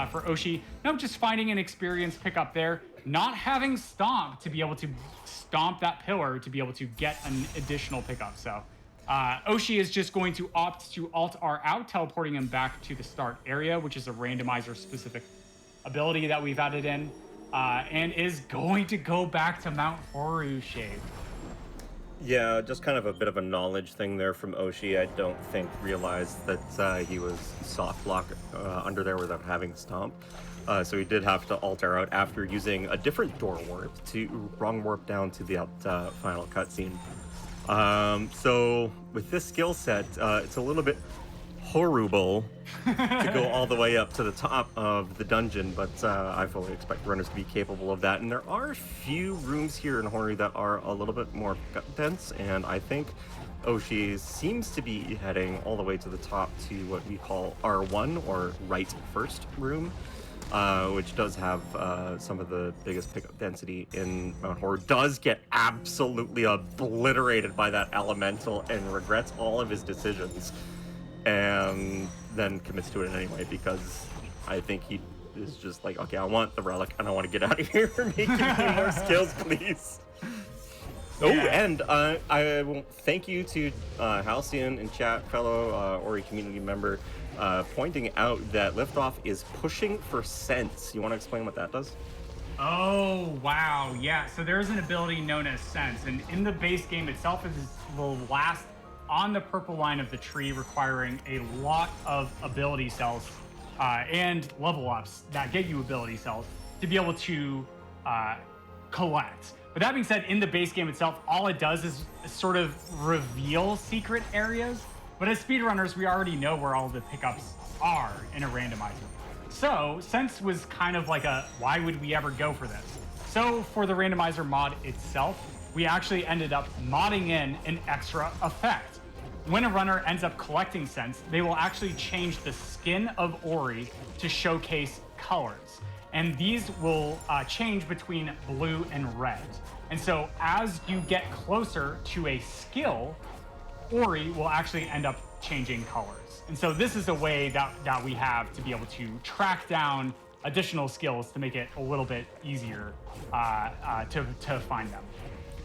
Speaker 2: for Oshi. No, just finding an experienced pickup there, not having Stomp to be able to stomp that pillar to be able to get an additional pickup. So Oshi is just going to opt to Alt-R out, teleporting him back to the start area, which is a randomizer specific ability that we've added in. And is going to go back to Mount Horu shape.
Speaker 3: Yeah, just kind of a bit of a knowledge thing there from Oshi. I don't think realized that he was soft block under there without having Stomp. So he did have to alter out after using a different door warp to wrong warp down to the final cutscene. So with this skill set, it's a little bit horrible to go all the way up to the top of the dungeon, but I fully expect runners to be capable of that. And there are a few rooms here in Horu that are a little bit more dense, and I think Oshi seems to be heading all the way to the top to what we call R1, or right first room, which does have some of the biggest pickup density in Mount Horu. Does get absolutely obliterated by that elemental and regrets all of his decisions, and then commits to it anyway, because I think he is just like, okay, I want the relic and I want to get out of here. Make me more skills, please. Oh, and I will thank you to Halcyon in chat, fellow Ori community member, pointing out that Liftoff is pushing for Sense. You want to explain what that does?
Speaker 2: Oh, wow. Yeah, so there's an ability known as Sense, and in the base game itself, it is the last on the purple line of the tree, requiring a lot of ability cells and level ups that get you ability cells to be able to collect. But that being said, in the base game itself, all it does is sort of reveal secret areas. But as speedrunners, we already know where all the pickups are in a randomizer. So Sense was kind of like a, why would we ever go for this? So for the randomizer mod itself, we actually ended up modding in an extra effect. When a runner ends up collecting Sense, they will actually change the skin of Ori to showcase colors. And these will change between blue and red. And so as you get closer to a skill, Ori will actually end up changing colors. And so this is a way that we have to be able to track down additional skills to make it a little bit easier to find them.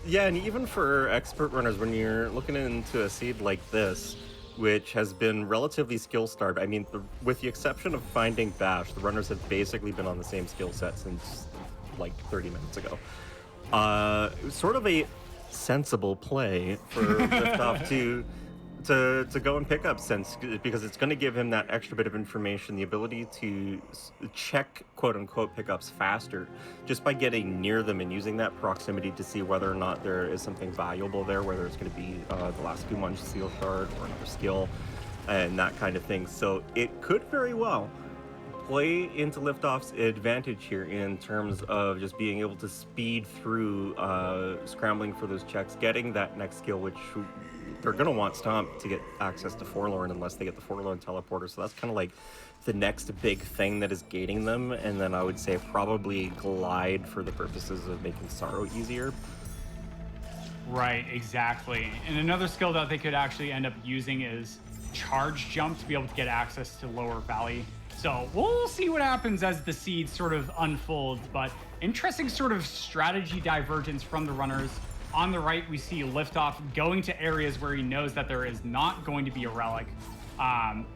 Speaker 3: Yeah, and even for expert runners, when you're looking into a seed like this, which has been relatively skill starved, I mean, with the exception of finding Bash, the runners have basically been on the same skill set since like 30 minutes ago. Sort of a sensible play for Liftoff to go and pick up Sense, because it's going to give him that extra bit of information, the ability to check quote-unquote pickups faster just by getting near them and using that proximity to see whether or not there is something valuable there, whether it's going to be the last 2 months seal shard or another skill and that kind of thing. So it could very well play into Liftoff's advantage here in terms of just being able to speed through scrambling for those checks, getting that next skill, which they're going to want Stomp to get access to Forlorn unless they get the Forlorn teleporter. So that's kind of like the next big thing that is gating them. And then I would say probably Glide for the purposes of making Sorrow easier.
Speaker 2: Right, exactly. And another skill that they could actually end up using is Charge Jump to be able to get access to Lower Valley. So we'll see what happens as the seed sort of unfolds, but interesting sort of strategy divergence from the runners. On the right, we see Liftoff going to areas where he knows that there is not going to be a relic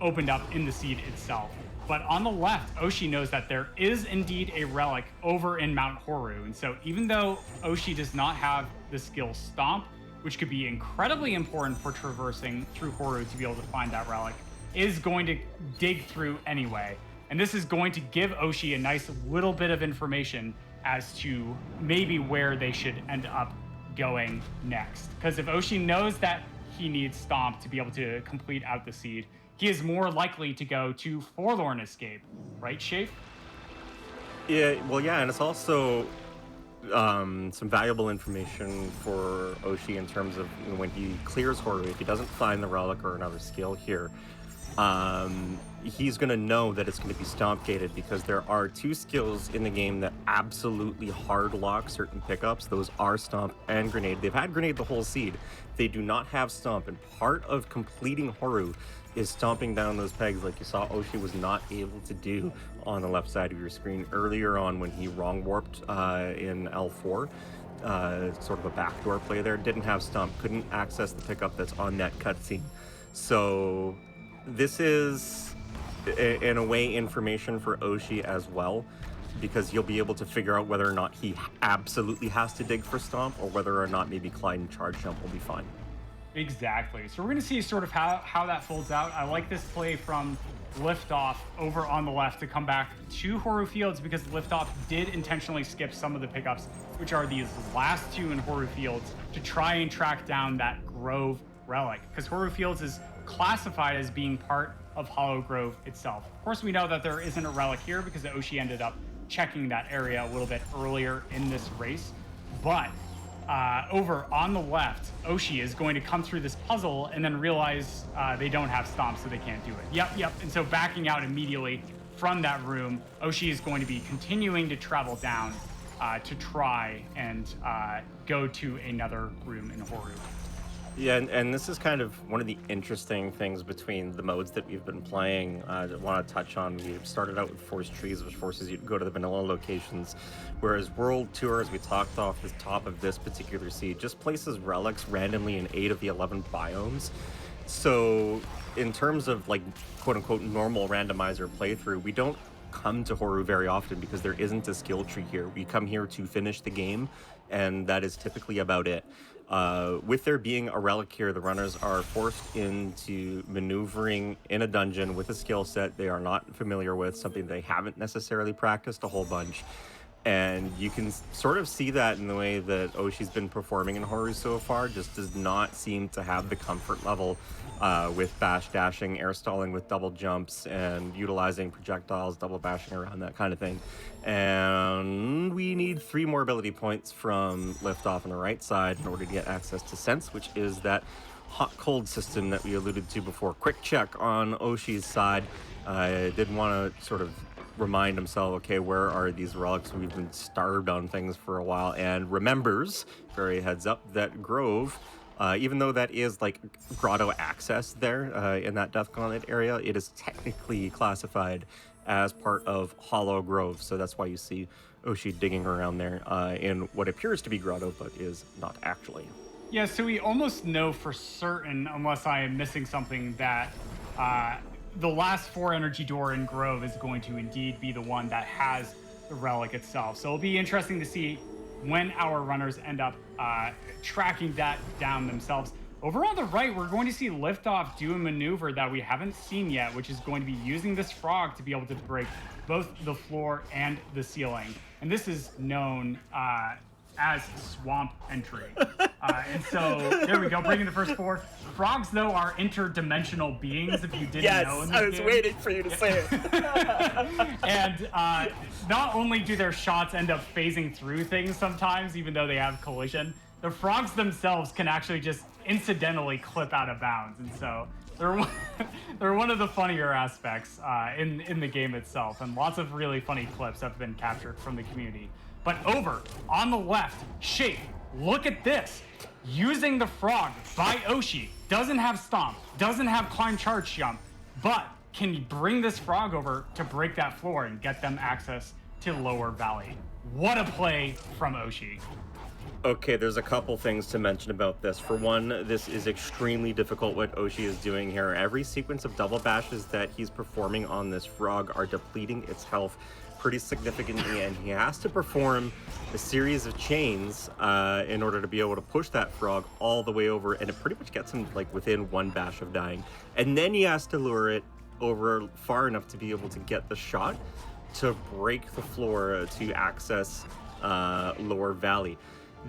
Speaker 2: opened up in the seed itself. But on the left, Oshi knows that there is indeed a relic over in Mount Horu. And so even though Oshi does not have the skill Stomp, which could be incredibly important for traversing through Horu to be able to find that relic, is going to dig through anyway. And this is going to give Oshi a nice little bit of information as to maybe where they should end up going next. Because if Oshi knows that he needs Stomp to be able to complete out the seed, he is more likely to go to Forlorn Escape. Right, Shape?
Speaker 3: Yeah, well, yeah, and it's also some valuable information for Oshi in terms of when he clears Horu, if he doesn't find the relic or another skill here, he's going to know that it's going to be Stomp gated, because there are 2 skills in the game that absolutely hard lock certain pickups. Those are Stomp and Grenade. They've had Grenade the whole seed. They do not have Stomp, and part of completing Horu is stomping down those pegs like you saw Oshi was not able to do on the left side of your screen earlier on when he wrong warped in L4. Sort of a backdoor play there. Didn't have Stomp, couldn't access the pickup that's on that cutscene. So this is, in a way, information for Oshi as well, because you'll be able to figure out whether or not he absolutely has to dig for Stomp, or whether or not maybe Glide and Charge Jump will be fine.
Speaker 2: Exactly. So we're going to see sort of how that folds out. I like this play from Liftoff over on the left to come back to Horu Fields, because Liftoff did intentionally skip some of the pickups, which are these last 2 in Horu Fields, to try and track down that Grove relic, because Horu Fields is classified as being part of Hollow Grove itself. Of course, we know that there isn't a relic here because Oshi ended up checking that area a little bit earlier in this race. But over on the left, Oshi is going to come through this puzzle and then realize they don't have Stomp, so they can't do it. Yep. And so backing out immediately from that room, Oshi is going to be continuing to travel down to try and go to another room in Horu.
Speaker 3: Yeah, and this is kind of one of the interesting things between the modes that we've been playing. I want to touch on, we started out with Force Trees, which forces you to go to the vanilla locations, whereas World Tour, as we talked off the top of this particular seed, just places relics randomly in 8 of the 11 biomes. So in terms of like quote-unquote normal randomizer playthrough, we don't come to Horu very often because there isn't a skill tree here. We come here to finish the game, and that is typically about it. With there being a relic here, the runners are forced into maneuvering in a dungeon with a skill set they are not familiar with, something they haven't necessarily practiced a whole bunch. And you can sort of see that in the way that Oshi's been performing in Horu so far, just does not seem to have the comfort level with bash dashing, air stalling with double jumps, and utilizing projectiles, double bashing around, that kind of thing. And we need 3 more ability points from Liftoff on the right side in order to get access to Sense, which is that hot-cold system that we alluded to before. Quick check on Oshi's side. I did want to sort of remind himself, okay, where are these relics? We've been starved on things for a while, and remembers, very heads up, that Grove, even though that is like grotto access there in that Death Gauntlet area, it is technically classified as part of Hollow Grove, so that's why you see Oshi digging around there in what appears to be grotto, but is not actually.
Speaker 2: Yeah, so we almost know for certain, unless I am missing something, that the last 4 energy door in Grove is going to indeed be the one that has the relic itself. So it'll be interesting to see when our runners end up tracking that down themselves. Over on the right, we're going to see Liftoff do a maneuver that we haven't seen yet, which is going to be using this frog to be able to break both the floor and the ceiling. And this is known as swamp entry. And so there we go, breaking the first 4. Frogs, though, are interdimensional beings, if you didn't know.
Speaker 3: Yes, I was waiting for you to say it.
Speaker 2: And not only do their shots end up phasing through things sometimes, even though they have collision, the frogs themselves can actually just incidentally clip out of bounds. And so they're one of the funnier aspects in the game itself. And lots of really funny clips have been captured from the community. But over on the left, Shape, look at this. Using the frog by Oshi, doesn't have stomp, doesn't have climb charge jump, but can bring this frog over to break that floor and get them access to Lower Valley. What a play from Oshi.
Speaker 3: Okay, there's a couple things to mention about this. For one, this is extremely difficult what Oshi is doing here. Every sequence of double bashes that he's performing on this frog are depleting its health pretty significantly, and he has to perform a series of chains in order to be able to push that frog all the way over, and it pretty much gets him like within 1 bash of dying. And then he has to lure it over far enough to be able to get the shot to break the floor to access Lower Valley.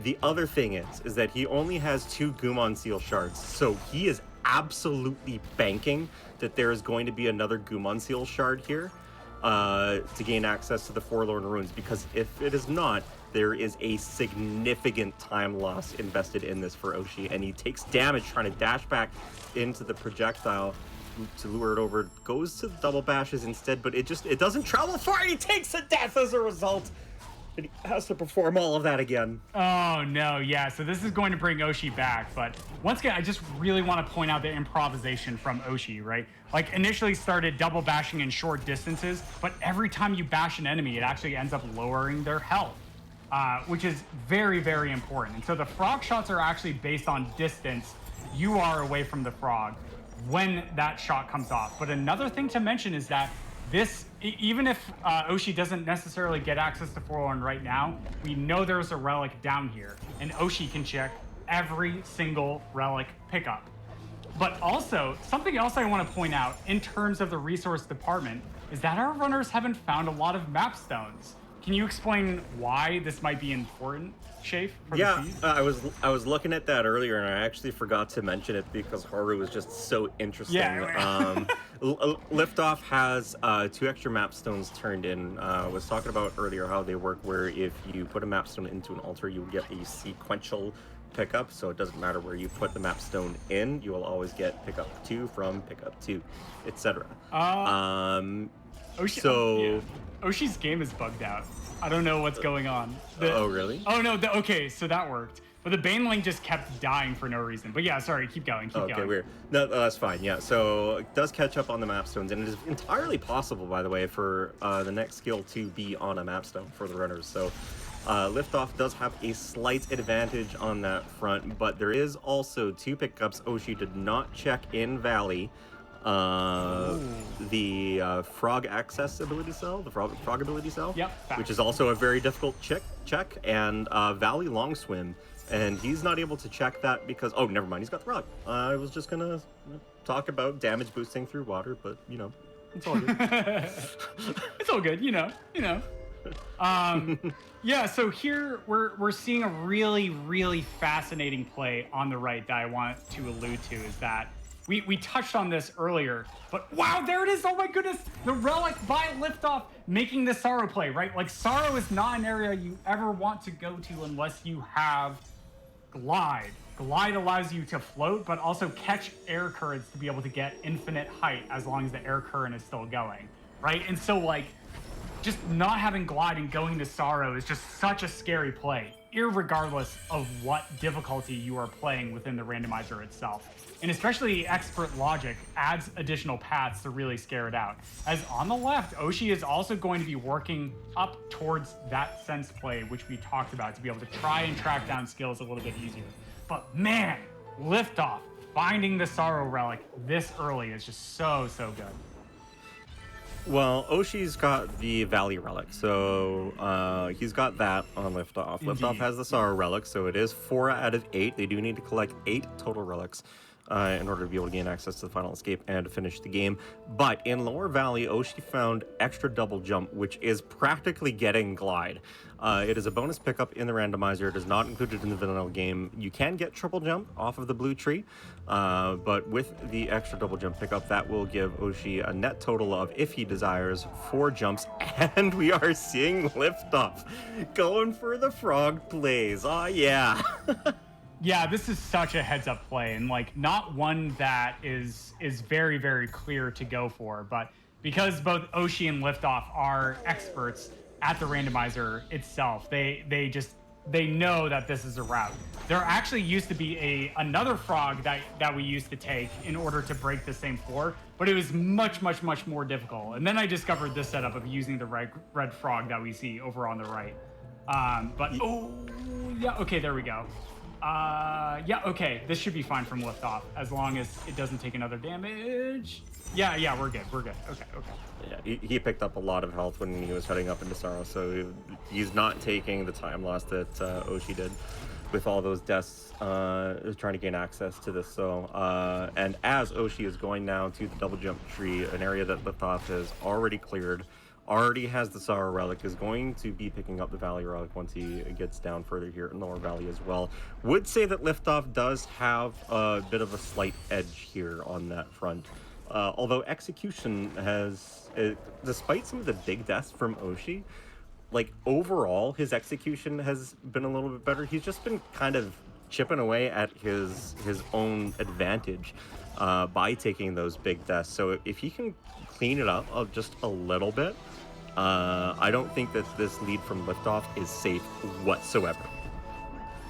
Speaker 3: The other thing is that he only has 2 Gumon Seal shards, so he is absolutely banking that there is going to be another Gumon Seal shard here to gain access to the Forlorn Ruins, because if it is not, there is a significant time loss invested in this for Oshi, and he takes damage trying to dash back into the projectile to lure it over. Goes to the double bashes instead, but it doesn't travel far, and he takes a death as a result. And he has to perform all of that again.
Speaker 2: Oh, no, yeah. So this is going to bring Oshi back. But once again, I just really want to point out the improvisation from Oshi, right? Like, initially started double bashing in short distances, but every time you bash an enemy, it actually ends up lowering their health, which is very, very important. And so the frog shots are actually based on distance you are away from the frog when that shot comes off. But another thing to mention is that this, even if Oshi doesn't necessarily get access to Forlorn right now, we know there's a relic down here, and Oshi can check every single relic pickup. But also, something else I want to point out in terms of the resource department is that our runners haven't found a lot of map stones. Can you explain why this might be important, Shafe?
Speaker 3: Yeah, I was looking at that earlier, and I actually forgot to mention it because Haru was just so interesting.
Speaker 2: Yeah.
Speaker 3: Liftoff has 2 extra map stones turned in. I was talking about earlier how they work, where if you put a map stone into an altar, you get a sequential pickup, so it doesn't matter where you put the map stone in, you will always get pickup 2 from pickup 2, etc.
Speaker 2: Oshi's game is bugged out. I don't know what's going on.
Speaker 3: Oh, really?
Speaker 2: Oh, no. Okay, so that worked. But the Baneling just kept dying for no reason. But yeah, sorry, keep going.
Speaker 3: Okay, weird. No, that's fine. Yeah, so it does catch up on the map stones, and it is entirely possible, by the way, for the next skill to be on a map stone for the runners. So Liftoff does have a slight advantage on that front, but there is also 2 pickups Oshi did not check in Valley. the frog access ability cell, the frog ability cell,
Speaker 2: Yep.
Speaker 3: which is also a very difficult check, and Valley Long Swim, and he's not able to check that because never mind, he's got the frog. I was just gonna talk about damage boosting through water, but it's all good.
Speaker 2: It's all good, you know. Yeah, so here we're seeing a really, really fascinating play on the right that I want to allude to is that we touched on this earlier, but wow, there it is. Oh my goodness. The relic by Liftoff making the Sorrow play, right? Like Sorrow is not an area you ever want to go to unless you have Glide. Glide allows you to float, but also catch air currents to be able to get infinite height as long as the air current is still going, right? And so like, just not having Glide and going to Sorrow is just such a scary play, irregardless of what difficulty you are playing within the randomizer itself. And especially Expert Logic adds additional paths to really scare it out. As on the left, Oshi is also going to be working up towards that sense play, which we talked about, to be able to try and track down skills a little bit easier. But man, Liftoff, finding the Sorrow Relic this early is just so good.
Speaker 3: Well, Oshi's got the Valley Relic, so he's got that on Liftoff.
Speaker 2: Indeed.
Speaker 3: Liftoff has the Sorrow Relic, so it is 4 out of 8. They do need to collect 8 total relics in order to be able to gain access to the final escape and to finish the game. But in Lower Valley, Oshi found extra double jump, which is practically getting Glide. It is a bonus pickup in the randomizer. It is not included in the vanilla game. You can get triple jump off of the blue tree, but with the extra double jump pickup, that will give Oshi a net total of, if he desires, 4 jumps. And we are seeing Liftoff going for the frog plays. Oh yeah.
Speaker 2: Yeah, this is such a heads-up play, and like not one that is very, very clear to go for. But because both Oshi and Liftoff are experts at the randomizer itself, they know that this is a route. There actually used to be another frog that we used to take in order to break the same floor, but it was much more difficult. And then I discovered this setup of using the red frog that we see over on the right. Okay, there we go. Yeah, okay, this should be fine from Liftoff as long as it doesn't take another damage. Yeah, we're good. Okay.
Speaker 3: Yeah, he picked up a lot of health when he was heading up into Sorrow, so he's not taking the time loss that Oshi did with all those deaths trying to gain access to this. So, and as Oshi is going now to the double jump tree, an area that Liftoff has already cleared, already has the Sorrow Relic, is going to be picking up the Valley Relic once he gets down further here in Lower Valley as well. Would say that Liftoff does have a bit of a slight edge here on that front. Although execution has, despite some of the big deaths from Oshi, like overall his execution has been a little bit better. He's just been kind of chipping away at his own advantage by taking those big deaths. So if he can clean it up just a little bit, I don't think that this lead from Liftoff is safe whatsoever.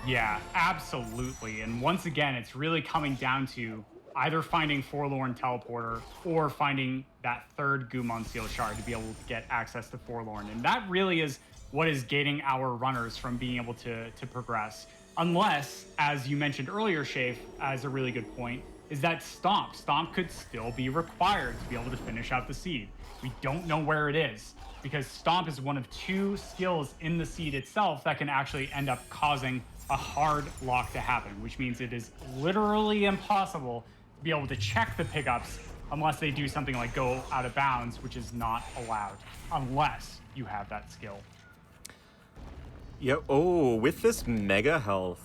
Speaker 2: Yeah, absolutely. And once again, it's really coming down to either finding Forlorn Teleporter or finding that third Gumon Seal Shard to be able to get access to Forlorn. And that really is what is gating our runners from being able to progress. Unless, as you mentioned earlier, Shafe, as a really good point, is that Stomp. Stomp could still be required to be able to finish out the seed. We don't know where it is, because Stomp is one of 2 skills in the seed itself that can actually end up causing a hard lock to happen, which means it is literally impossible to be able to check the pickups unless they do something like go out of bounds, which is not allowed unless you have that skill.
Speaker 3: Yeah, with this mega health,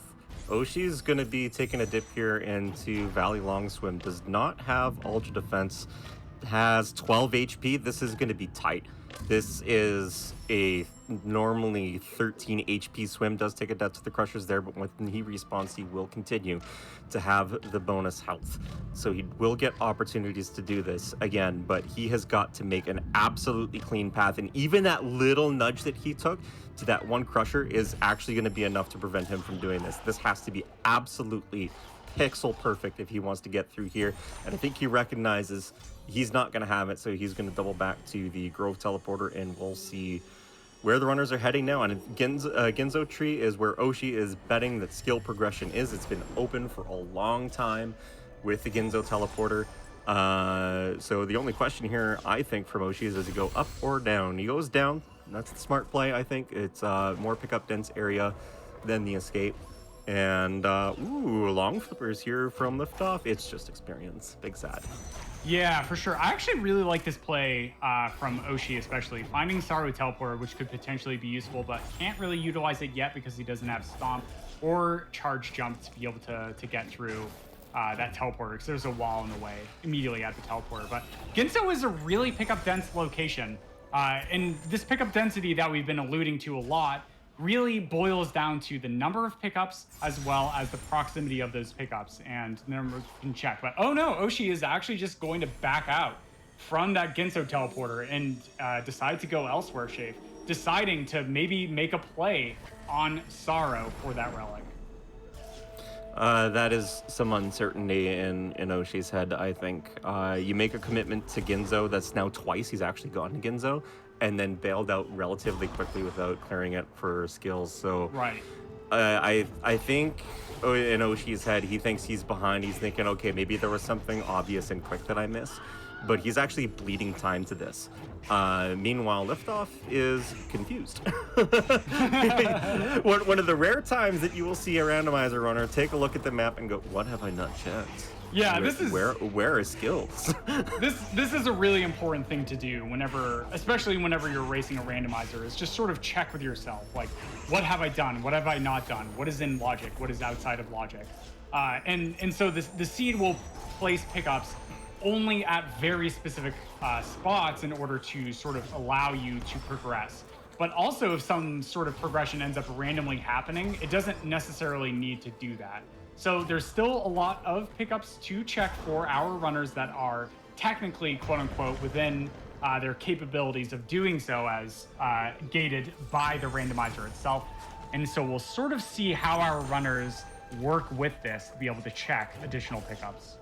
Speaker 3: Oshi's going to be taking a dip here into Valley Long Swim. Does not have Ultra Defense, has 12 HP. This is going to be tight. This is a normally 13 HP swim. Does take a death to the Crushers there, but when he respawns, he will continue to have the bonus health. So he will get opportunities to do this again, but he has got to make an absolutely clean path. And even that little nudge that he took to that one Crusher is actually going to be enough to prevent him from doing this. This has to be absolutely pixel perfect if he wants to get through here. And I think he recognizes he's not going to have it, so he's going to double back to the Grove Teleporter, and we'll see where the runners are heading now. And Ginzo Tree is where Oshi is betting that skill progression is. It's been open for a long time with the Ginzo Teleporter. So the only question here, I think, from Oshi is, does he go up or down? He goes down. That's the smart play, I think. It's more pickup dense area than the escape. And, ooh, long flippers here from liftoff. It's just experience. Big sad.
Speaker 2: Yeah, for sure. I actually really like this play from Oshi, especially. Finding Saru Teleporter, which could potentially be useful, but can't really utilize it yet because he doesn't have Stomp or Charge Jump to be able to get through that teleporter, because there's a wall in the way immediately at the teleporter. But Ginso is a really pickup dense location. And this pickup density that we've been alluding to a lot really boils down to the number of pickups as well as the proximity of those pickups, and the number you can check. But oh no, Oshi is actually just going to back out from that Ginso teleporter and decide to go elsewhere, Shafe, deciding to maybe make a play on Sorrow for that relic.
Speaker 3: That is some uncertainty in Oshi's head, I think. You make a commitment to Ginzo. That's now twice he's actually gone to Ginzo, and then bailed out relatively quickly without clearing it for skills. So
Speaker 2: Right.
Speaker 3: I think in Oshi's head, he thinks he's behind. He's thinking, okay, maybe there was something obvious and quick that I missed. But he's actually bleeding time to this. Meanwhile, Liftoff is confused. One of the rare times that you will see a randomizer runner take a look at the map and go, what have I not checked?
Speaker 2: Yeah, this is
Speaker 3: where is skills?
Speaker 2: this is a really important thing to do especially whenever you're racing a randomizer, is just sort of check with yourself, like, what have I done? What have I not done? What is in logic? What is outside of logic? And so the seed will place pickups only at very specific spots in order to sort of allow you to progress. But also, if some sort of progression ends up randomly happening, it doesn't necessarily need to do that. So there's still a lot of pickups to check for our runners that are technically, quote unquote, within their capabilities of doing so, as gated by the randomizer itself. And so we'll sort of see how our runners work with this to be able to check additional pickups.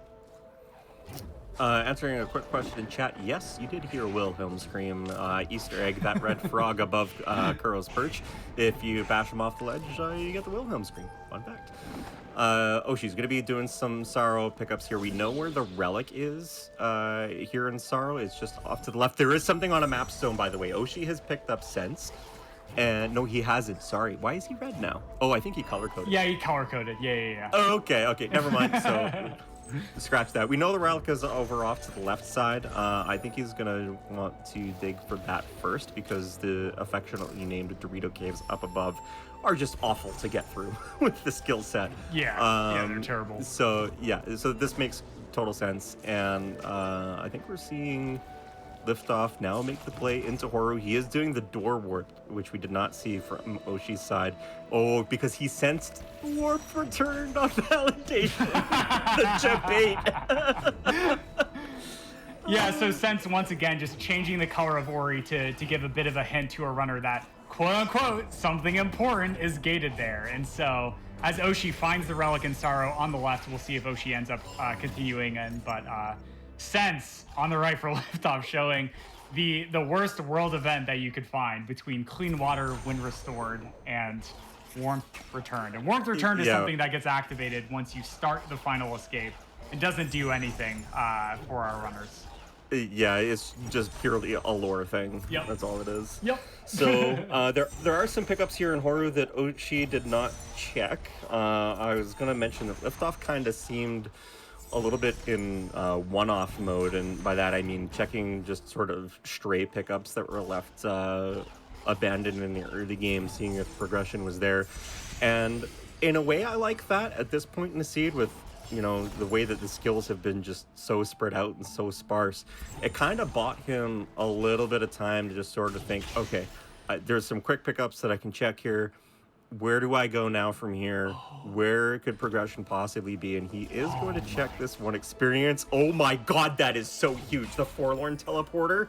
Speaker 3: Answering a quick question in chat, yes, you did hear Wilhelm scream Easter egg, that red frog above Kuro's perch. If you bash him off the ledge, you get the Wilhelm scream. Fun fact. Oshi's going to be doing some Sorrow pickups here. We know where the relic is here in Sorrow. It's just off to the left. There is something on a map stone, by the way. Oshi has picked up Sense. And no, he hasn't. Sorry. Why is he red now? Oh, I think he color-coded.
Speaker 2: Yeah, he color-coded. Yeah.
Speaker 3: Oh, okay. Never mind. So scratch that. We know the relic is over off to the left side. I think he's going to want to dig for that first, because the affectionately named Dorito Caves up above are just awful to get through with the skill set.
Speaker 2: Yeah, they're terrible.
Speaker 3: So this makes total sense, and I think we're seeing Liftoff now make the play into Horu. He is doing the door warp, which we did not see from Oshi's side. Oh, because he sensed warp returned on validation. The debate.
Speaker 2: Yeah, so Sense once again just changing the color of Ori to give a bit of a hint to a runner that, quote unquote, something important is gated there. And so as Oshi finds the relic in Sorrow on the left, we'll see if Oshi ends up continuing in. But Sense on the right for Liftoff, showing the worst world event that you could find between Clean Water, Wind Restored, and Warmth Returned. And Warmth Returned is something that gets activated once you start the final escape. It doesn't do anything for our runners.
Speaker 3: Yeah, it's just purely a lore thing.
Speaker 2: Yep.
Speaker 3: That's all it is.
Speaker 2: Yep.
Speaker 3: So there are some pickups here in Horu that Ochi did not check. I was going to mention that Liftoff kind of seemed a little bit in one-off mode, and by that I mean checking just sort of stray pickups that were left abandoned in the early game, seeing if progression was there. And in a way, I like that at this point in the seed, with the way that the skills have been just so spread out and so sparse. It kind of bought him a little bit of time to just sort of think, okay, there's some quick pickups that I can check here. Where do I go now from here? Where could progression possibly be? And he is going to check this one experience. Oh my god, that is so huge. The Forlorn Teleporter.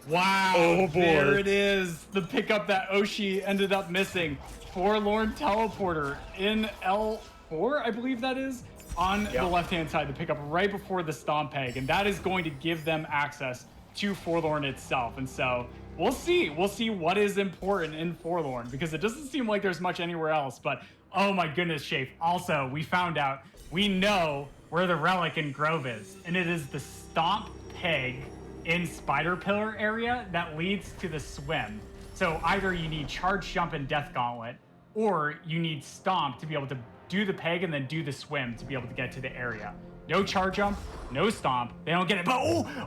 Speaker 2: Wow,
Speaker 3: oh boy.
Speaker 2: There it is. The pickup that Oshi ended up missing. Forlorn Teleporter in L4, I believe that is, on the left-hand side. The pickup right before the Stomp Peg. And that is going to give them access to Forlorn itself. And so We'll see. We'll see what is important in Forlorn, because it doesn't seem like there's much anywhere else. But oh my goodness, Shape. Also, we found out, we know where the relic in Grove is, and it is the Stomp Peg in Spider Pillar area that leads to the swim. So either you need Charge Jump and Death Gauntlet, or you need Stomp to be able to do the peg and then do the swim to be able to get to the area. No Charge Jump, no Stomp. They don't get it. But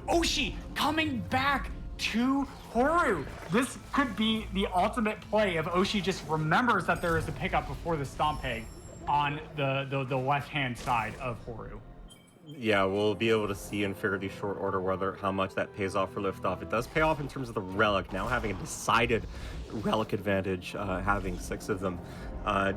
Speaker 2: Oshi coming back to Horu. This could be the ultimate play if Oshi just remembers that there is a pickup before the Stomp Peg on the left-hand side of Horu.
Speaker 3: Yeah, we'll be able to see in fairly short order how much that pays off for Liftoff. It does pay off in terms of the relic, now having a decided relic advantage, having 6 of them.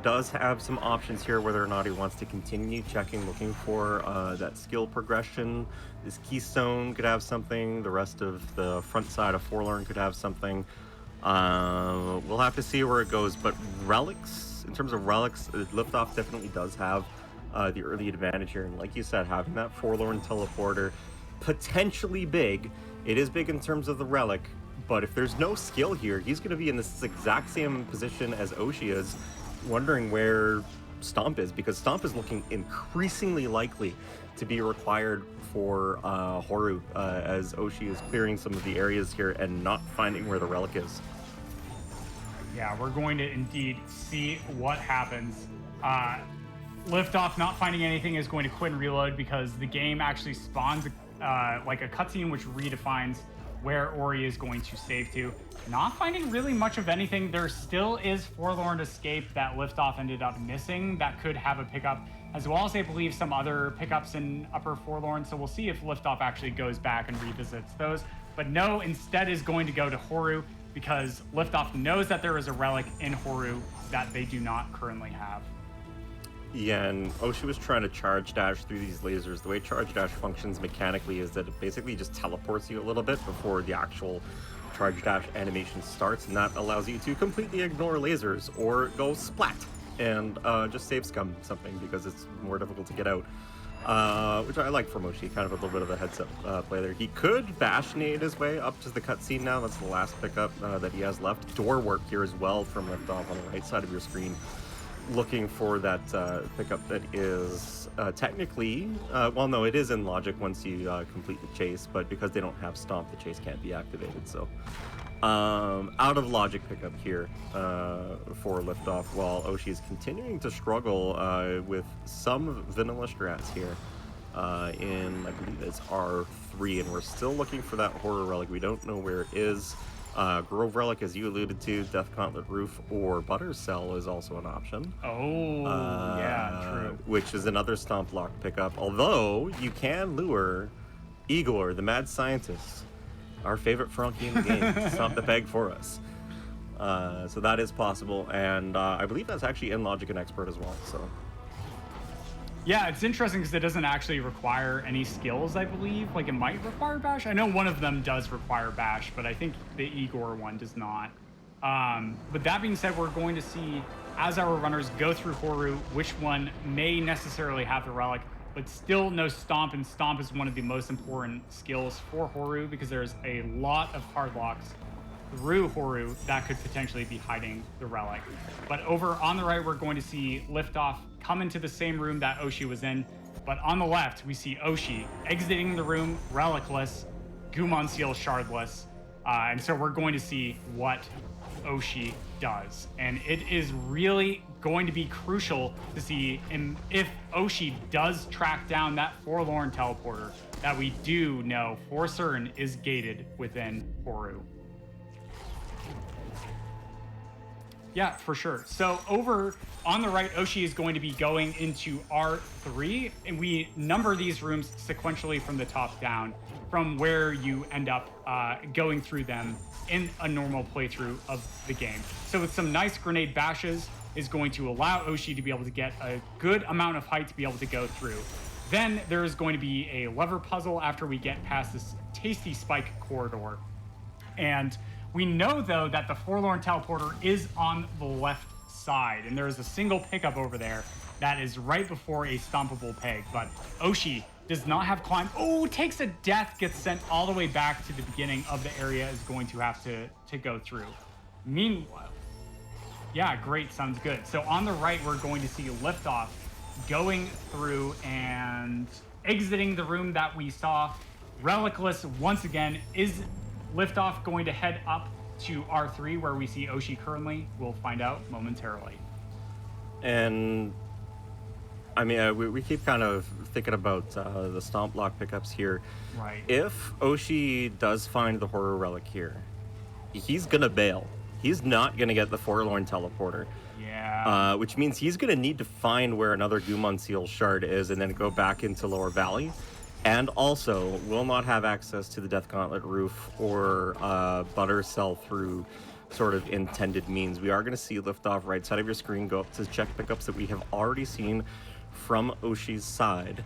Speaker 3: Does have some options here whether or not he wants to continue checking, looking for that skill progression. This Keystone could have something, the rest of the front side of Forlorn could have something. We'll have to see where it goes, but relics, in terms of relics, Liftoff definitely does have the early advantage here. And like you said, having that Forlorn teleporter, potentially big. It is big in terms of the relic, but if there's no skill here, he's going to be in this exact same position as Oshi is, wondering where Stomp is, because Stomp is looking increasingly likely to be required for Horu, as Oshi is clearing some of the areas here and not finding where the relic is.
Speaker 2: Yeah, we're going to indeed see what happens. Liftoff not finding anything is going to quit and reload, because the game actually spawns like a cutscene which redefines where Ori is going to save to. Not finding really much of anything. There still is Forlorn Escape that Liftoff ended up missing that could have a pickup, as well as I believe some other pickups in Upper Forlorn. So we'll see if Liftoff actually goes back and revisits those. But no, instead is going to go to Horu, because Liftoff knows that there is a relic in Horu that they do not currently have.
Speaker 3: Yeah, and Oshi was trying to charge dash through these lasers. The way charge dash functions mechanically is that it basically just teleports you a little bit before the actual charge dash animation starts, and that allows you to completely ignore lasers or go splat and just save scum something, because it's more difficult to get out. Which I like from Oshi, kind of a little bit of a heads up play there. He could bash nade his way up to the cutscene now. That's the last pickup that he has left. Door work here as well from Liftoff on the right side of your screen. Looking for that pickup that is technically, well, no, it is in logic once you complete the chase, but because they don't have Stomp, the chase can't be activated. So out of logic pickup here for Liftoff, while Oshi is continuing to struggle with some vanilla strats here in, I believe it's R3, and we're still looking for that Horror Relic. We don't know where it is. Grove Relic, as you alluded to, Death Gauntlet Roof, or Butter Cell is also an option.
Speaker 2: Oh, yeah, true.
Speaker 3: Which is another Stomp Lock pickup, although you can lure Igor, the mad scientist, our favorite Frankie in the game, to stomp the peg for us. So that is possible, and I believe that's actually in Logic and Expert as well, so...
Speaker 2: Yeah, it's interesting because it doesn't actually require any skills, I believe. Like, it might require bash. I know one of them does require bash, but I think the Igor one does not. But that being said, we're going to see, as our runners go through Horu, which one may necessarily have the relic, but still no Stomp, and Stomp is one of the most important skills for Horu, because there's a lot of hard locks through Horu that could potentially be hiding the relic. But over on the right, we're going to see Liftoff come into the same room that Oshi was in, but on the left, we see Oshi exiting the room relicless, Gumon Seal shardless, and so we're going to see what Oshi does. And it is really going to be crucial to see if Oshi does track down that Forlorn teleporter that we do know for certain is gated within Horu. Yeah, for sure. So over on the right, Oshi is going to be going into R3, and we number these rooms sequentially from the top down, from where you end up going through them in a normal playthrough of the game. So with some nice grenade bashes is going to allow Oshi to be able to get a good amount of height to be able to go through. Then there is going to be a lever puzzle after we get past this tasty spike corridor. And we know, though, that the Forlorn teleporter is on the left side, and there is a single pickup over there that is right before a stompable peg. But Oshi does not have climb. Oh, takes a death, gets sent all the way back to the beginning of the area, is going to have to go through. Meanwhile, yeah, great, sounds good. So on the right, we're going to see Liftoff going through and exiting the room that we saw. Relicless, once again, is Liftoff going to head up to R3 where we see Oshi currently? We'll find out momentarily.
Speaker 3: And I mean, we keep kind of thinking about the stomp block pickups here.
Speaker 2: Right.
Speaker 3: If Oshi does find the horror relic here, he's gonna bail. He's not gonna get the Forlorn teleporter.
Speaker 2: Yeah.
Speaker 3: Which means he's gonna need to find where another Gumon Seal shard is and then go back into Lower Valley. And also will not have access to the Death Gauntlet roof or Butter Cell through sort of intended means. We are going to see Liftoff right side of your screen go up to check pickups that we have already seen from Oshi's side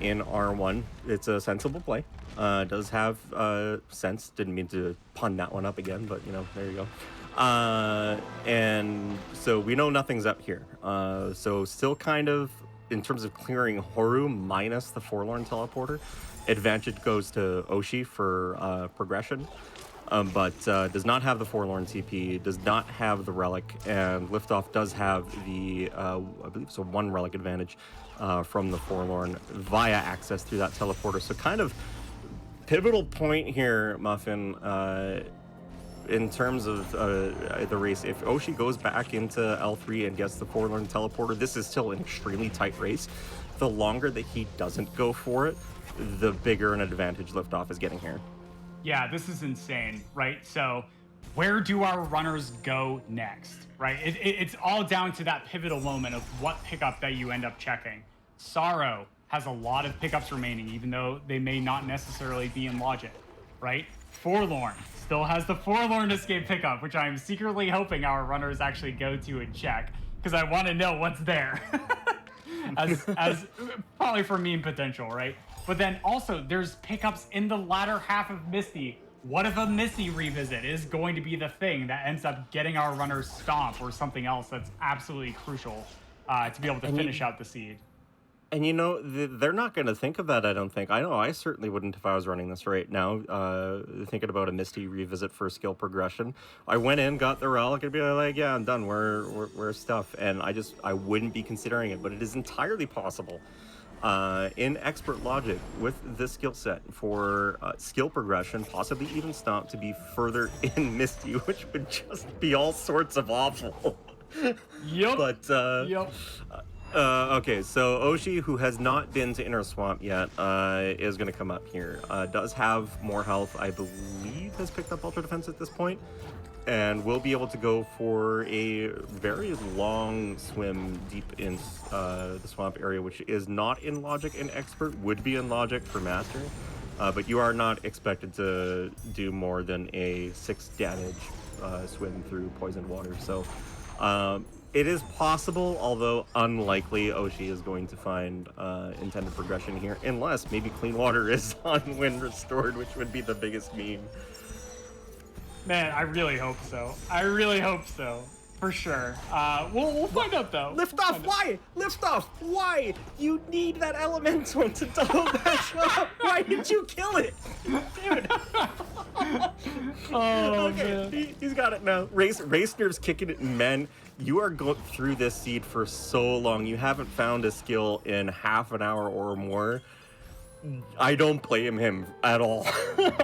Speaker 3: in R1. It's a sensible play. Does have sense. Didn't mean to pun that one up again, but you know, there you go. And so we know nothing's up here. So still kind of, in terms of clearing Horu minus the Forlorn teleporter, advantage goes to Oshi for progression. But does not have the Forlorn TP, does not have the Relic, and Liftoff does have the, I believe it's a 1 Relic advantage from the Forlorn via access through that teleporter. So kind of pivotal point here, Muffin, in terms of the race. If Oshi goes back into L3 and gets the Forlorn teleporter, this is still an extremely tight race. The longer that he doesn't go for it, the bigger an advantage Liftoff is getting here.
Speaker 2: Yeah, this is insane, right? So where do our runners go next, right? It's all down to that pivotal moment of what pickup that you end up checking. Sorrow has a lot of pickups remaining, even though they may not necessarily be in logic, right? Forlorn still has the Forlorn escape pickup, which I'm secretly hoping our runners actually go to and check, because I want to know what's there. as probably for meme potential, right? But then also there's pickups in the latter half of Misty. What if a Misty revisit is going to be the thing that ends up getting our runners stomp or something else that's absolutely crucial to be able to finish out the seed?
Speaker 3: And you know, they're not going to think of that, I don't think. I know I certainly wouldn't if I was running this right now, thinking about a Misty revisit for skill progression. I went in, got the relic, and be like, yeah, I'm done, we're stuff. And I wouldn't be considering it, but it is entirely possible in expert logic with this skill set for skill progression, possibly even stomp, to be further in Misty, which would just be all sorts of awful.
Speaker 2: Yep.
Speaker 3: But,
Speaker 2: yep.
Speaker 3: Okay, so Oshi, who has not been to Inner Swamp yet, is going to come up here. Does have more health, I believe, has picked up Ultra Defense at this point, and will be able to go for a very long swim deep in the swamp area, which is not in Logic and Expert, would be in Logic for Master, but you are not expected to do more than a 6 damage swim through poisoned water, so it is possible, although unlikely, Oshi is going to find intended progression here, unless maybe Clean Water is on when restored, which would be the biggest meme.
Speaker 2: Man, I really hope so. I really hope so. For sure. We'll find out, though.
Speaker 3: Liftoff, why? Liftoff, why? You need that elemental to double dash up. Why did you kill it? Dude.
Speaker 2: Oh,
Speaker 3: okay,
Speaker 2: man.
Speaker 3: He's got it now. Race Nerve's kicking it, men. You are going through this seed for so long. You haven't found a skill in half an hour or more. I don't blame him at all.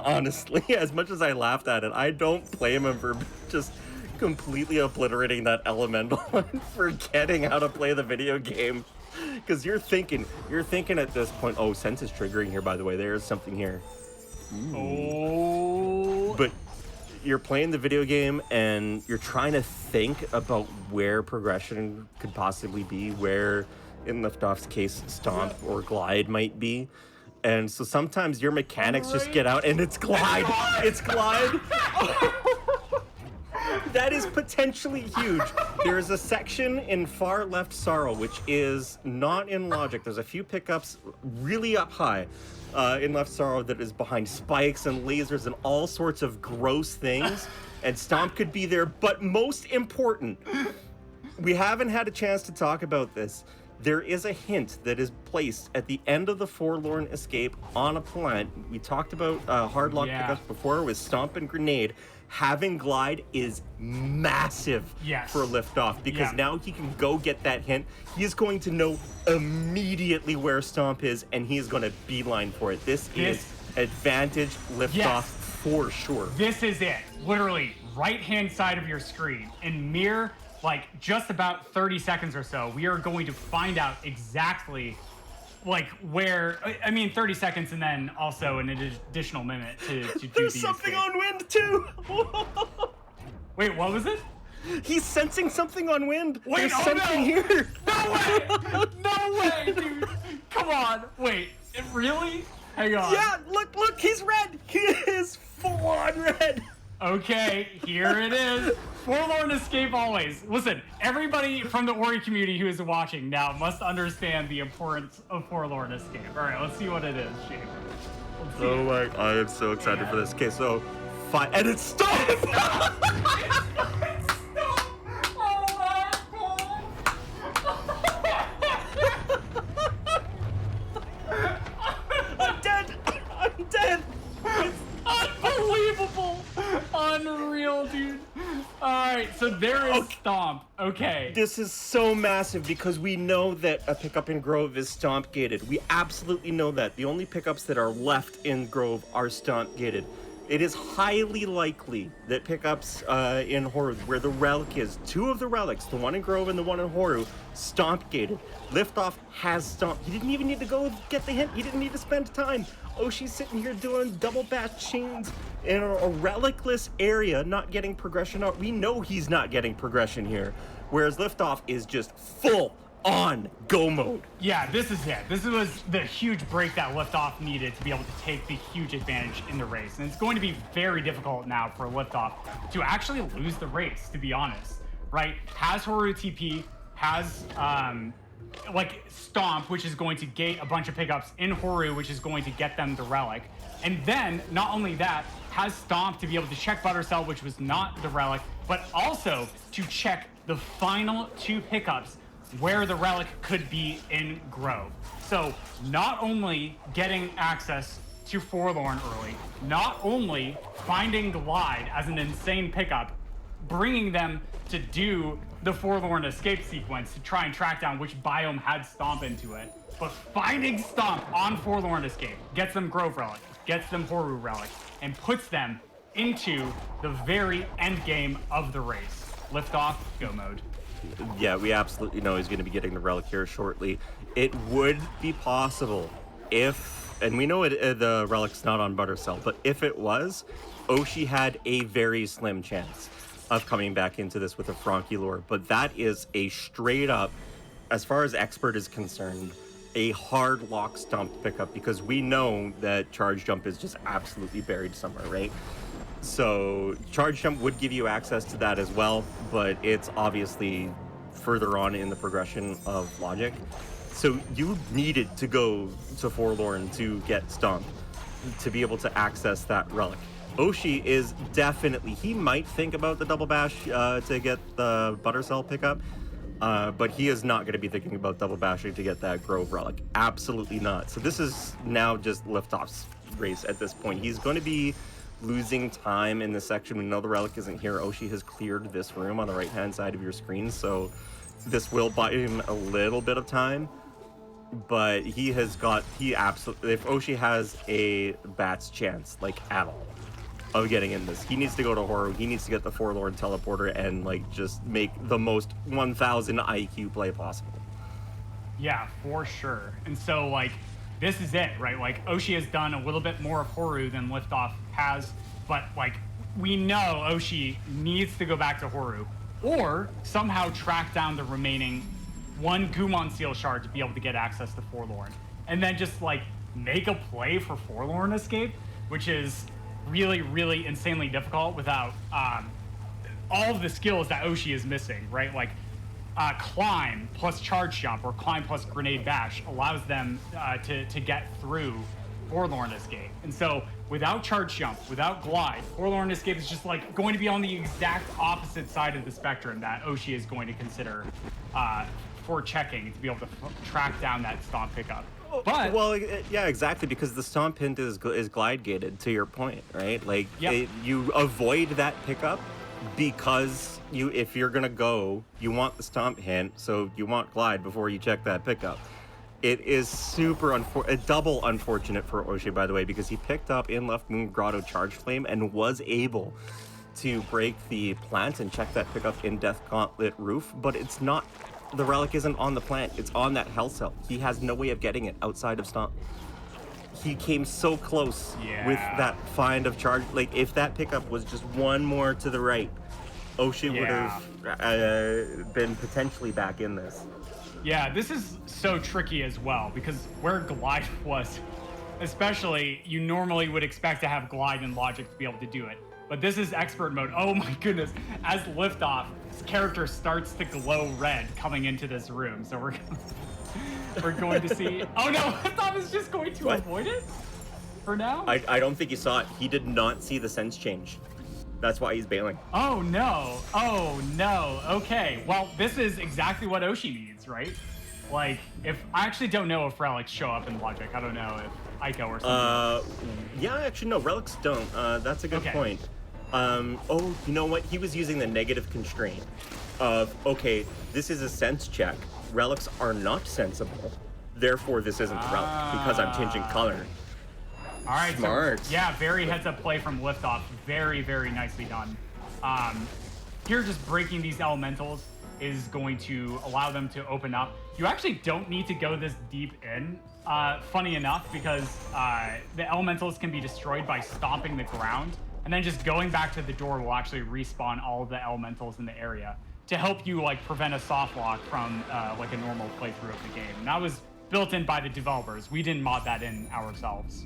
Speaker 3: Honestly, as much as I laughed at it, I don't blame him for just completely obliterating that elemental and forgetting how to play the video game. Because you're thinking at this point, oh, sense is triggering here, by the way. There's something here.
Speaker 2: Oh.
Speaker 3: But you're playing the video game and you're trying to think about where progression could possibly be, where, in Liftoff's case, stomp or glide might be. And so sometimes your mechanics just get out and it's glide. It's glide. That is potentially huge. There is a section in far left Sorrow, which is not in Logic. There's a few pickups really up high in left Sorrow that is behind spikes and lasers and all sorts of gross things. And Stomp could be there. But most important, we haven't had a chance to talk about this. there is a hint that is placed at the end of the Forlorn Escape on a plant. We talked about hard lock pickups before with Stomp and Grenade. Having Glide is massive for Liftoff because now he can go get that hint. He is going to know immediately where Stomp is, and he is going to beeline for it. This is advantage Liftoff for sure.
Speaker 2: This is it. Literally, right-hand side of your screen. In mere, like, just about 30 seconds or so, we are going to find out exactly, like, where... I mean, 30 seconds and then also an additional minute to do
Speaker 3: There's
Speaker 2: the
Speaker 3: something
Speaker 2: escape.
Speaker 3: on Wind, too!
Speaker 2: Wait, what was it?
Speaker 3: He's sensing something on Wind.
Speaker 2: Wait,
Speaker 3: There's something here.
Speaker 2: No way! No way, dude! Come on. Wait, really? Hang on.
Speaker 3: Yeah, look, he's red. He is full-on red.
Speaker 2: Okay, here it is. Forlorn Escape always. Listen, everybody from the Ori community who is watching now must understand the importance of Forlorn Escape. All right, let's see what it is, Shane. Let's see
Speaker 3: Oh my, I am so excited for this. Okay, so, and it's Stomp! I'm dead! I'm dead!
Speaker 2: Unbelievable! Unreal, dude. Alright, so there is Stomp. Okay.
Speaker 3: This is so massive because we know that a pickup in Grove is Stomp gated. We absolutely know that. The only pickups that are left in Grove are Stomp gated. It is highly likely that pickups in Horu, where the relic is, 2 of the relics, the one in Grove and the one in Horu, Stomp gated. Liftoff has Stomp. He didn't even need to go get the hint. He didn't need to spend time. She's sitting here doing double bash chains in a relicless area, not getting progression out. We know he's not getting progression here. Whereas Liftoff is just full on go mode.
Speaker 2: Yeah, this is it. This was the huge break that Liftoff needed to be able to take the huge advantage in the race. And it's going to be very difficult now for Liftoff to actually lose the race, to be honest, right? Has Horu TP, has like Stomp, which is going to gate a bunch of pickups in Horu, which is going to get them the relic. And then, not only that, has Stomp to be able to check Buttercell, which was not the relic, but also to check the final 2 pickups where the relic could be in Grove. So not only getting access to Forlorn early, not only finding Glide as an insane pickup, bringing them to do the Forlorn Escape sequence to try and track down which biome had Stomp into it, but finding Stomp on Forlorn Escape gets them Grove Relic, gets them Horu Relic, and puts them into the very end game of the race. Liftoff, go mode.
Speaker 3: Yeah, we absolutely know he's going to be getting the relic here shortly. It would be possible if, and we know the relic's not on Buttercell, but if it was, Oshi had a very slim chance of coming back into this with a Frankie lure. But that is a straight up, as far as Expert is concerned, a hard lock Stomp pickup because we know that Charge Jump is just absolutely buried somewhere, right? So Charge Jump would give you access to that as well, but it's obviously further on in the progression of Logic. So you needed to go to Forlorn to get Stomp to be able to access that relic. Oshi is definitely, he might think about the double bash to get the Buttercell pickup, but he is not going to be thinking about double bashing to get that Grove relic. Absolutely not. So this is now just Liftoff's race at this point. He's going to be losing time in this section. We know the relic isn't here. Oshi has cleared this room on the right hand side of your screen, so this will buy him a little bit of time, but he absolutely, if Oshi has a bat's chance, like at all, of getting in this, he needs to go to Horu. He needs to get the Forlorn teleporter and like just make the most 1000 IQ play possible.
Speaker 2: Yeah, for sure. And so like this is it, right? Like Oshi has done a little bit more of Horu than Liftoff has, but like we know Oshi needs to go back to Horu or somehow track down the remaining 1 Gumon Seal shard to be able to get access to Forlorn, and then just like make a play for Forlorn Escape, which is really, really insanely difficult without all of the skills that Oshi is missing, right? Like Climb plus Charge Jump or Climb plus Grenade Bash allows them to get through Forlorn Escape. And so without Charge Jump, without Glide, Forlorn Escape is just like going to be on the exact opposite side of the spectrum that Oshi is going to consider before checking to be able to track down that stomp pickup. But
Speaker 3: well, yeah, exactly, because the stomp hint is glide gated, to your point, right? Like you avoid that pickup because if you're gonna go, you want the stomp hint, so you want glide before you check that pickup. It is super double unfortunate for Oshie, by the way, because he picked up in Left Moon Grotto Charge Flame and was able to break the plant and check that pickup in Death Gauntlet Roof, but it's not. The relic isn't on the plant, it's on that Hell Cell. He has no way of getting it outside of Stomp. He came so close with that find of charge. Like, if that pickup was just one more to the right, Oshie would have been potentially back in this.
Speaker 2: Yeah, this is so tricky as well, because where glide was, especially, you normally would expect to have glide and logic to be able to do it. But this is expert mode. Oh my goodness. As liftoff, his character starts to glow red coming into this room. So we're going to see. Oh no, liftoff is just going to avoid it for now?
Speaker 3: I don't think he saw it. He did not see the sense change. That's why he's bailing.
Speaker 2: Oh no. Oh no. Okay. Well, this is exactly what Oshie needs, right? Like, if I actually don't know if relics show up in logic. I don't know if Ico or something.
Speaker 3: Yeah, actually no, relics don't. That's a good point. Oh, you know what? He was using the negative constraint of, okay, this is a sense check. Relics are not sensible. Therefore, this isn't a relic because I'm changing color.
Speaker 2: All right.
Speaker 3: Smart.
Speaker 2: So, yeah, very heads up play from liftoff. Very, very nicely done. Here, just breaking these elementals is going to allow them to open up. You actually don't need to go this deep in. Funny enough, because the elementals can be destroyed by stomping the ground, and then just going back to the door will actually respawn all of the elementals in the area to help you like prevent a soft lock from like a normal playthrough of the game. And that was built in by the developers. We didn't mod that in ourselves.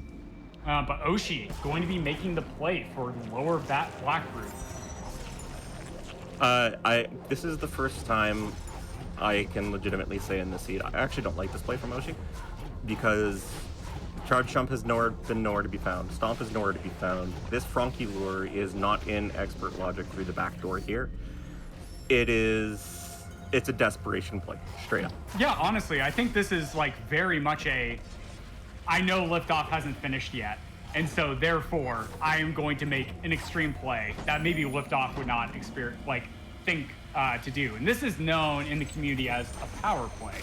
Speaker 2: But Oshie going to be making the play for lower black root.
Speaker 3: This is the first time I can legitimately say in this seed I actually don't like this play from Oshie, because Charge Jump has been nowhere to be found. Stomp is nowhere to be found. This Frankie lure is not in expert logic through the back door here. It's a desperation play, straight up.
Speaker 2: Yeah, honestly, I think this is like very much I know liftoff hasn't finished yet, and so therefore I am going to make an extreme play that maybe liftoff would not think to do. And this is known in the community as a power play.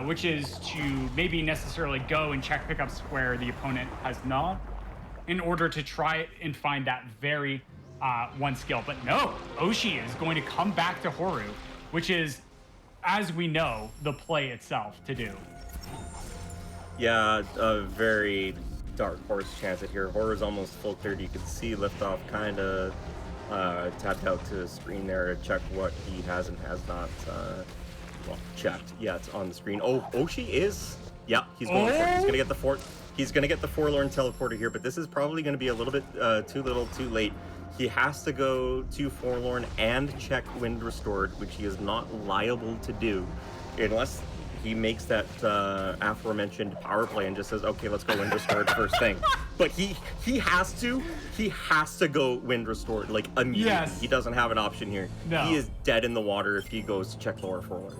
Speaker 2: Which is to maybe necessarily go and check pickups where the opponent has not, in order to try and find that very one skill. But no, Oshie is going to come back to Horu, which is, as we know, the play itself to do.
Speaker 3: Yeah, a very dark horse chance it here. Horu's almost full cleared. You can see liftoff kind of tapped out to the screen there to check what he has and has not checked. Yeah, it's on the screen. Oh, Oshie is. Yeah, he's going for it. He's gonna get the He's gonna get the Forlorn Teleporter here, but this is probably gonna be a little bit too little, too late. He has to go to Forlorn and check Wind Restored, which he is not liable to do, unless he makes that aforementioned power play and just says, okay, let's go Wind Restored first thing. But he has to go Wind Restored, like, immediately.
Speaker 2: Yes.
Speaker 3: He doesn't have an option here.
Speaker 2: No.
Speaker 3: He is dead in the water if he goes to check lower Forlorn.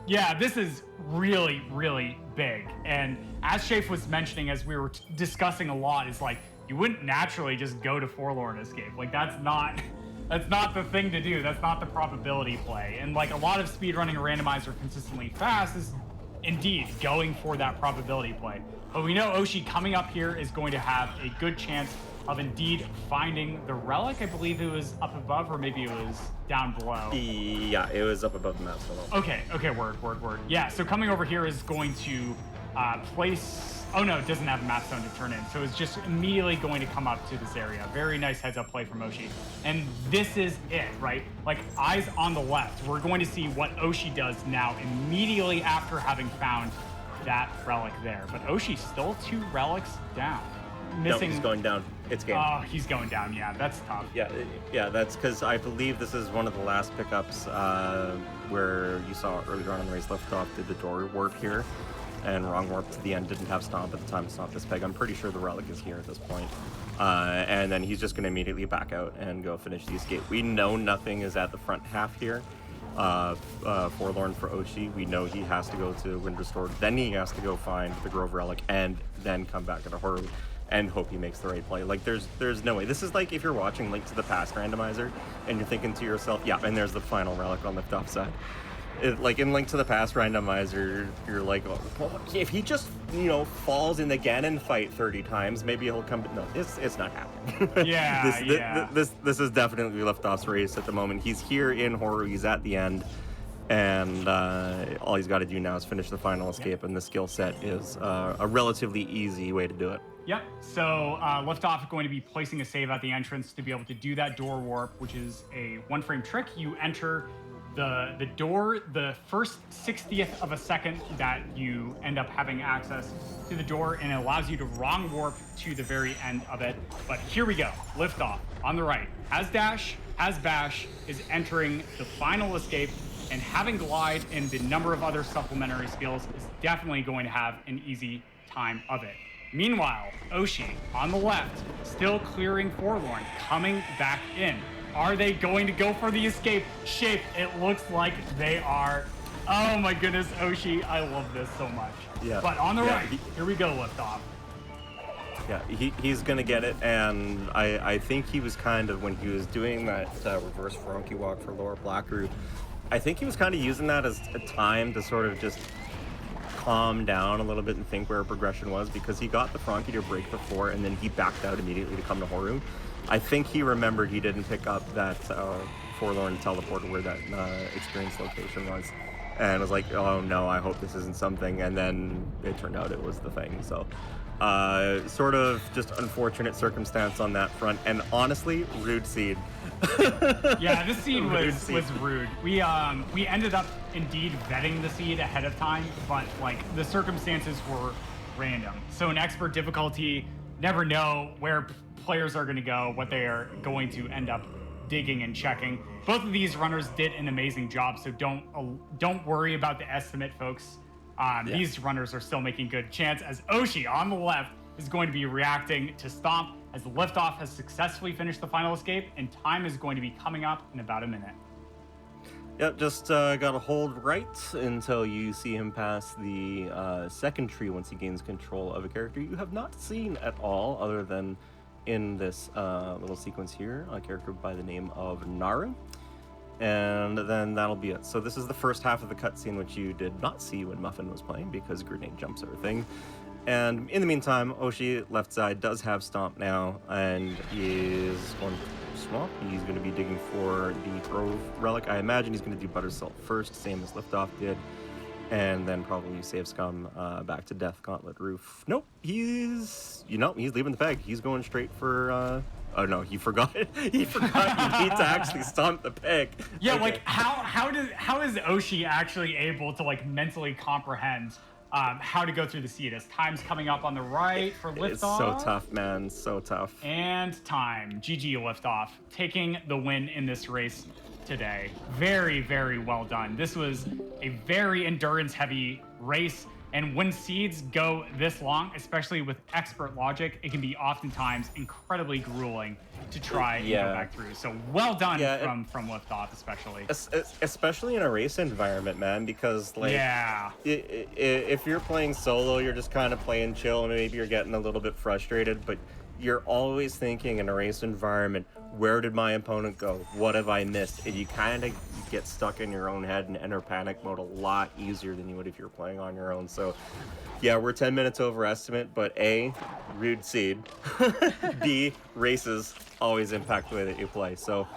Speaker 2: Yeah, this is really, really big. And as Shafe was mentioning, as we were discussing a lot, is like, you wouldn't naturally just go to Forlorn Escape. Like, that's not the thing to do. That's not the probability play. And like a lot of speedrunning a randomizer consistently fast is indeed going for that probability play. But we know Oshie coming up here is going to have a good chance of indeed finding the relic. I believe it was up above, or maybe it was down below.
Speaker 3: Yeah, it was up above the map.
Speaker 2: Okay, word. Yeah, so coming over here is going to place... Oh no, it doesn't have a map zone to turn in, so it's just immediately going to come up to this area. Very nice heads-up play from Oshie. And this is it, right? Like, eyes on the left. We're going to see what Oshie does now immediately after having found that relic there. But Oshie's still 2 relics down. Missing...
Speaker 3: No, he's going down. It's game.
Speaker 2: Oh, he's going down. Yeah, that's tough.
Speaker 3: Yeah, that's because I believe this is one of the last pickups where you saw earlier on in the race liftoff did the door warp here, and wrong warp to the end, didn't have stomp at the time to stomp this peg. I'm pretty sure the relic is here at this point. And then he's just going to immediately back out and go finish the escape. We know nothing is at the front half here. Forlorn for Oshi. We know he has to go to Wind Restored, then he has to go find the Grove Relic, and then come back into Horu and hope he makes the right play. Like, there's no way. This is like if you're watching Link to the Past randomizer and you're thinking to yourself, yeah, and there's the final relic on the top side. Like in Link to the Past randomizer, you're like, oh, well, if he just, falls in the Ganon fight 30 times, maybe he'll come. No, it's not happening.
Speaker 2: Yeah,
Speaker 3: This is definitely Liftoff's race at the moment. He's here in Horu. He's at the end, and all he's got to do now is finish the final escape, and the skill set is a relatively easy way to do it.
Speaker 2: Yep. So Liftoff is going to be placing a save at the entrance to be able to do that door warp, which is a 1-frame trick. You enter the door the first 60th of a second that you end up having access to the door, and it allows you to wrong warp to the very end of it. But here we go. Liftoff on the right has dash, has bash, is entering the final escape, and having glide and the number of other supplementary skills is definitely going to have an easy time of it. Meanwhile, Oshi on the left, still clearing Forlorn, coming back in. Are they going to go for the escape? Shape, it looks like they are. Oh my goodness, Oshi, I love this so much.
Speaker 3: Yeah.
Speaker 2: But on the right, here we go, Liftoff.
Speaker 3: Yeah, he's gonna get it, and I think he was kind of, when he was doing that reverse Ferunky walk for Lower Blackroot, I think he was kind of using that as a time to sort of just calm down a little bit and think where progression was, because he got the Ferunky to break before, and then he backed out immediately to come to Horu. I think he remembered he didn't pick up that Forlorn teleporter where that experience location was, and was like, oh no, I hope this isn't something, and then it turned out it was the thing. So sort of just unfortunate circumstance on that front, and honestly, rude seed.
Speaker 2: Yeah, this seed was rude. We ended up indeed vetting the seed ahead of time, but like the circumstances were random. So in expert difficulty, never know where players are going to go, what they are going to end up digging and checking. Both of these runners did an amazing job, so don't worry about the estimate, folks. These runners are still making good chance, as Oshi on the left is going to be reacting to Stomp as the Liftoff has successfully finished the final escape, and time is going to be coming up in about a minute.
Speaker 3: Yep, just gotta hold right until you see him pass the second tree once he gains control of a character you have not seen at all, other than in this little sequence here, a character by the name of Naru. And then that'll be it. So this is the first half of the cutscene, which you did not see when Muffin was playing, because grenade jumps are a thing. And in the meantime, Oshi, left side, does have Stomp now, and he is going to Swamp. He's going to be digging for the Grove Relic. I imagine he's going to do Butter Salt first, same as Liftoff did, and then probably save Scum back to Death Gauntlet Roof. Nope, he's leaving the peg. He's going straight for... Oh no, he forgot it. He forgot you need to actually stomp the peg.
Speaker 2: Yeah,
Speaker 3: okay.
Speaker 2: like how is Oshi actually able to like mentally comprehend how to go through the seed as time's coming up on the right for Liftoff?
Speaker 3: It's so tough, man. So tough.
Speaker 2: And time. GG Liftoff taking the win in this race today. Very, very well done. This was a very endurance heavy race. And when seeds go this long, especially with expert logic, it can be oftentimes incredibly grueling to try and go back through. So well done from Liftoff, especially.
Speaker 3: Especially in a race environment, man, because like if you're playing solo, you're just kind of playing chill, and maybe you're getting a little bit frustrated, but you're always thinking in a race environment, where did my opponent go? What have I missed? And you kind of get stuck in your own head and enter panic mode a lot easier than you would if you're playing on your own. So yeah, we're 10 minutes over estimate, but A, rude seed. B, races always impact the way that you play. So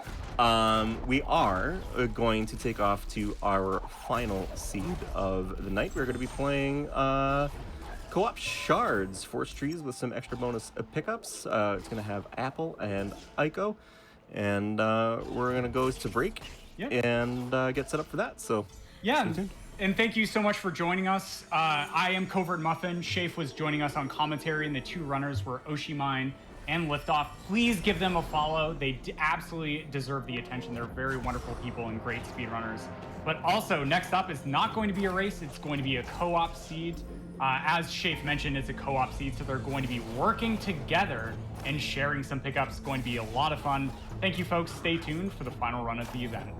Speaker 3: we are going to take off to our final seed of the night. We're going to be playing co-op Shards, Force Trees with some extra bonus pickups. It's going to have Apple and Aiko, and we're going to go to break and get set up for that. So
Speaker 2: yeah, and thank you so much for joining us. I am Covert Muffin. Shafe was joining us on commentary, and the two runners were Oshimine and Liftoff. Please give them a follow. They absolutely deserve the attention. They're very wonderful people and great speedrunners. But also, next up is not going to be a race. It's going to be a co-op seed. As Shafe mentioned, it's a co-op seed, so they're going to be working together and sharing some pickups. It's going to be a lot of fun. Thank you, folks. Stay tuned for the final run of the event.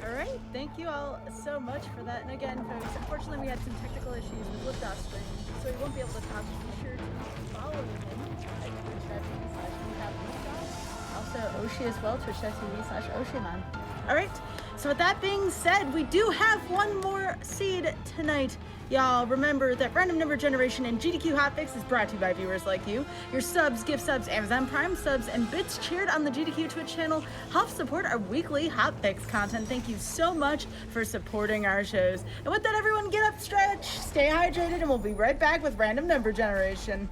Speaker 1: All right, thank you all so much for that. And again, folks, unfortunately we had some technical issues with Liftoff stream, so we won't be able to talk. Be sure to follow him at twitch.tv/WeHaveLiftoff. Also, Oshi as well, twitch.tv/Oshiman. All right, so with that being said, we do have one more seed tonight. Y'all remember that Random Number Generation and GDQ Hotfix is brought to you by viewers like you. Your subs, gift subs, Amazon Prime subs, and bits cheered on the GDQ Twitch channel help support our weekly Hotfix content. Thank you so much for supporting our shows. And with that, everyone get up, stretch, stay hydrated, and we'll be right back with Random Number Generation.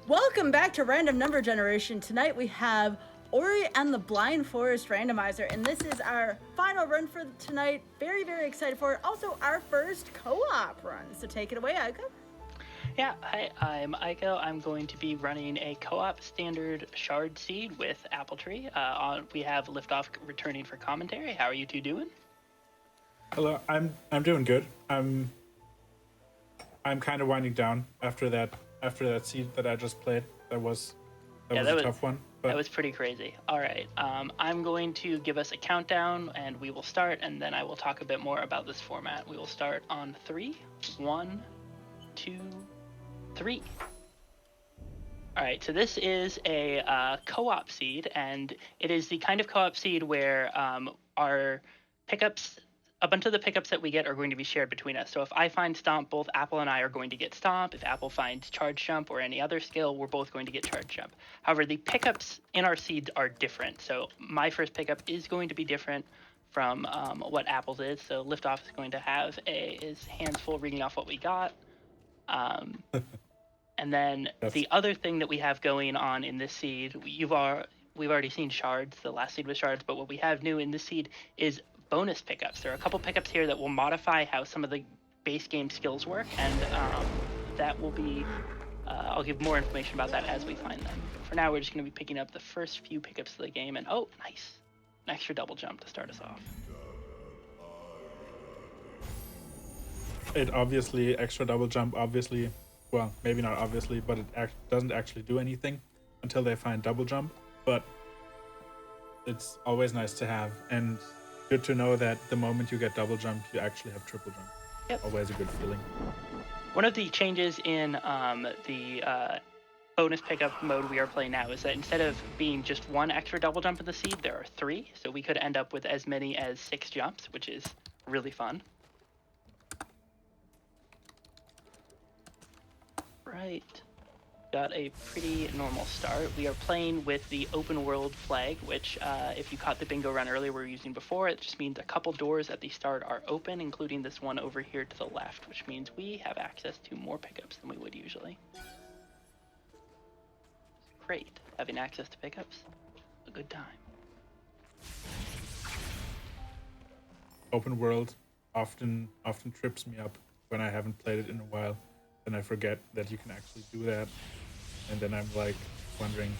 Speaker 1: Welcome back to Random Number Generation. Tonight we have Ori and the Blind Forest Randomizer, and this is our final run for tonight. Very, very excited for it. Also, our first co-op run. So take it away, Aiko.
Speaker 4: Yeah, hi, I'm Aiko. I'm going to be running a co-op standard shard seed with Apple Tree. We have Liftoff returning for commentary. How are you two doing?
Speaker 6: Hello, I'm doing good. I'm kind of winding down after that seed that I just played. That was a tough one. But
Speaker 4: that was pretty crazy. All right, I'm going to give us a countdown, and we will start, and then I will talk a bit more about this format. We will start on 3, 1, 2, 3. All right, so this is a co-op seed, and it is the kind of co-op seed where our pickups, a bunch of the pickups that we get are going to be shared between us. So if I find Stomp, both Apple and I are going to get Stomp. If Apple finds Charge Jump or any other skill, we're both going to get Charge Jump. However, the pickups in our seed are different. So my first pickup is going to be different from what Apple's is. So Liftoff is going to have his hands full reading off what we got. And then the other thing that we have going on in this seed, we've already seen shards. The last seed was shards, but what we have new in this seed is bonus pickups. There are a couple pickups here that will modify how some of the base game skills work, and that will be, I'll give more information about that as we find them. For now, we're just going to be picking up the first few pickups of the game, and oh, nice. An extra double jump to start us off.
Speaker 6: it obviously, extra double jump, obviously, well, maybe not obviously, but it doesn't actually do anything until they find double jump, but it's always nice to have, and good to know that the moment you get double jump, you actually have triple jump.
Speaker 4: Yep.
Speaker 6: Always a good feeling.
Speaker 4: One of the changes in the bonus pickup mode we are playing now is that instead of being just one extra double jump in the seed, there are 3. So we could end up with as many as 6 jumps, which is really fun. Right. Got a pretty normal start. We are playing with the open world flag, which if you caught the bingo run earlier we were using before, it just means a couple doors at the start are open, including this one over here to the left, which means we have access to more pickups than we would usually. Great, having access to pickups, a good time.
Speaker 6: Open world often trips me up when I haven't played it in a while, and I forget that you can actually do that. And then I'm like wondering,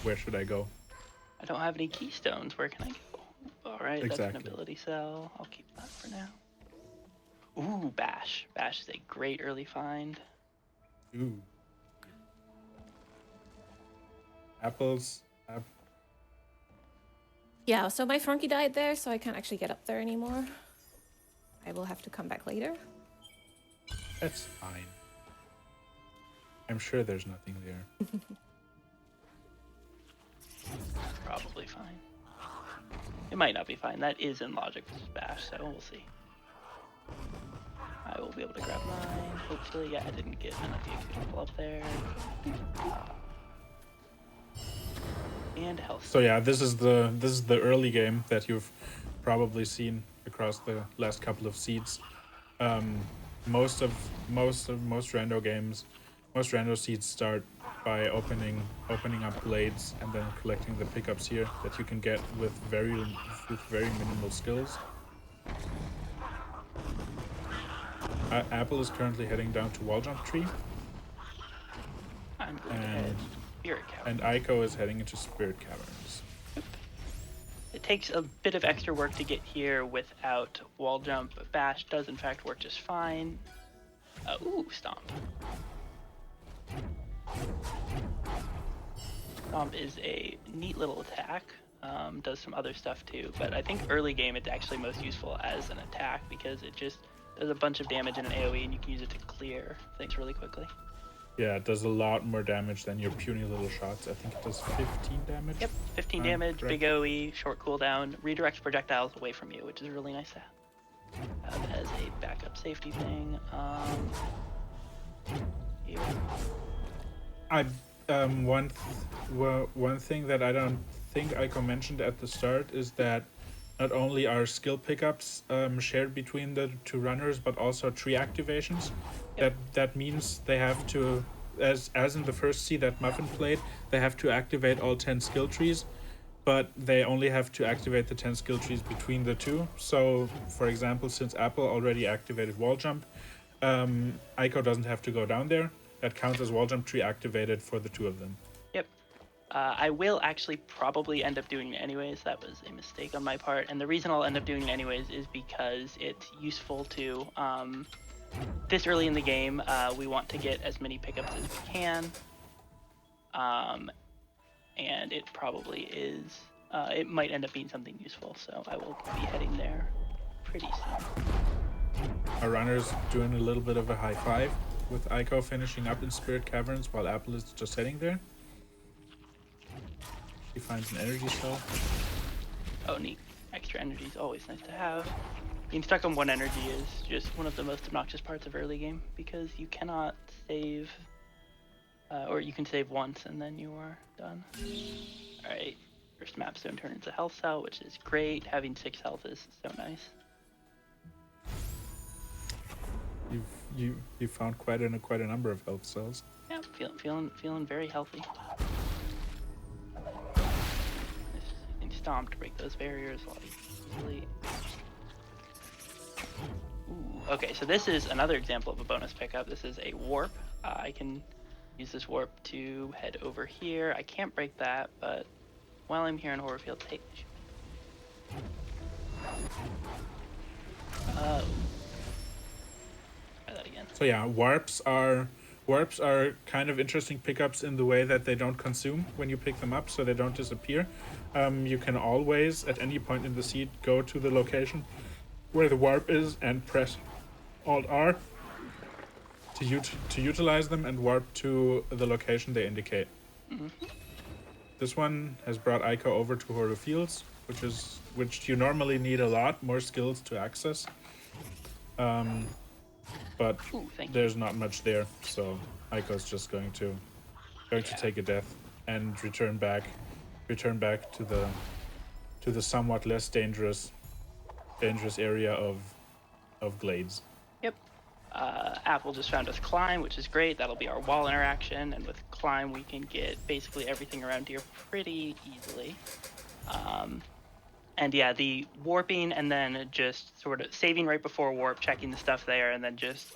Speaker 6: where should I go?
Speaker 4: I don't have any keystones. Where can I go? All right,
Speaker 6: Exactly.
Speaker 4: That's an ability cell. I'll keep that for now. Ooh, Bash. Bash is a great early find.
Speaker 6: Ooh. Apples.
Speaker 7: Yeah, so my flunky died there, so I can't actually get up there anymore. I will have to come back later.
Speaker 6: That's fine. I'm sure there's nothing there.
Speaker 4: Probably fine. It might not be fine. That is in logic for Bash, so we'll see. I will be able to grab mine. Hopefully, yeah, I didn't get enough people up there. And health.
Speaker 6: So yeah, this is the early game that you've probably seen across the last couple of seeds. Most rando games, most rando seeds start by opening up blades and then collecting the pickups here that you can get with very minimal skills. Apple is currently heading down to wall jump tree.
Speaker 4: I'm going to head Spirit Cavern.
Speaker 6: And Aiko is heading into Spirit Caverns.
Speaker 4: It takes a bit of extra work to get here without wall jump. Bash does in fact work just fine. Ooh, Stomp. Stomp is a neat little attack. Does some other stuff too, but I think early game it's actually most useful as an attack because it just does a bunch of damage in an AoE and you can use it to clear things really quickly.
Speaker 6: Yeah, it does a lot more damage than your puny little shots. I think it does 15 damage.
Speaker 4: Yep, 15 damage, big AoE, short cooldown, redirects projectiles away from you, which is really nice to have as a backup safety thing. Here.
Speaker 6: One thing that I don't think Aiko mentioned at the start is that not only are skill pickups shared between the two runners, but also tree activations.
Speaker 4: Yep.
Speaker 6: That means they have to, as in the first seed that Muffin played, they have to activate all 10 skill trees, but they only have to activate the 10 skill trees between the two. So, for example, since Apple already activated wall jump, Aiko doesn't have to go down there. That counts as wall jump tree activated for the two of them.
Speaker 4: Yep. I will actually probably end up doing it anyways. That was a mistake on my part. And the reason I'll end up doing it anyways is because it's useful to, this early in the game, we want to get as many pickups as we can. And it probably is, it might end up being something useful. So I will be heading there pretty soon.
Speaker 6: Our runner's doing a little bit of a high five, with Aiko finishing up in Spirit Caverns while Apple is just heading there. She finds an energy cell.
Speaker 4: Oh, neat. Extra energy is always nice to have. Being stuck on one energy is just one of the most obnoxious parts of early game because you cannot save, or you can save once and then you are done. Alright, first map stone turned into health cell, which is great. Having 6 health is so nice.
Speaker 6: You found quite a number of health cells.
Speaker 4: Yeah, feeling very healthy. Using Stomp to break those barriers a lot easily. Ooh, okay, so this is another example of a bonus pickup. This is a warp. I can use this warp to head over here. I can't break that, but while I'm here in Horrorfield, take. Oh. Try that again.
Speaker 6: So yeah, warps are kind of interesting pickups in the way that they don't consume when you pick them up, so they don't disappear. You can always, at any point in the seed, go to the location where the warp is and press Alt-R to utilize them and warp to the location they indicate.
Speaker 4: Mm-hmm.
Speaker 6: This one has brought Aiko over to Horror Fields, which you normally need a lot more skills to access. But there's not much there, so Aiko's just going to take a death and return back to the somewhat less dangerous area of glades.
Speaker 4: Yep. Apple just found us climb, which is great. That'll be our wall interaction, and with climb we can get basically everything around here pretty easily. And yeah, the warping and then just sort of saving right before warp, checking the stuff there, and then just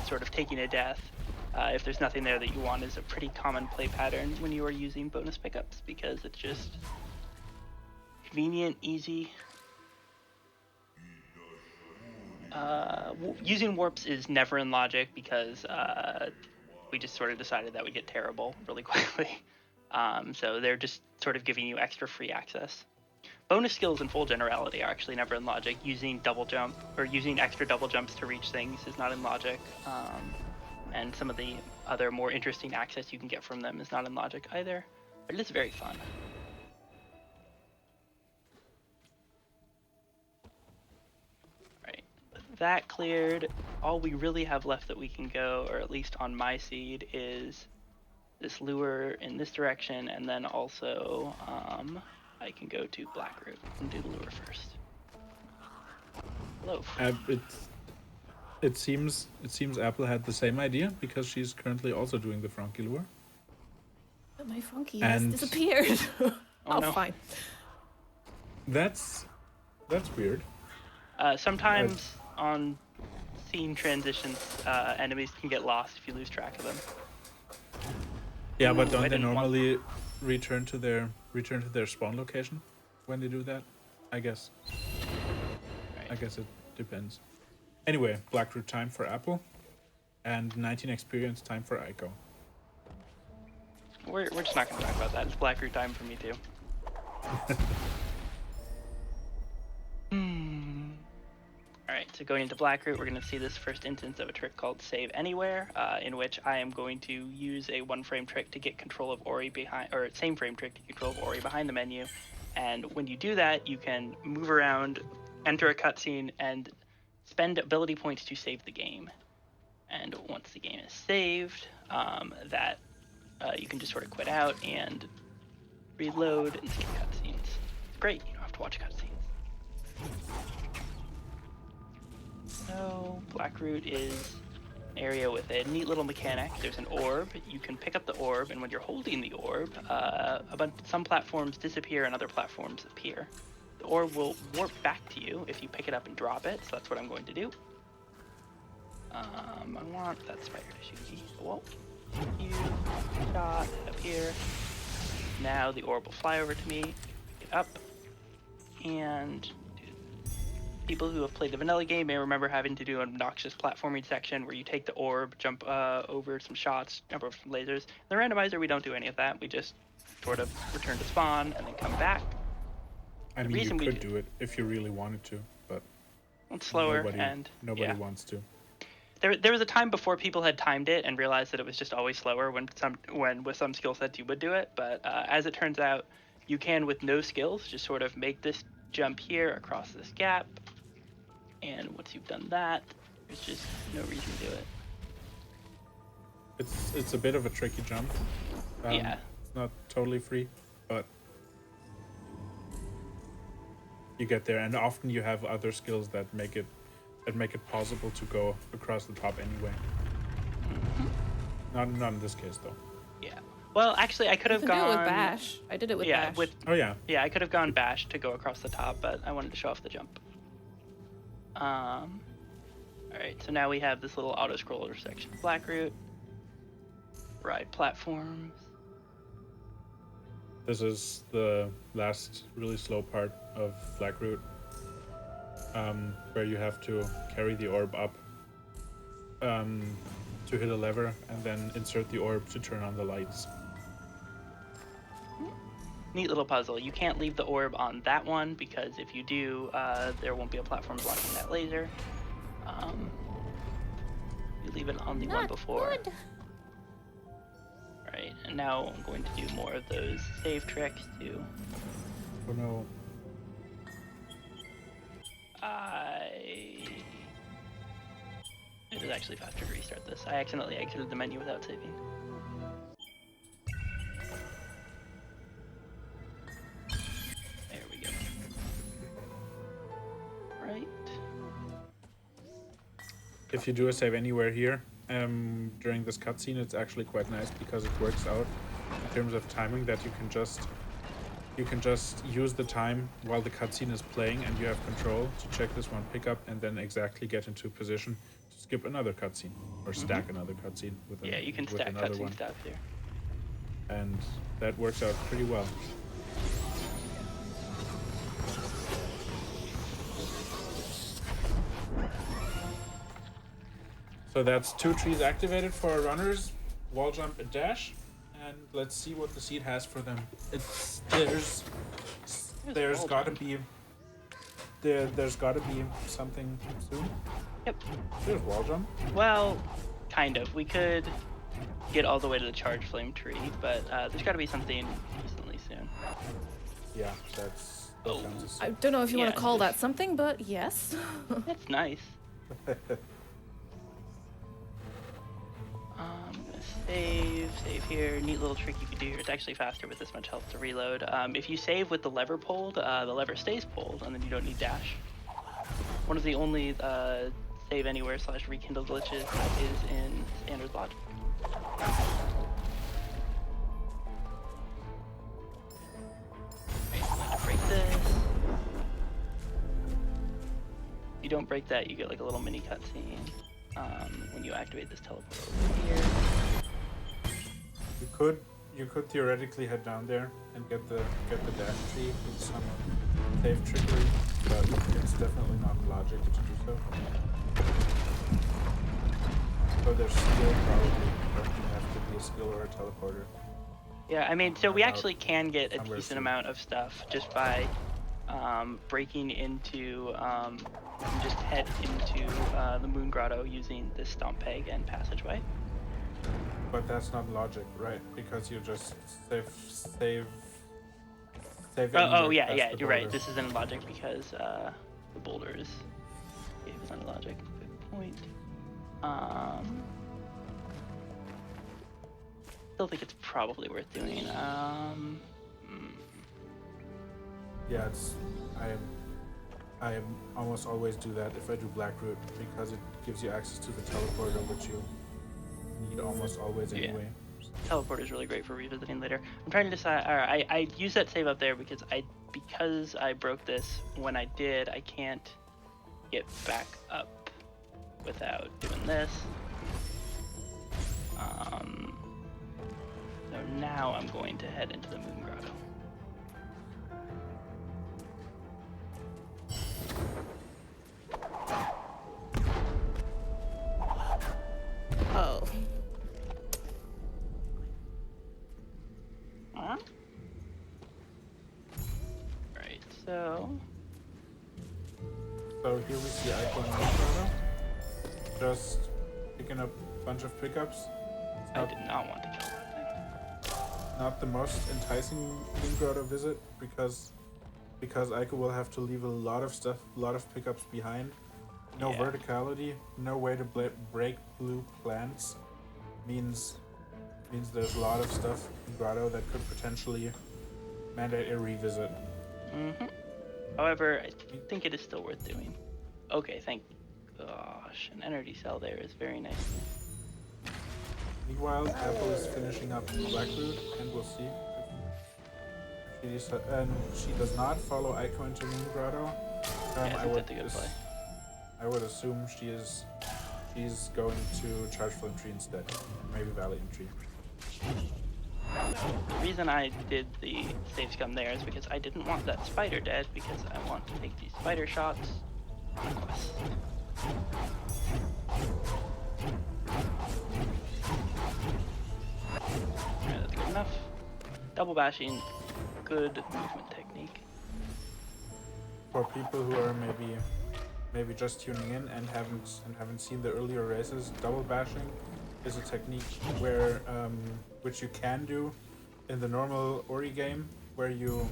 Speaker 4: sort of taking a death if there's nothing there that you want is a pretty common play pattern when you are using bonus pickups because it's just convenient, easy. Using warps is never in logic because we just sort of decided that would get terrible really quickly. So they're just sort of giving you extra free access. Bonus skills in full generality are actually never in logic. Using double jump or using extra double jumps to reach things is not in logic. And some of the other more interesting access you can get from them is not in logic either. But it is very fun. Alright, with that cleared, all we really have left that we can go, or at least on my seed, is this lure in this direction, and then also I can go to Blackroot and do the lure first. Hello.
Speaker 6: It seems Apple had the same idea because she's currently also doing the Frankie lure.
Speaker 7: But my Frankie has disappeared.
Speaker 4: Oh, no.
Speaker 7: Fine.
Speaker 6: That's weird.
Speaker 4: Sometimes on scene transitions, enemies can get lost if you lose track of them.
Speaker 6: Yeah, but don't
Speaker 4: I
Speaker 6: they
Speaker 4: didn't want-
Speaker 6: normally return to their spawn location when they do that? I guess.
Speaker 4: Right.
Speaker 6: I guess it depends. Anyway, Blackroot time for Apple, and 19 experience time for Aiko.
Speaker 4: we're just not going to talk about that. It's Blackroot time for me too. Alright, so going into Blackroot, we're going to see this first instance of a trick called Save Anywhere, in which I am going to use a one-frame trick to get control of Ori behind, or same frame trick to get control of Ori behind the menu. And when you do that, you can move around, enter a cutscene, and spend ability points to save the game. And once the game is saved, you can just sort of quit out and reload and skip cutscenes. It's great, you don't have to watch cutscenes. So, Blackroot is an area with a neat little mechanic. There's an orb. You can pick up the orb, and when you're holding the orb, some platforms disappear and other platforms appear. The orb will warp back to you if you pick it up and drop it, so that's what I'm going to do. I want that spider to shoot me. Whoa. You shot up here. Now the orb will fly over to me, pick it up, and people who have played the vanilla game may remember having to do an obnoxious platforming section where you take the orb, jump over some shots, jump over some lasers. In the randomizer, we don't do any of that. We just sort of return to spawn and then come back.
Speaker 6: I mean, you could do it if you really wanted to, but
Speaker 4: it's slower
Speaker 6: nobody wants to.
Speaker 4: There was a time before people had timed it and realized that it was just always slower when with some skill sets you would do it. But as it turns out, you can with no skills just sort of make this jump here across this gap. And once you've done that, there's just no reason to do it.
Speaker 6: It's a bit of a tricky jump.
Speaker 4: Yeah.
Speaker 6: It's not totally free, but you get there, and often you have other skills that make it possible to go across the top anyway. Mm-hmm. Not in this case though.
Speaker 4: Yeah. Well, actually, I could have gone
Speaker 7: do it with Bash. I did it with Bash.
Speaker 4: Yeah, I could have gone Bash to go across the top, but I wanted to show off the jump. All right, so now we have this little auto-scroller section of Blackroot. Ride platforms.
Speaker 6: This is the last really slow part of Blackroot, where you have to carry the orb up to hit a lever and then insert the orb to turn on the lights.
Speaker 4: Neat little puzzle. You can't leave the orb on that one because if you do, there won't be a platform blocking that laser. You leave it on the one before.
Speaker 7: Good.
Speaker 4: Right, and now I'm going to do more of those save tricks too.
Speaker 6: Oh no.
Speaker 4: It is actually faster to restart this. I accidentally exited the menu without saving. There we go. Right.
Speaker 6: If you do a save anywhere here, during this cutscene, it's actually quite nice because it works out in terms of timing that you can just use the time while the cutscene is playing and you have control to check this one pickup and then exactly get into position to skip another cutscene or stack another cutscene with
Speaker 4: Yeah, you can stack cutscene stuff here.
Speaker 6: And that works out pretty well. So that's 2 trees activated for our runners, wall jump and dash, and let's see what the seed has for them. There's gotta be something soon.
Speaker 4: Yep.
Speaker 6: There's wall jump.
Speaker 4: Well, kind of. We could get all the way to the charge flame tree, but there's got to be something decently soon.
Speaker 6: Yeah, that's.
Speaker 7: I don't know if you want to call that something, but yes.
Speaker 4: That's nice. I'm gonna save here. Neat little trick you could do here. It's actually faster with this much health to reload. If you save with the lever pulled, the lever stays pulled, and then you don't need dash. One of the only save anywhere / rekindle glitches is in standard logic. Break this. If you don't break that, you get like a little mini cutscene when you activate this teleport over here.
Speaker 6: You could theoretically head down there and get the dash tree with some save trickery, but it's definitely not logic to do so. So there's still probably going to have to be a skill or a teleporter.
Speaker 4: Yeah, I mean, so we
Speaker 6: About
Speaker 4: actually can get a
Speaker 6: somewhere
Speaker 4: decent
Speaker 6: soon.
Speaker 4: amount of stuff just by breaking into. You can just head into the Moon Grotto using this stomp peg and passageway.
Speaker 6: But that's not logic, right? Because you just save.
Speaker 4: Oh
Speaker 6: anywhere
Speaker 4: yeah,
Speaker 6: past
Speaker 4: yeah,
Speaker 6: the
Speaker 4: you're right.
Speaker 6: border.
Speaker 4: This isn't logic because the boulders gave us on logic. Good point. Still think it's probably worth doing.
Speaker 6: Yeah, I almost always do that if I do black root because it gives you access to the teleporter, which you need almost always
Speaker 4: Yeah.
Speaker 6: anyway.
Speaker 4: Teleport is really great for revisiting later. I'm trying to decide. I use that save up there because I broke this when I did. I can't get back up without doing this. So now I'm going to head into the Moon Grotto.
Speaker 7: Oh.
Speaker 4: Right. So.
Speaker 6: So here we see Icon Moongrotto. Just picking up a bunch of pickups. It's
Speaker 4: I
Speaker 6: not,
Speaker 4: did not want to kill that thing.
Speaker 6: not the most enticing Moongrotto visit because Ico will have to leave a lot of stuff, a lot of pickups behind. No
Speaker 4: Yeah.
Speaker 6: verticality, no way to break blue plants. Means there's a lot of stuff in Grotto that could potentially mandate a revisit.
Speaker 4: However, I think it is still worth doing. Okay, thank gosh. An energy cell there is very nice.
Speaker 6: Meanwhile, Apple is finishing up Blackroot, and we'll see if she does not follow Ico into Moon Grotto.
Speaker 4: Yeah, I think that's a good play.
Speaker 6: I would assume she's going to Charge Flame Tree instead, maybe Valiant Tree.
Speaker 4: The reason I did the save scum there is because I didn't want that spider dead because I want to take these spider shots on quest. Alright, that's good enough. Double bashing, good movement technique.
Speaker 6: For people who are maybe just tuning in and haven't seen the earlier races, double bashing is a technique where which you can do in the normal Ori game, where you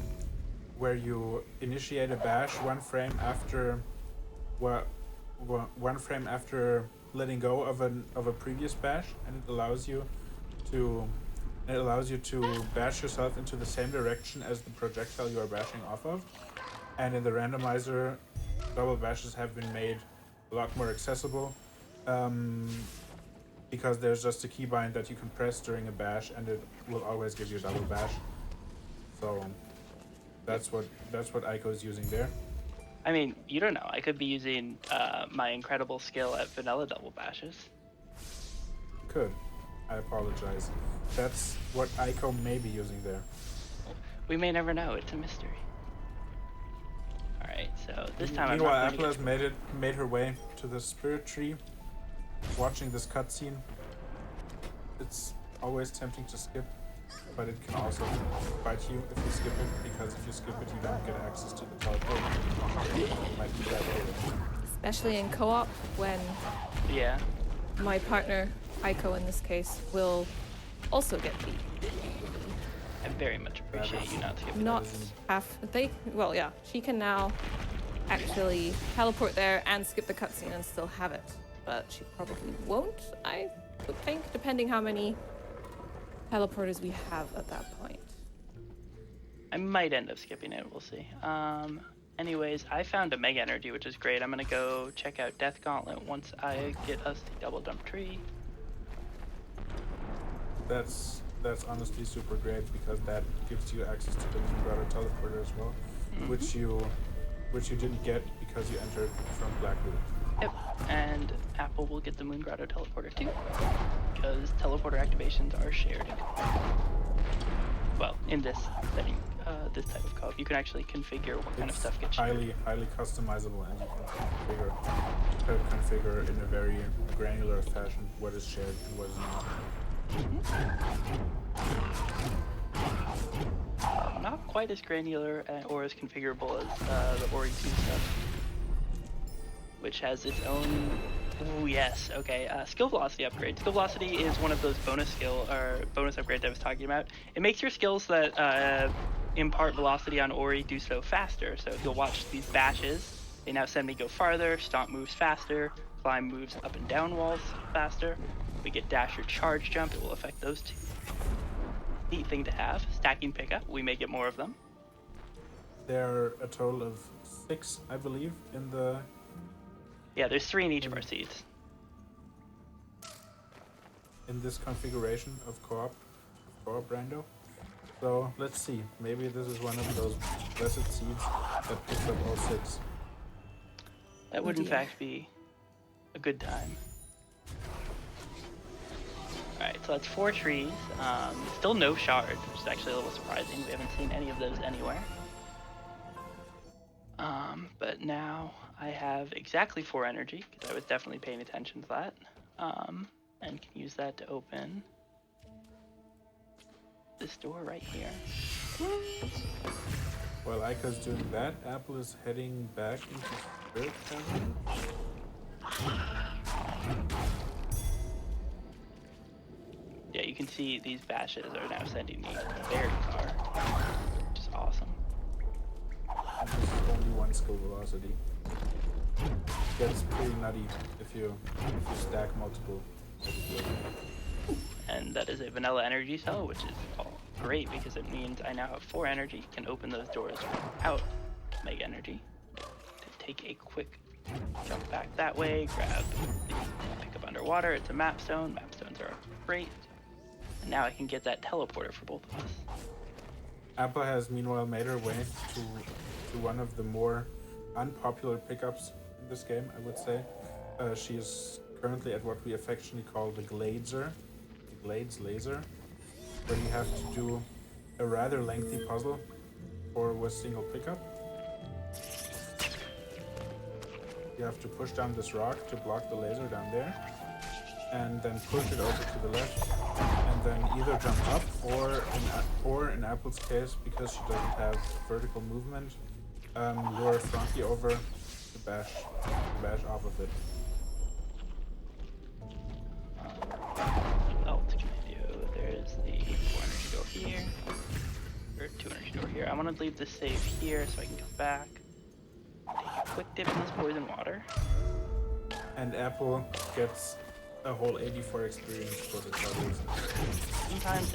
Speaker 6: initiate a bash one frame after letting go of a previous bash, and it allows you to bash yourself into the same direction as the projectile you are bashing off of. And in the randomizer, double bashes have been made a lot more accessible because there's just a keybind that you can press during a bash, and it will always give you a double bash. So that's what Ico is using there.
Speaker 4: I mean, you don't know. I could be using my incredible skill at vanilla double bashes.
Speaker 6: Could. I apologize. That's what Ico may be using there.
Speaker 4: We may never know. It's a mystery. Alright, so this time I'm
Speaker 6: Meanwhile,
Speaker 4: not
Speaker 6: Apple
Speaker 4: going
Speaker 6: has made her way to the spirit tree, watching this cutscene. It's always tempting to skip, but it can also bite you if you skip it, because if you skip it, you don't get access to the teleport. It might be that later.
Speaker 7: Especially in co-op when
Speaker 4: Yeah.
Speaker 7: my partner, Aiko in this case, will also get beat.
Speaker 4: I very much appreciate you not skipping.
Speaker 7: Not half. Well, yeah, she can now actually teleport there and skip the cutscene and still have it. But she probably won't, I would think, depending how many teleporters we have at that point.
Speaker 4: I might end up skipping it. We'll see. Anyways, I found a Mega Energy, which is great. I'm gonna go check out Death Gauntlet once I get us the double dump tree.
Speaker 6: That's honestly super great, because that gives you access to the Moon Grotto teleporter as well, which you didn't get because you entered from Blackwood.
Speaker 4: Yep, and Apple will get the Moon Grotto teleporter too, because teleporter activations are shared. Well, in this setting, this type of co-op, you can actually configure what kind of stuff gets shared.
Speaker 6: highly customizable, and you can configure in a very granular fashion what is shared and what is not.
Speaker 4: quite as granular or as configurable as the Ori 2 stuff, which has its own. Ooh, yes. Okay. Skill velocity upgrade. Skill velocity is one of those bonus upgrades I was talking about. It makes your skills that impart velocity on Ori do so faster. So if you'll watch these bashes, they now send me go farther. Stomp moves faster. Climb moves up and down walls faster. We get dash or charge jump. It will affect those two. Neat thing to have. Stacking pickup. We may get more of them.
Speaker 6: There are a total of 6, I believe, in the.
Speaker 4: Yeah, there's 3 in each of our seeds.
Speaker 6: In this configuration of co-op rando. So let's see. Maybe this is one of those blessed seeds that picks up all 6.
Speaker 4: That would in fact be a good time. Alright, so that's 4 trees. Still no shards, which is actually a little surprising. We haven't seen any of those anywhere. But now I have exactly 4 energy, because I was definitely paying attention to that. And can use that to open this door right here.
Speaker 6: While Aika's doing that, Apple is heading back into Spirit Cavern.
Speaker 4: Yeah, you can see these bashes are now sending me very far, which is awesome.
Speaker 6: And this is only 1 skill velocity. Gets pretty nutty if you stack multiple.
Speaker 4: And that is a vanilla energy cell, which is great because it means I now have 4 energy, can open those doors without mega energy. To take a quick jump back that way, grab the pickup underwater. It's a map stone. Map stones are great. And now I can get that teleporter for both of us.
Speaker 6: Apple has meanwhile made her way to one of the more unpopular pickups in this game, I would say. She is currently at what we affectionately call the Glazer, the Glades Laser, where you have to do a rather lengthy puzzle for a single pickup. You have to push down this rock to block the laser down there, and then push it over to the left, and then either jump up or in Apple's case, because she doesn't have vertical movement, lure Frankie over to bash off of it.
Speaker 4: Oh, what can I do? There's the 4 energy door here, or 2 energy door here. I want to leave the save here so I can come back. Take a quick dip in this poison water.
Speaker 6: And Apple gets a whole 84 experience for the troubles.
Speaker 4: Sometimes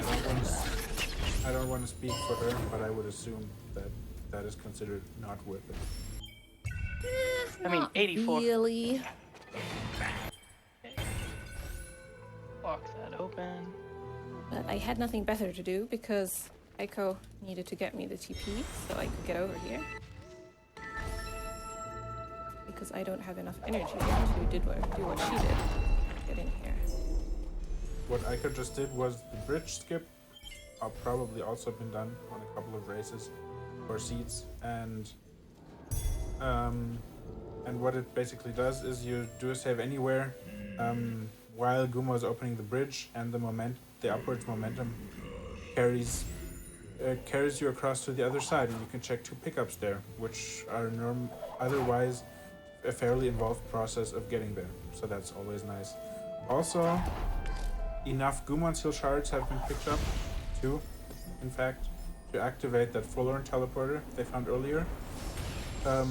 Speaker 6: I don't want to speak for her, but I would assume that is considered not worth it.
Speaker 4: I mean, 84.
Speaker 7: Really?
Speaker 4: Okay. Lock that open.
Speaker 7: But I had nothing better to do because Aiko needed to get me the TP so I could get over here. Because I don't have enough energy to do what she did. Get in here.
Speaker 6: What Aika just did was the bridge skip. Probably also been done on a couple of races or seeds, and what it basically does is you do a save anywhere while Gumo is opening the bridge, and the upwards momentum carries you across to the other side, and you can check 2 pickups there, which are otherwise a fairly involved process of getting there. So that's always nice. Also, enough Gumon Seal shards have been picked up, too, in fact, to activate that Forlorn teleporter they found earlier.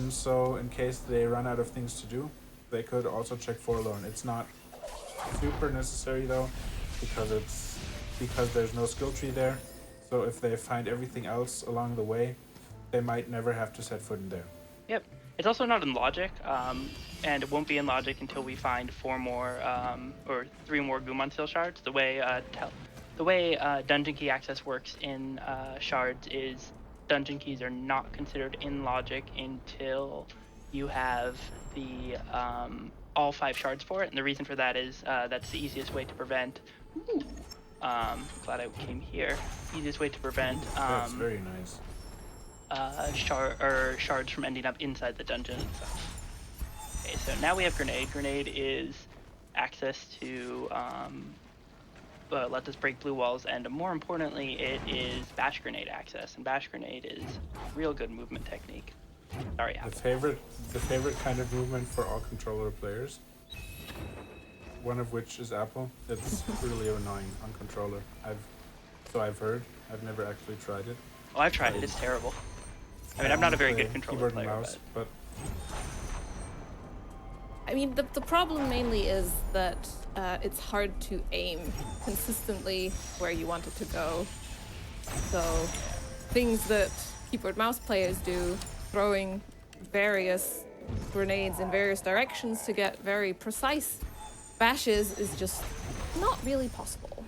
Speaker 6: So in case they run out of things to do, they could also check Forlorn. It's not super necessary though, because there's no skill tree there. So if they find everything else along the way, they might never have to set foot in there.
Speaker 4: Yep. It's also not in logic, and it won't be in logic until we find 4 more or 3 more Gumon Seal shards. The way dungeon key access works in shards is dungeon keys are not considered in logic until you have the all 5 shards for it, and the reason for that is that's the easiest way to prevent. Glad I came here. Easiest way to prevent.
Speaker 6: That's very nice.
Speaker 4: Shards from ending up inside the dungeon itself. Okay, so now we have Grenade. Grenade is access to lets us break blue walls, and more importantly, it is bash grenade access, and bash grenade is a real good movement technique. Sorry, Apple.
Speaker 6: The favorite kind of movement for all controller players. One of which is Apple. It's really annoying on controller. I've heard. I've never actually tried it.
Speaker 4: Oh, I've tried it. It's terrible. I mean, I'm not a very good controller
Speaker 6: keyboard and
Speaker 4: player,
Speaker 6: mouse, but
Speaker 7: I mean, the problem mainly is that it's hard to aim consistently where you want it to go. So things that keyboard mouse players do, throwing various grenades in various directions to get very precise bashes, is just not really possible.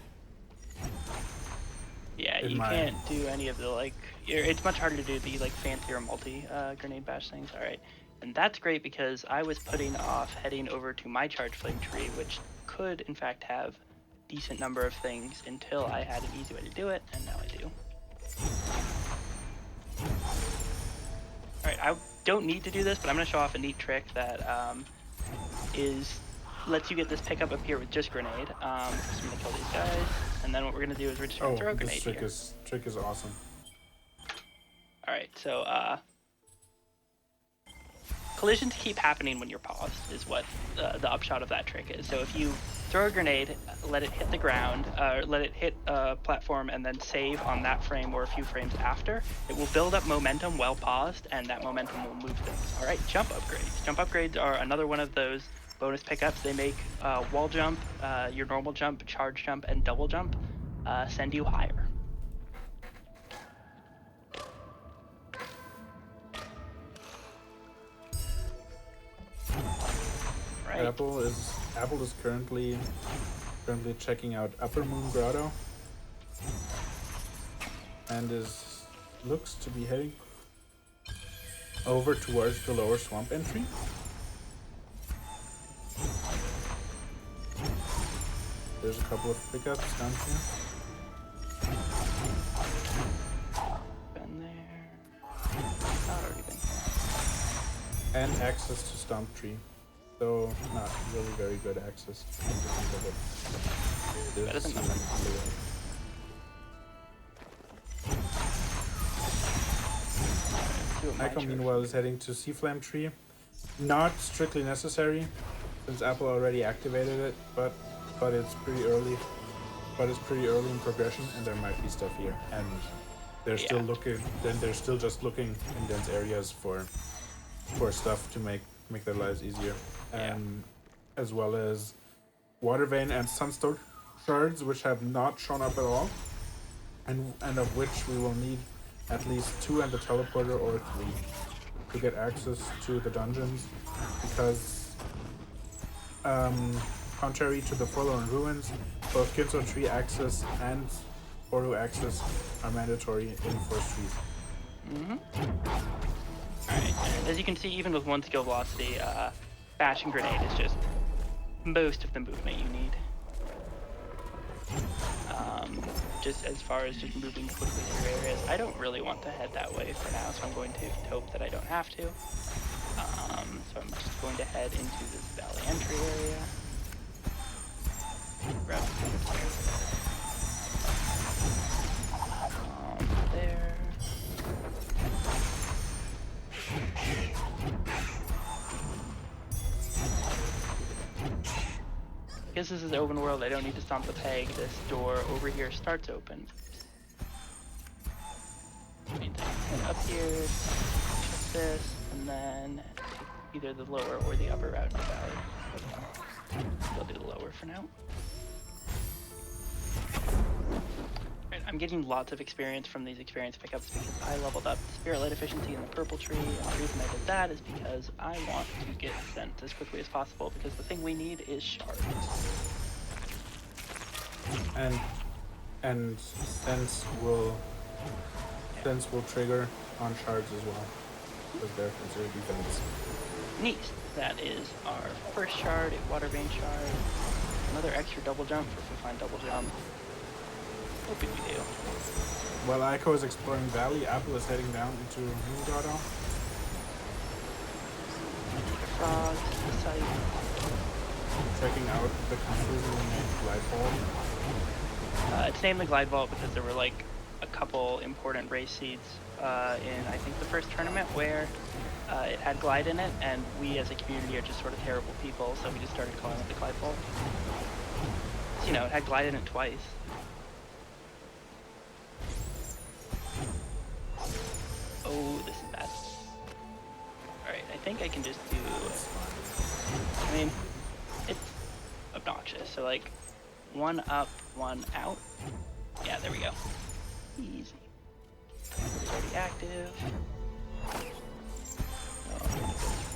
Speaker 4: Yeah, you can't do any of the, like, it's much harder to do the, like, fancier multi-grenade bash things. All right. And that's great because I was putting off heading over to my charge flame tree, which could, in fact, have a decent number of things until I had an easy way to do it, and now I do. All right, I don't need to do this, but I'm going to show off a neat trick that lets you get this pickup up here with just grenade. So I'm going to kill these guys, and then what we're going to do is we're just going to throw a grenade here.
Speaker 6: This trick is awesome.
Speaker 4: All right, so collisions keep happening when you're paused is what the upshot of that trick is. So if you throw a grenade, let it hit the ground, let it hit a platform, and then save on that frame or a few frames after, it will build up momentum while paused, and that momentum will move things. All right, jump upgrades. Jump upgrades are another one of those bonus pickups. They make wall jump, your normal jump, charge jump, and double jump send you higher. Right.
Speaker 6: Apple is currently checking out Upper Moon Grotto, and looks to be heading over towards the lower swamp entry. There's a couple of pickups down here.
Speaker 4: Been there. Not already been here.
Speaker 6: And access to Stomp Tree. So not really very good access.
Speaker 4: Better than nothing.
Speaker 6: Echo meanwhile is heading to Sea Flame Tree. Not strictly necessary, since Apple already activated it, but it's pretty early. But it's pretty early in progression, and there might be stuff here. And they're still looking. Then they're still just looking in dense areas for stuff to make their lives easier. As well as Water Vein and Sunstone shards, which have not shown up at all, and of which we will need at least 2 and the teleporter, or 3 to get access to the dungeons, because contrary to the Forlorn Ruins, both Kinso Tree access and Oru access are mandatory in Forest Trees.
Speaker 4: Alright, and as you can see, even with 1 skill velocity, Bash and Grenade is just most of the movement you need. Just as far as just moving quickly through areas. I don't really want to head that way for now, so I'm going to hope that I don't have to. So I'm just going to head into this valley entry area. Grab there. Because this is open world, I don't need to stomp the peg. This door over here starts open. And up here, this, and then either the lower or the upper route in the valley. I'll do the lower for now. Right, I'm getting lots of experience from these experience pickups because I leveled up Spirit Light efficiency in the purple tree, and the reason I did that is because I want to get sent as quickly as possible, because the thing we need is shards.
Speaker 6: And sense will trigger on shards as well, because they're considered defense.
Speaker 4: Neat. That is our first shard, a Water Vein shard. Another extra double jump if we find double jump. Hoping we do.
Speaker 6: While Aiko is exploring Valley, Apple is heading down into Moon Grotto.
Speaker 4: Frogs, the site.
Speaker 6: Checking out the confusingly named Light Hole.
Speaker 4: It's named the Glide Vault because there were like a couple important race seeds in I think the first tournament where it had glide in it, and we as a community are just sort of terrible people, so we just started calling it the Glide Vault. So, you know, it had glide in it twice. Oh, this is bad. Alright, I think I can just do... I mean, it's obnoxious. So, like, one up, one out. Yeah, there we go. Easy. It's already active.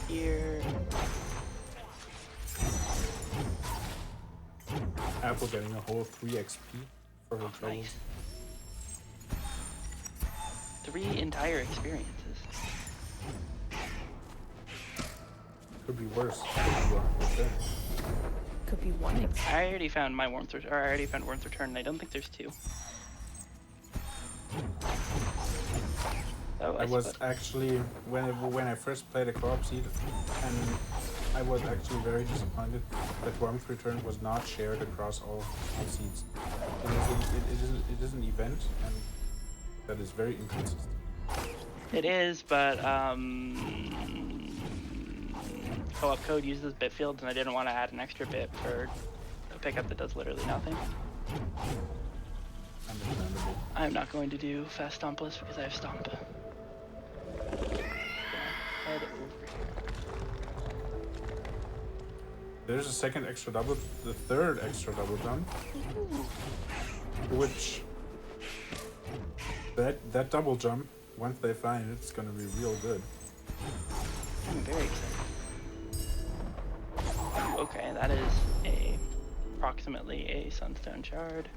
Speaker 4: Here.
Speaker 6: Apple getting a whole 3 XP for her trouble.
Speaker 4: Nice. 3 entire experiences.
Speaker 6: Could be worse. Could be wrong.
Speaker 7: Could be one.
Speaker 4: I already found my Warmth Return, or I already found Warmth Return, and I don't think there's 2. Oh,
Speaker 6: I was actually, when I first played a co-op seed, and I was actually very disappointed that Warmth Return was not shared across all seeds. It is an event, and that is very inconsistent.
Speaker 4: It is, but co-op code uses bit fields, and I didn't want to add an extra bit for a pickup that does literally nothing.
Speaker 6: Understandable.
Speaker 4: I'm not going to do fast stompless because I have stomp. Head over here.
Speaker 6: There's a second extra double, the third extra double jump, which that double jump, once they find it, it's gonna be real good.
Speaker 4: I'm very excited. Okay, that is approximately a sunstone shard.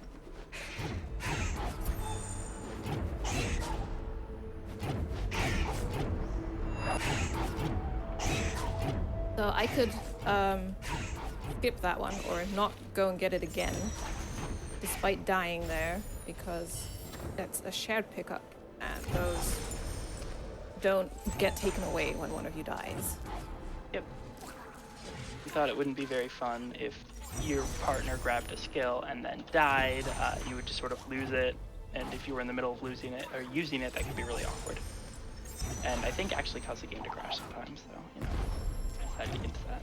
Speaker 7: So I could skip that one or not go and get it again, despite dying there, because it's a shared pickup, and those don't get taken away when one of you dies.
Speaker 4: Yep. We thought it wouldn't be very fun if your partner grabbed a skill and then died. You would just sort of lose it, and if you were in the middle of losing it or using it, that could be really awkward. And I think actually cause the game to crash sometimes, so, you know, I decided to get to that.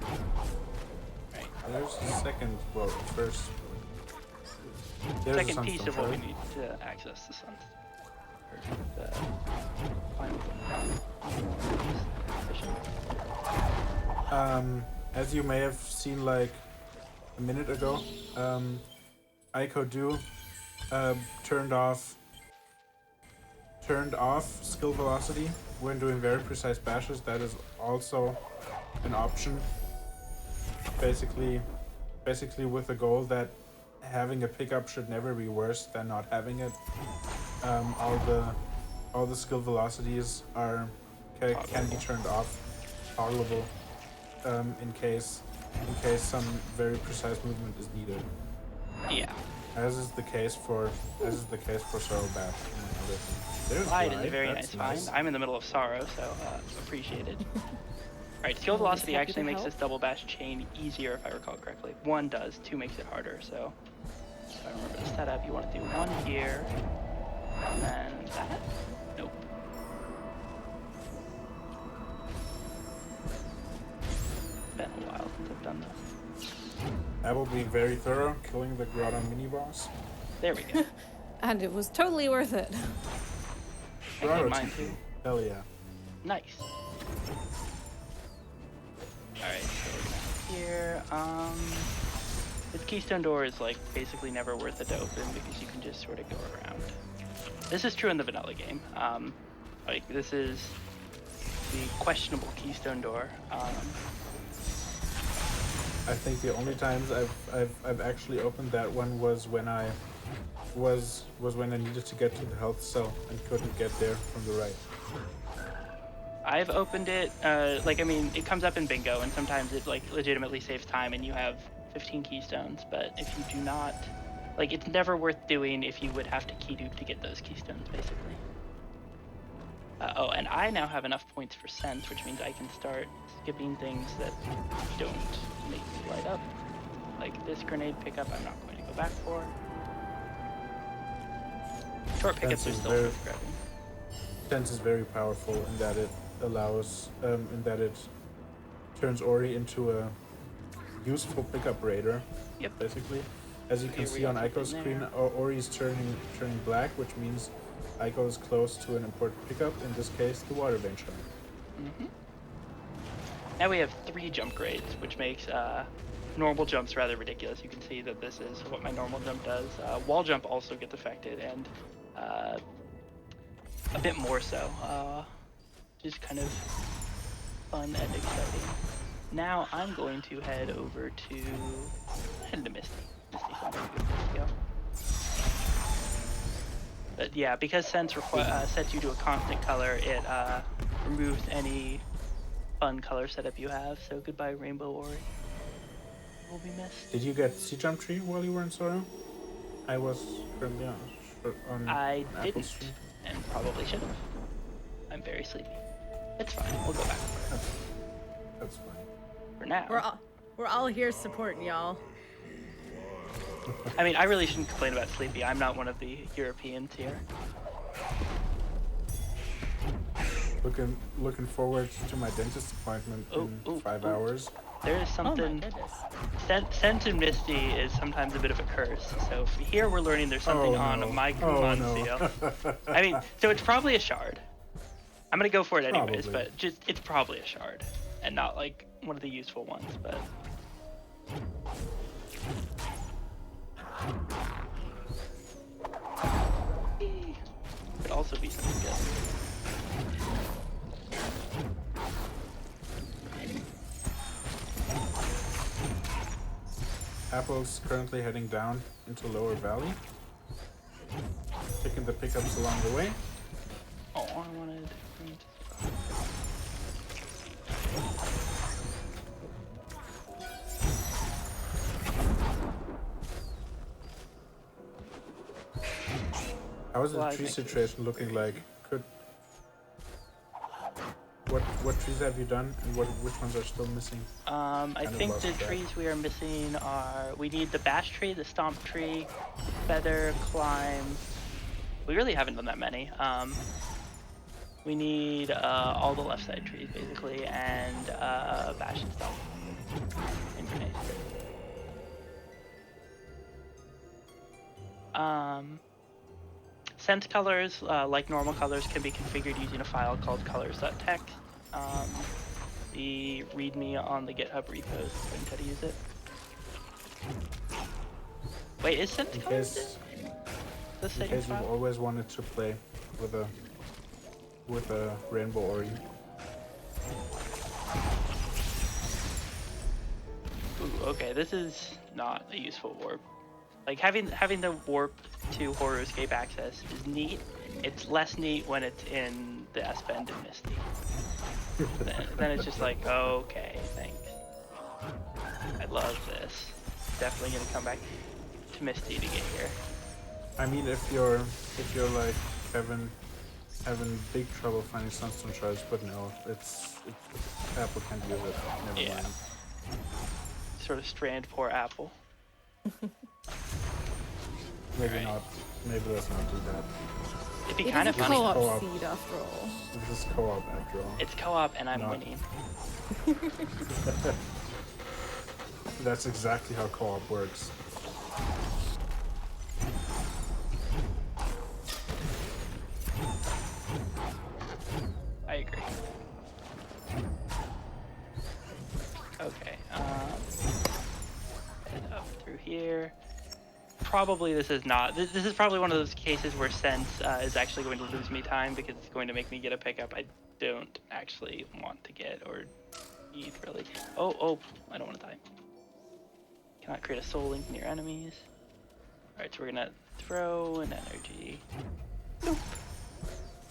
Speaker 4: Right.
Speaker 6: There's the second, well, first. There's
Speaker 4: Second piece of what we need to access the sun. Or the final
Speaker 6: as you may have seen like a minute ago, Ico Do turned off skill velocity when doing very precise bashes. That is also an option. Basically with the goal that having a pickup should never be worse than not having it. All the skill velocities can be turned off, toggleable, in case some very precise movement is needed.
Speaker 4: Yeah.
Speaker 6: As is the case for Sorrow Bath. There's
Speaker 4: Glide
Speaker 6: Glide,
Speaker 4: is a very
Speaker 6: that's
Speaker 4: nice find. I'm in the middle of Sorrow, so appreciated. Alright, skill velocity
Speaker 7: happy
Speaker 4: actually
Speaker 7: to
Speaker 4: makes
Speaker 7: help.
Speaker 4: this double bash chain easier if I recall correctly. 1 does, 2 makes it harder, so if I remember the setup, you want to do 1 here, and then that? Nope. It's been a while since I've done that.
Speaker 6: Apple being very thorough, killing the Grotto mini boss.
Speaker 4: There we go.
Speaker 7: And it was totally worth it.
Speaker 4: I
Speaker 6: Grotto
Speaker 4: get mine
Speaker 6: TP.
Speaker 4: too.
Speaker 6: Hell yeah.
Speaker 4: Nice. Alright, so here, this Keystone Door is like basically never worth it to open because you can just sort of go around. This is true in the vanilla game. Like this is the questionable Keystone Door.
Speaker 6: I think the only times I've actually opened that one was when I when I needed to get to the health cell and couldn't get there from the right.
Speaker 4: I've opened it, like, I mean, it comes up in bingo, and sometimes it, like, legitimately saves time, and you have 15 keystones, but if you do not, like, it's never worth doing if you would have to key dupe to get those keystones, basically. Oh, and I now have enough points for sense, which means I can start skipping things that don't make me light up. Like this grenade pickup I'm not going to go back for. Short pickups are
Speaker 6: Fence is
Speaker 4: still
Speaker 6: very-
Speaker 4: worth grabbing.
Speaker 6: Fence is very powerful in that it allows, in that it turns Ori into a useful pickup raider.
Speaker 4: Yep.
Speaker 6: Basically, as you can
Speaker 4: Here we
Speaker 6: see on
Speaker 4: got
Speaker 6: Aiko's
Speaker 4: something
Speaker 6: screen,
Speaker 4: there.
Speaker 6: Ori is turning black, which means Aiko is close to an important pickup. In this case, the water vein shrine.
Speaker 4: Now we have 3 jump grades, which makes normal jumps rather ridiculous. You can see that this is what my normal jump does. Wall jump also gets affected, and a bit more so. Just kind of fun and exciting. Now I'm going to head over to Misty. Misty sounds like a good place to go. But yeah, because Sense sets you to a constant color, it removes any fun color setup you have. So goodbye, Rainbow Ori. Will be missed.
Speaker 6: Did you get Sea Jump Tree while you were in Sora? I was on
Speaker 4: I
Speaker 6: Apple's
Speaker 4: didn't,
Speaker 6: stream.
Speaker 4: and probably should have. I'm very sleepy. It's fine. We'll go back for it.
Speaker 6: That's fine.
Speaker 4: For now.
Speaker 1: We're all here supporting y'all.
Speaker 4: I mean, I really shouldn't complain about sleepy. I'm not one of the Europeans here.
Speaker 6: Looking forward to my dentist appointment in 5 hours.
Speaker 4: There is
Speaker 1: Oh my
Speaker 4: something.
Speaker 1: goodness.
Speaker 4: Sense and Misty is sometimes a bit of a curse. So here we're learning there's something on my Kumon seal. I mean, so it's probably a shard. I'm gonna go for it anyways,
Speaker 6: Probably.
Speaker 4: but just it's probably a shard, and not like one of the useful ones. But could also be something good.
Speaker 6: Apple's currently heading down into Lower Valley, picking the pickups along the way.
Speaker 4: Oh, I wanted.
Speaker 6: How is the
Speaker 4: Well, I
Speaker 6: tree
Speaker 4: think
Speaker 6: situation looking like? What trees have you done, and which ones are still missing?
Speaker 4: I
Speaker 6: Kind of
Speaker 4: think
Speaker 6: lost
Speaker 4: the
Speaker 6: track.
Speaker 4: trees we are missing are we need the bash tree, the stomp tree, feather, climb. We really haven't done that many. We need all the left side trees basically, and bash and stomp. And grenade. Sense colors, like normal colors, can be configured using a file called colors.txt. The README on the GitHub repos explains how to use it. Wait, is Sense
Speaker 6: In
Speaker 4: colors
Speaker 6: case,
Speaker 4: the
Speaker 6: in
Speaker 4: same
Speaker 6: case you've
Speaker 4: file?
Speaker 6: always wanted to play with a Rainbow Ori.
Speaker 4: Ooh, okay, this is not a useful warp. Like having the warp to Horror Escape access is neat. It's less neat when it's in the S-Bend and Misty. then it's just like, okay, thanks. I love this. Definitely gonna come back to Misty to get here.
Speaker 6: I mean, if you're like having big trouble finding sunstone shards, but no, it's Apple can't use it. Never
Speaker 4: Yeah.
Speaker 6: mind.
Speaker 4: Sort of strand poor Apple.
Speaker 6: Maybe
Speaker 4: Alright.
Speaker 6: not. Maybe let's not do that.
Speaker 4: It'd be
Speaker 7: It
Speaker 4: kind
Speaker 7: is
Speaker 4: of
Speaker 7: a
Speaker 4: funny.
Speaker 7: co-op
Speaker 6: Co-op.
Speaker 7: seed after all.
Speaker 6: This is co-op after all.
Speaker 4: It's co-op and I'm
Speaker 6: Not-
Speaker 4: winning.
Speaker 6: That's exactly how co-op works.
Speaker 4: I agree. Okay, head up through here. Probably this is not. This is probably one of those cases where Sense is actually going to lose me time because it's going to make me get a pickup I don't actually want to get or need really. Oh, I don't want to die. Cannot create a soul link near enemies. Alright, so we're gonna throw an energy.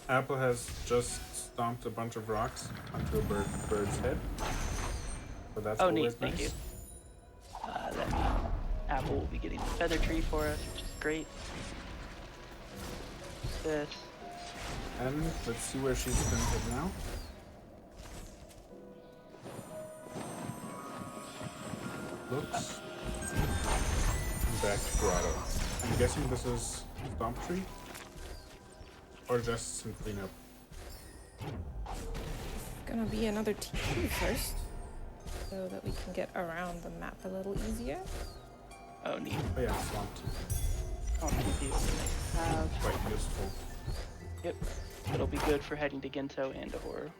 Speaker 6: Apple has just stomped a bunch of rocks onto a bird's head. So that's
Speaker 4: Oh,
Speaker 6: always
Speaker 4: neat, thank
Speaker 6: nice.
Speaker 4: you. That means Apple will be getting the feather tree for us, which is great. This.
Speaker 6: And let's see where she's gonna head now. Looks. Back to Grotto. I'm guessing this is Stomp Tree. Or just some cleanup.
Speaker 7: Gonna be another TP first, so that we can get around the map a little easier.
Speaker 4: Oh, neat.
Speaker 6: Oh yeah, swamp TP.
Speaker 4: Oh, TP is nice to have.
Speaker 6: Quite useful.
Speaker 4: Yep. It'll be good for heading to Ginso and to Horror.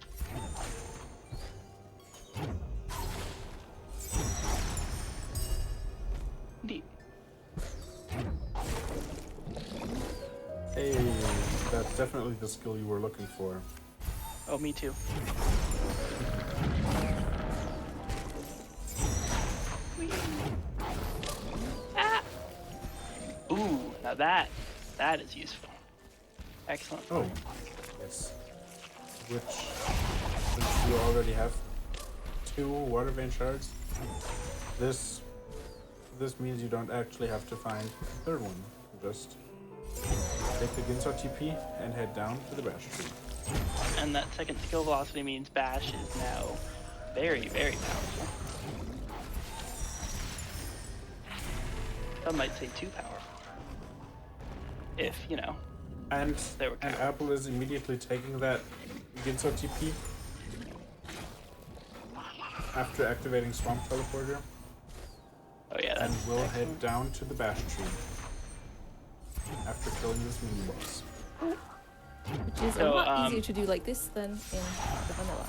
Speaker 4: Neat.
Speaker 6: Hey, that's definitely the skill you were looking for.
Speaker 4: Oh, me too. Whee. Ah! Ooh, now that is useful. Excellent.
Speaker 6: Oh, yes. Which, since you already have 2 water vein shards, this means you don't actually have to find a 3rd one. You just take the Ginso TP and head down to the bash tree.
Speaker 4: And that second skill velocity means Bash is now very, very powerful. Some might say too powerful. If, you know,
Speaker 6: And
Speaker 4: they were
Speaker 6: and
Speaker 4: counting.
Speaker 6: Apple is immediately taking that Ginso TP after activating Swamp Teleporter,
Speaker 4: Oh yeah,
Speaker 6: and
Speaker 4: that's
Speaker 6: will head
Speaker 4: excellent.
Speaker 6: down to the bash tree after killing this mini boss.
Speaker 7: Which is
Speaker 4: So,
Speaker 7: a lot easier to do like this than in the vanilla.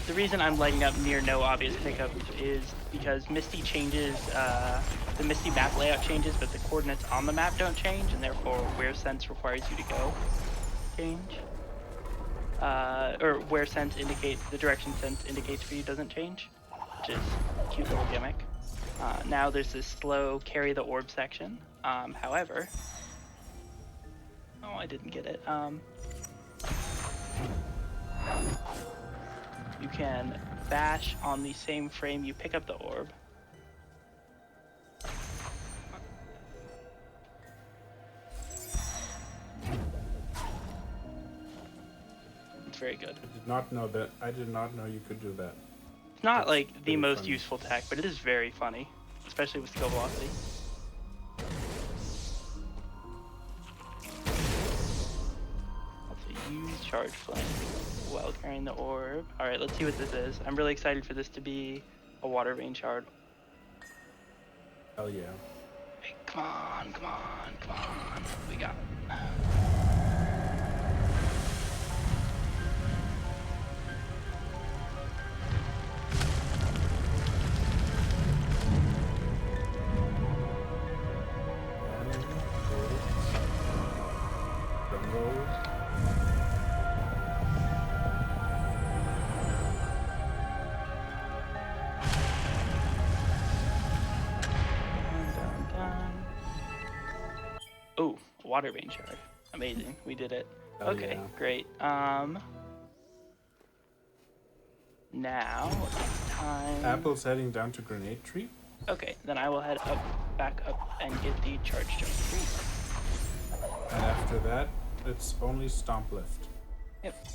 Speaker 4: The reason I'm lighting up near no obvious pickups is because Misty changes, the Misty map layout changes, but the coordinates on the map don't change, and therefore where sense requires you to go change. Or where sense indicates, the direction sense indicates for you doesn't change, which is a cute little gimmick. Now there's this slow carry the orb section. However, oh, I didn't get it. You can bash on the same frame you pick up the orb. It's very good.
Speaker 6: I did not know that. I did not know you could do that.
Speaker 4: It's not
Speaker 6: That's
Speaker 4: like the
Speaker 6: pretty
Speaker 4: most
Speaker 6: funny.
Speaker 4: useful tech, but it is very funny, especially with skill velocity. Also use charge flame while carrying the orb. Alright, let's see what this is. I'm really excited for this to be a water vein shard.
Speaker 6: Hell yeah.
Speaker 4: Hey, come on, come on, come on. What we got?
Speaker 6: Drum roll.
Speaker 4: Dun. Oh, water vein shard. Amazing. We did it.
Speaker 6: Hell
Speaker 4: Okay,
Speaker 6: yeah.
Speaker 4: great. Now it's time.
Speaker 6: Apple's heading down to Grenade Tree.
Speaker 4: Okay, then I will head up, back up, and get the charge jump free.
Speaker 6: And after that, it's only Stomp left.
Speaker 4: Yep.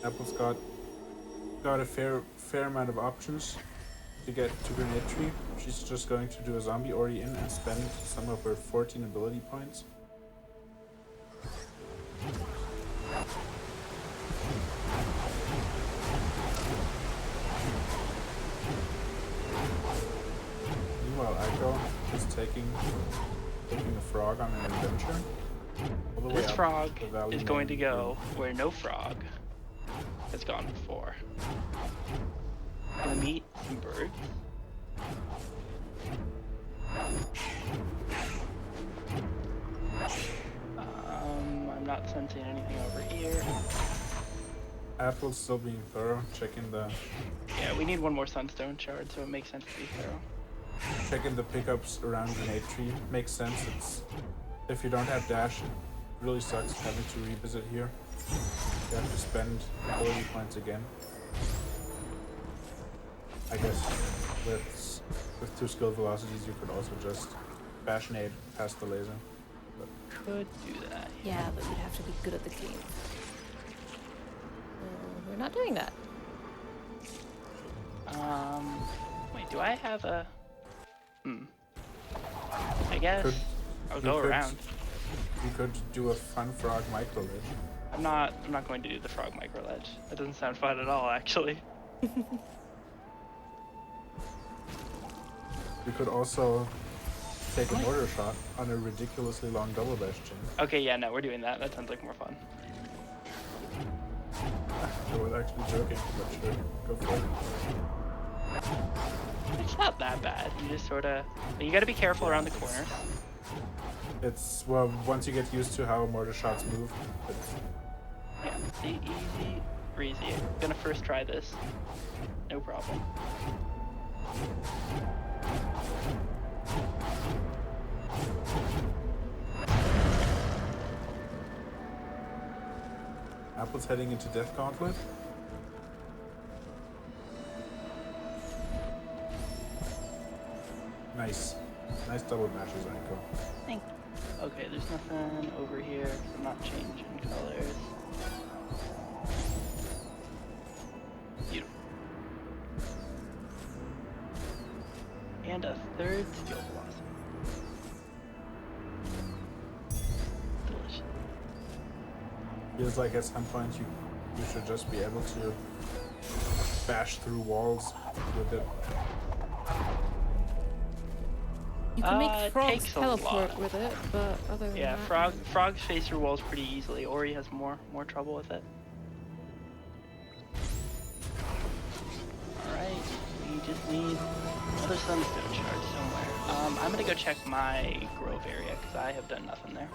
Speaker 6: Apple's got a fair amount of options to get to Grenade Tree. She's just going to do a zombie Ori in and spend some of her 14 ability points. Meanwhile, Echo is taking a frog on an adventure. All the way
Speaker 4: This
Speaker 6: up
Speaker 4: frog
Speaker 6: the valley
Speaker 4: is going to
Speaker 6: main
Speaker 4: go where no frog has gone before. Gonna meet some birds. I'm not sensing anything over here.
Speaker 6: Apple's still being thorough, checking the
Speaker 4: Yeah, we need one more sunstone shard, so it makes sense to be thorough.
Speaker 6: checking the pickups around Grenade Tree. Makes sense. It's if you don't have dash, it really sucks having to revisit here. You have to spend ability points again. I guess with 2 skill velocities, you could also just bash nade past the laser.
Speaker 4: Could do that.
Speaker 7: Yeah, but you'd have to be good at the game. We're not doing that.
Speaker 4: Wait, do I have a... I guess I'll go around.
Speaker 6: You could do a fun frog micro ledge.
Speaker 4: I'm not going to do the frog micro ledge. That doesn't sound fun at all, actually.
Speaker 6: You could also take a mortar shot on a ridiculously long double bash chain.
Speaker 4: Okay, yeah, no, we're doing that. That sounds like more fun.
Speaker 6: I was actually joking, but sure, go for it.
Speaker 4: It's not that bad. You just sort of... You gotta be careful around the corners.
Speaker 6: It's, well, once you get used to how mortar shots move, it's...
Speaker 4: Yeah, see, easy, breezy. I'm gonna first try this. No problem.
Speaker 6: Apple's heading into Death Gauntlet. Nice. Nice double bashes, Aiko.
Speaker 4: Thank you. Okay, there's nothing over here. 'Cause I'm not changing colors. Beautiful. And a third skill velocity. Delicious.
Speaker 6: Feels like at some point you should just be able to bash through walls with it.
Speaker 7: You can make frogs
Speaker 4: takes a
Speaker 7: teleport
Speaker 4: lot.
Speaker 7: with it, but other than
Speaker 4: Yeah,
Speaker 7: that...
Speaker 4: frogs face through walls pretty easily. Ori has more trouble with it. Alright, we just need another sunstone shard somewhere. I'm gonna go check my grove area, because I have done nothing there.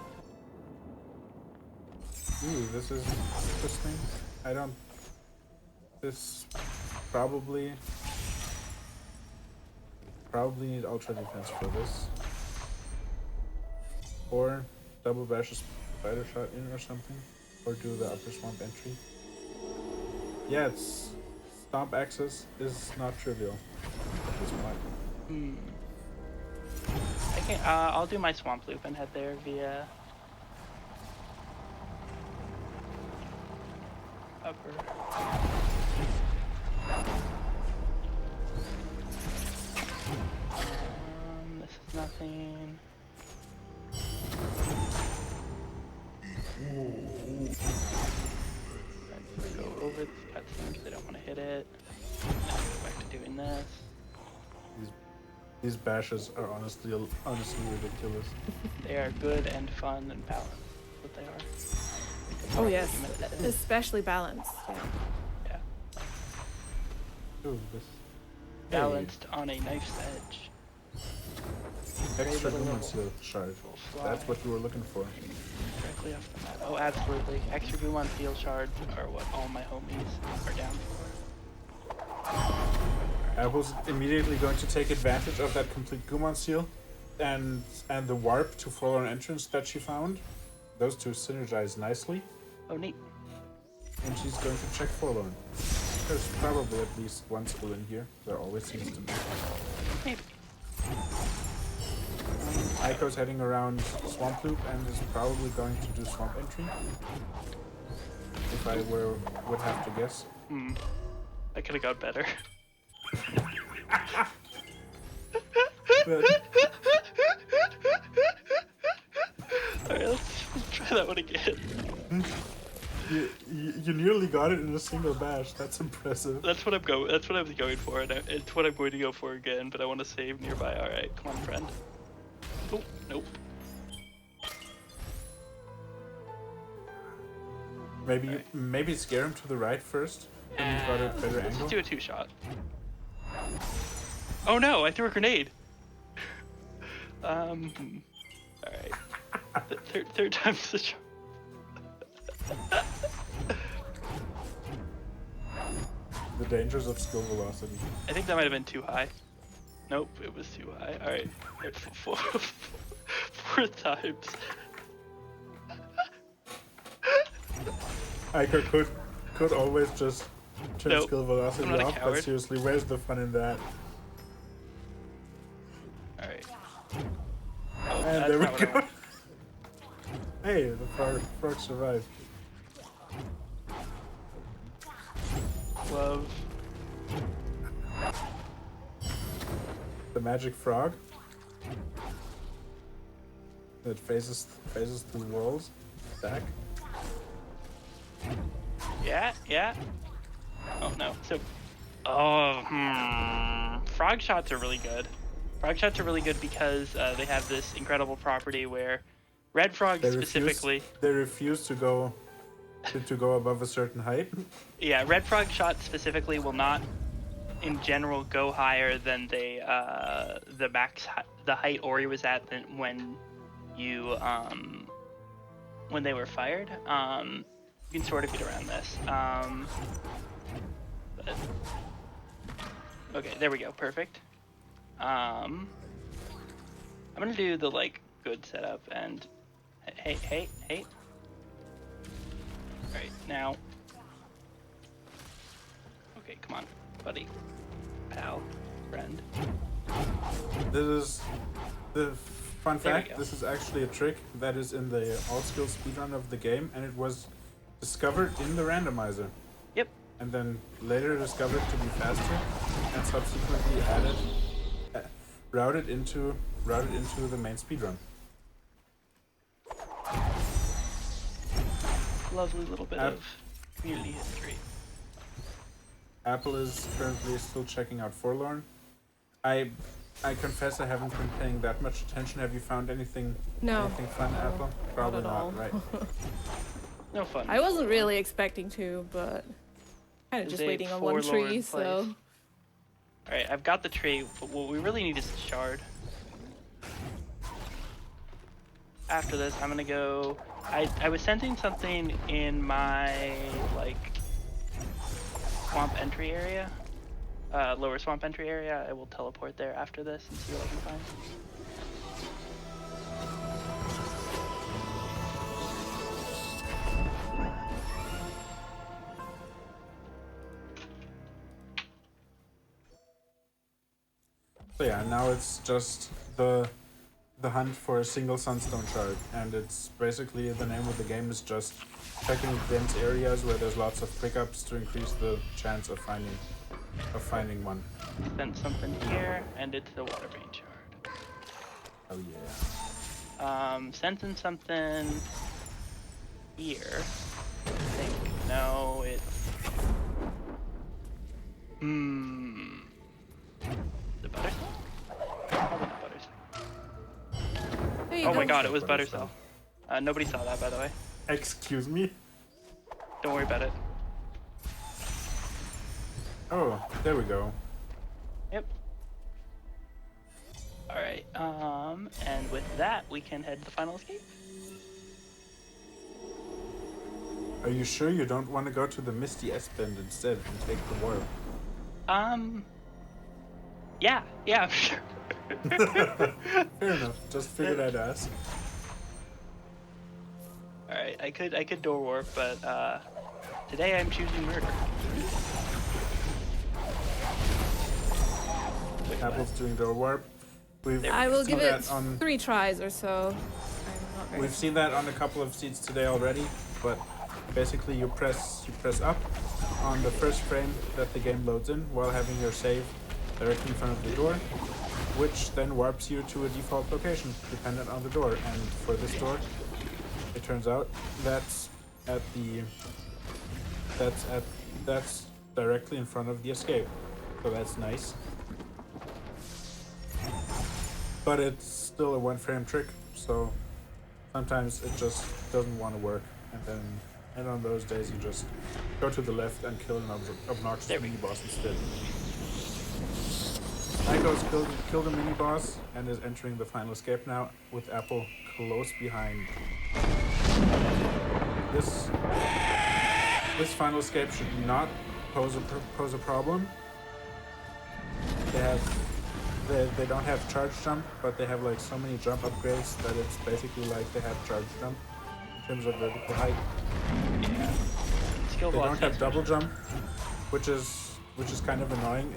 Speaker 6: Ooh, this is interesting. I don't... This probably need ultra defense for this. Or double bash a spider shot in or something. Or do the upper swamp entry. Yeah, it's... Stomp access is not trivial at this point.
Speaker 4: I can I'll do my swamp loop and head there via upper. This is nothing. Go over this cutscene because I don't want to hit it. Go back to doing this.
Speaker 6: These bashes are honestly ridiculous.
Speaker 4: They are good and fun and balanced. What they are.
Speaker 7: Oh yes, especially balanced. Yeah.
Speaker 4: Yeah.
Speaker 6: Ooh, this...
Speaker 4: Balanced on a knife's edge.
Speaker 6: Extra
Speaker 4: Very little
Speaker 6: Guman Seal shard.
Speaker 4: fly.
Speaker 6: That's what you were looking for.
Speaker 4: Directly off the map. Oh, absolutely. Extra Gumon Steel shards are what all my homies are down for.
Speaker 6: I was immediately going to take advantage of that complete Gumon Seal and the warp to Forlorn Entrance that she found. Those two synergize nicely,
Speaker 4: Oh, neat.
Speaker 6: and she's going to check Forlorn. There's probably at least one skill in here. There always seems to be.
Speaker 4: Maybe.
Speaker 6: Aiko's heading around Swamp Loop and is probably going to do Swamp Entry. If I would have to guess.
Speaker 4: I could have got better.
Speaker 6: But
Speaker 4: Alright, let's try that one again.
Speaker 6: you nearly got it in a single bash. That's impressive.
Speaker 4: That's what I'm going. That's what I was going for, and it's what I'm going to go for again. But I want to save nearby. All right, come on, friend. Oh, nope.
Speaker 6: Maybe scare him to the right first, and you've got a better
Speaker 4: Let's
Speaker 6: angle.
Speaker 4: just do a two-shot. Oh no! I threw a grenade. All right. Third time's the charm.
Speaker 6: The dangers of skill velocity.
Speaker 4: I think that might have been too high. Nope, it was too high. All right, four times.
Speaker 6: Aiko could always just turn
Speaker 4: Nope.
Speaker 6: skill velocity
Speaker 4: I'm not a
Speaker 6: off, but
Speaker 4: coward.
Speaker 6: seriously, where's the fun in that?
Speaker 4: All right.
Speaker 6: And
Speaker 4: That's
Speaker 6: there we
Speaker 4: not what I
Speaker 6: go.
Speaker 4: want.
Speaker 6: Hey, the frog survived.
Speaker 4: Love.
Speaker 6: magic frog that phases through walls. Stack.
Speaker 4: Yeah. Oh no. So, frog shots are really good. Frog shots are really good because they have this incredible property where red frogs specifically.
Speaker 6: They refuse to go above a certain height.
Speaker 4: Yeah, red frog shots specifically will not, in general, go higher than the height Ori was at when they were fired. You can sort of get around this. But, okay, there we go. Perfect. I'm gonna do the good setup and hey. All right, now. Okay, come on, buddy, pal, friend.
Speaker 6: This is the fun fact. This is actually a trick that is in the all-skill speedrun of the game, and it was discovered in the randomizer.
Speaker 4: Yep.
Speaker 6: And then later discovered to be faster, and subsequently routed into the main speedrun.
Speaker 4: Lovely little bit of community history.
Speaker 6: Apple is currently still checking out Forlorn. I confess I haven't been paying that much attention. Have you found anything fun, Apple? Probably
Speaker 7: not at all.
Speaker 6: right?
Speaker 4: No fun.
Speaker 7: I wasn't really expecting to, but kind of just waiting on one tree, so.
Speaker 4: Alright, I've got the tree, but what we really need is the shard. After this, I'm gonna go... I was sensing something in my, swamp entry area. Lower swamp entry area. I will teleport there after this and see what I can find.
Speaker 6: So yeah, now it's just the hunt for a single sunstone shard, and it's basically the name of the game is just checking dense areas where there's lots of pickups to increase the chance of finding one.
Speaker 4: Sent something here, and it's the water vein shard.
Speaker 6: Oh yeah.
Speaker 4: Sensing something here. I think no, it's the buttercell? Probably not buttercell. Oh my god, it was buttercell. Nobody saw that, by the way.
Speaker 6: Excuse me?
Speaker 4: Don't worry about it.
Speaker 6: Oh, there we go.
Speaker 4: Yep. Alright, and with that, we can head to the final escape.
Speaker 6: Are you sure you don't want to go to the Misty S-Bend instead and take the warp?
Speaker 4: Yeah, I'm sure.
Speaker 6: Fair enough. Just figured I'd ask.
Speaker 4: Alright, I could door warp, but today I'm choosing murder.
Speaker 6: Apple's doing door warp.
Speaker 7: I will give it 3 tries or so.
Speaker 6: We've seen that on a couple of seats today already, but basically you press up on the first frame that the game loads in while having your save directly in front of the door, which then warps you to a default location dependent on the door. And for this door, it turns out that's directly in front of the escape, so that's nice. But it's still a 1-frame trick, so sometimes it just doesn't want to work, and on those days you just go to the left and kill an obnoxious mini-boss instead. Igo's killed a mini-boss and is entering the final escape now, with Apple close behind. This final escape should not pose a problem. They don't have charge jump, but they have so many jump upgrades that it's basically like they have charge jump in terms of vertical height.
Speaker 4: Yeah.
Speaker 6: They don't have double jump, which is kind of annoying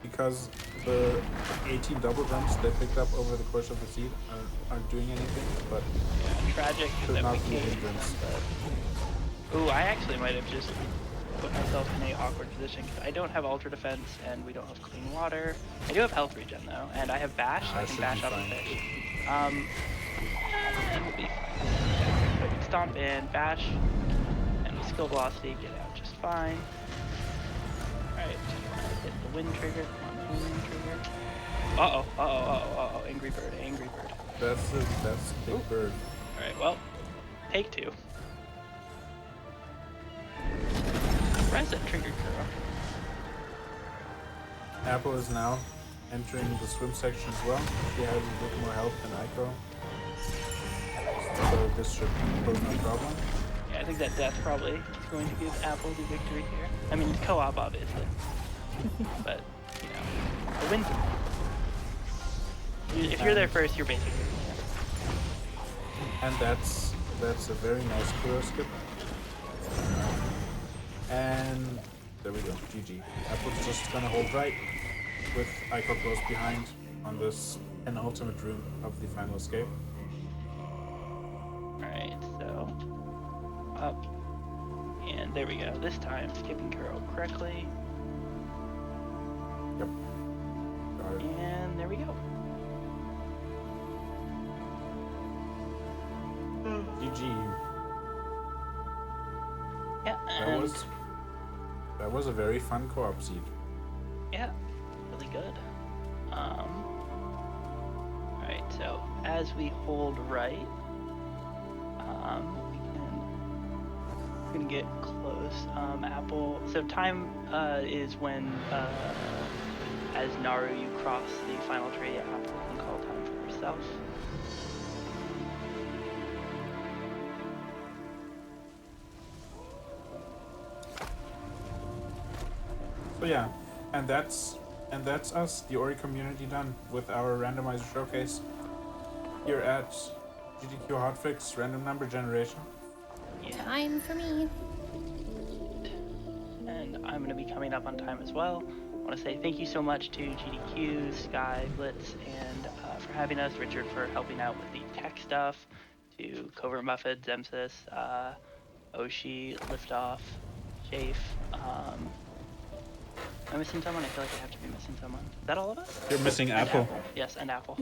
Speaker 6: because the 18 double jumps they picked up over the course of the seed aren't doing anything, but
Speaker 4: tragic
Speaker 6: should
Speaker 4: that
Speaker 6: not
Speaker 4: we
Speaker 6: be a
Speaker 4: can't.
Speaker 6: hindrance.
Speaker 4: Ooh, I actually might have just put myself in a awkward position because I don't have ultra defense and we don't have clean water. I do have health regen though, and I have bash. So I can bash up and fish. And we'll be fine. But we stomp in, bash, and with skill velocity, get out just fine. Alright, hit the wind trigger. Come on, wind trigger. Uh-oh, angry bird.
Speaker 6: That's the big bird.
Speaker 4: Alright, well, take two. Reset triggered Kuro.
Speaker 6: Apple is now entering the swim section as well. She has a bit more health than Ico. So this should pose no problem.
Speaker 4: Yeah, I think that death probably is going to give Apple the victory here. I mean, co-op obviously. But, you know, the win's if you're there first, you're basically
Speaker 6: And that's a very nice Kuro skip. And there we go, GG. Apple's just gonna hold right with Ico close behind on this penultimate room of the final escape.
Speaker 4: Alright, so up. And there we go. This time, skipping Kuro correctly.
Speaker 6: Yep. Got it.
Speaker 4: And there we go.
Speaker 6: GG.
Speaker 4: Yeah,
Speaker 6: That was a very fun co-op seed.
Speaker 4: Yeah, really good. Alright, so as we hold right, we can get close. Apple. So time is when, as Naru, you cross the final tree. Apple can call time for herself.
Speaker 6: So yeah, and that's us, the Ori community, done with our randomizer showcase here at GDQ Hotfix Random Number Generation.
Speaker 4: Yeah.
Speaker 7: Time for me.
Speaker 4: And I'm going to be coming up on time as well. I want to say thank you so much to GDQ, Skybilz, and for having us, Richard for helping out with the tech stuff, to Covert Muffet, Zemsis, Oshi, Liftoff, Shafe. Am I missing someone? I feel like I have to be missing someone. Is that all of us?
Speaker 6: You're missing
Speaker 4: And
Speaker 6: Apple.
Speaker 4: Yes, and Apple.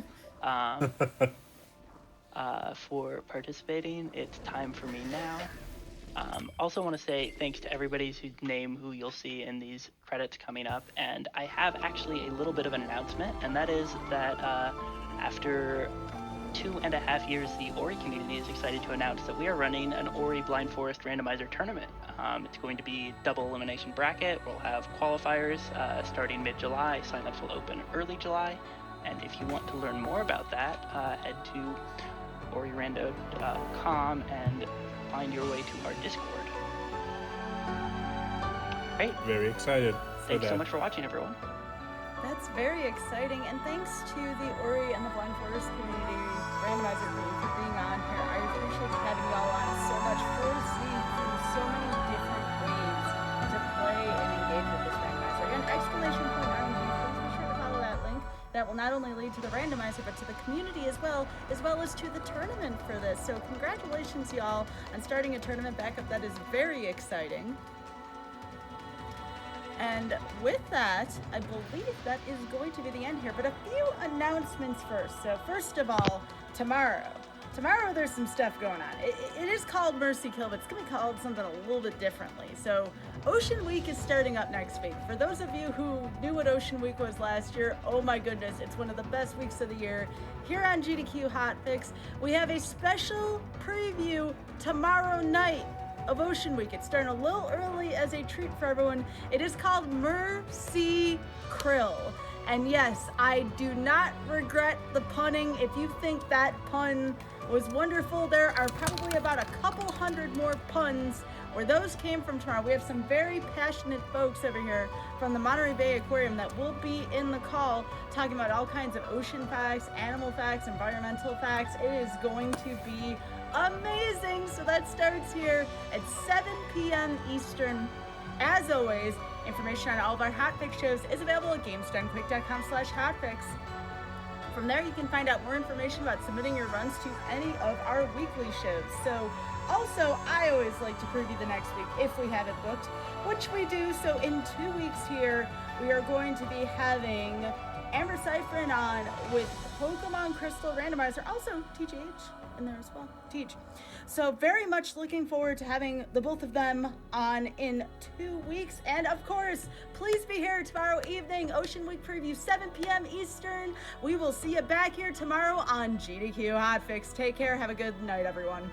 Speaker 4: For participating. It's time for me now. Also want to say thanks to everybody whose name who you'll see in these credits coming up. And I have actually a little bit of an announcement, and that is that after 2.5 years, the Ori community is excited to announce that we are running an Ori Blind Forest randomizer tournament. It's going to be double elimination bracket. We'll have qualifiers starting mid-July. Signups will open early July. And if you want to learn more about that, head to orirando.com and find your way to our Discord. Great.
Speaker 6: Very excited for
Speaker 4: Thanks
Speaker 6: that.
Speaker 4: so much for watching, everyone.
Speaker 1: That's very exciting, and thanks to the Ori and the Blind Forest community randomizer group for being on here. I appreciate having y'all on so much for seeing through so many different ways to play and engage with this randomizer. And exclamation point RMG, please be sure to follow that link. That will not only lead to the randomizer, but to the community as well as to the tournament for this. So congratulations, y'all, on starting a tournament back up. That is very exciting. And with that, I believe that is going to be the end here, but a few announcements first. So first of all, tomorrow there's some stuff going on. It is called Mercy Kill, but it's going to be called something a little bit differently. So Ocean Week is starting up next week. For those of you who knew what Ocean Week was last year, oh my goodness, it's one of the best weeks of the year. Here on GDQ Hotfix, we have a special preview tomorrow night of Ocean Week. It's starting a little early as a treat for everyone. It is called Mercy Krill. And yes, I do not regret the punning. If you think that pun was wonderful, there are probably about a couple hundred more puns where those came from tomorrow. We have some very passionate folks over here from the Monterey Bay Aquarium that will be in the call talking about all kinds of ocean facts, animal facts, environmental facts. It is going to be amazing. So that starts here at 7 p.m. Eastern. As always, information on all of our Hotfix shows is available at gamesdonequick.com/hotfix. from there, you can find out more information about submitting your runs to any of our weekly shows. So also, I always like to preview the next week if we have it booked, which we do. So in 2 weeks here, we are going to be having Amber Cyphrin on with Pokemon Crystal Randomizer, also TGH in there as well, Teach. So very much looking forward to having the both of them on in 2 weeks. And of course, please be here tomorrow evening, Ocean Week Preview, 7 p.m. Eastern. We will see you back here tomorrow on GDQ Hotfix. Take care. Have a good night, everyone.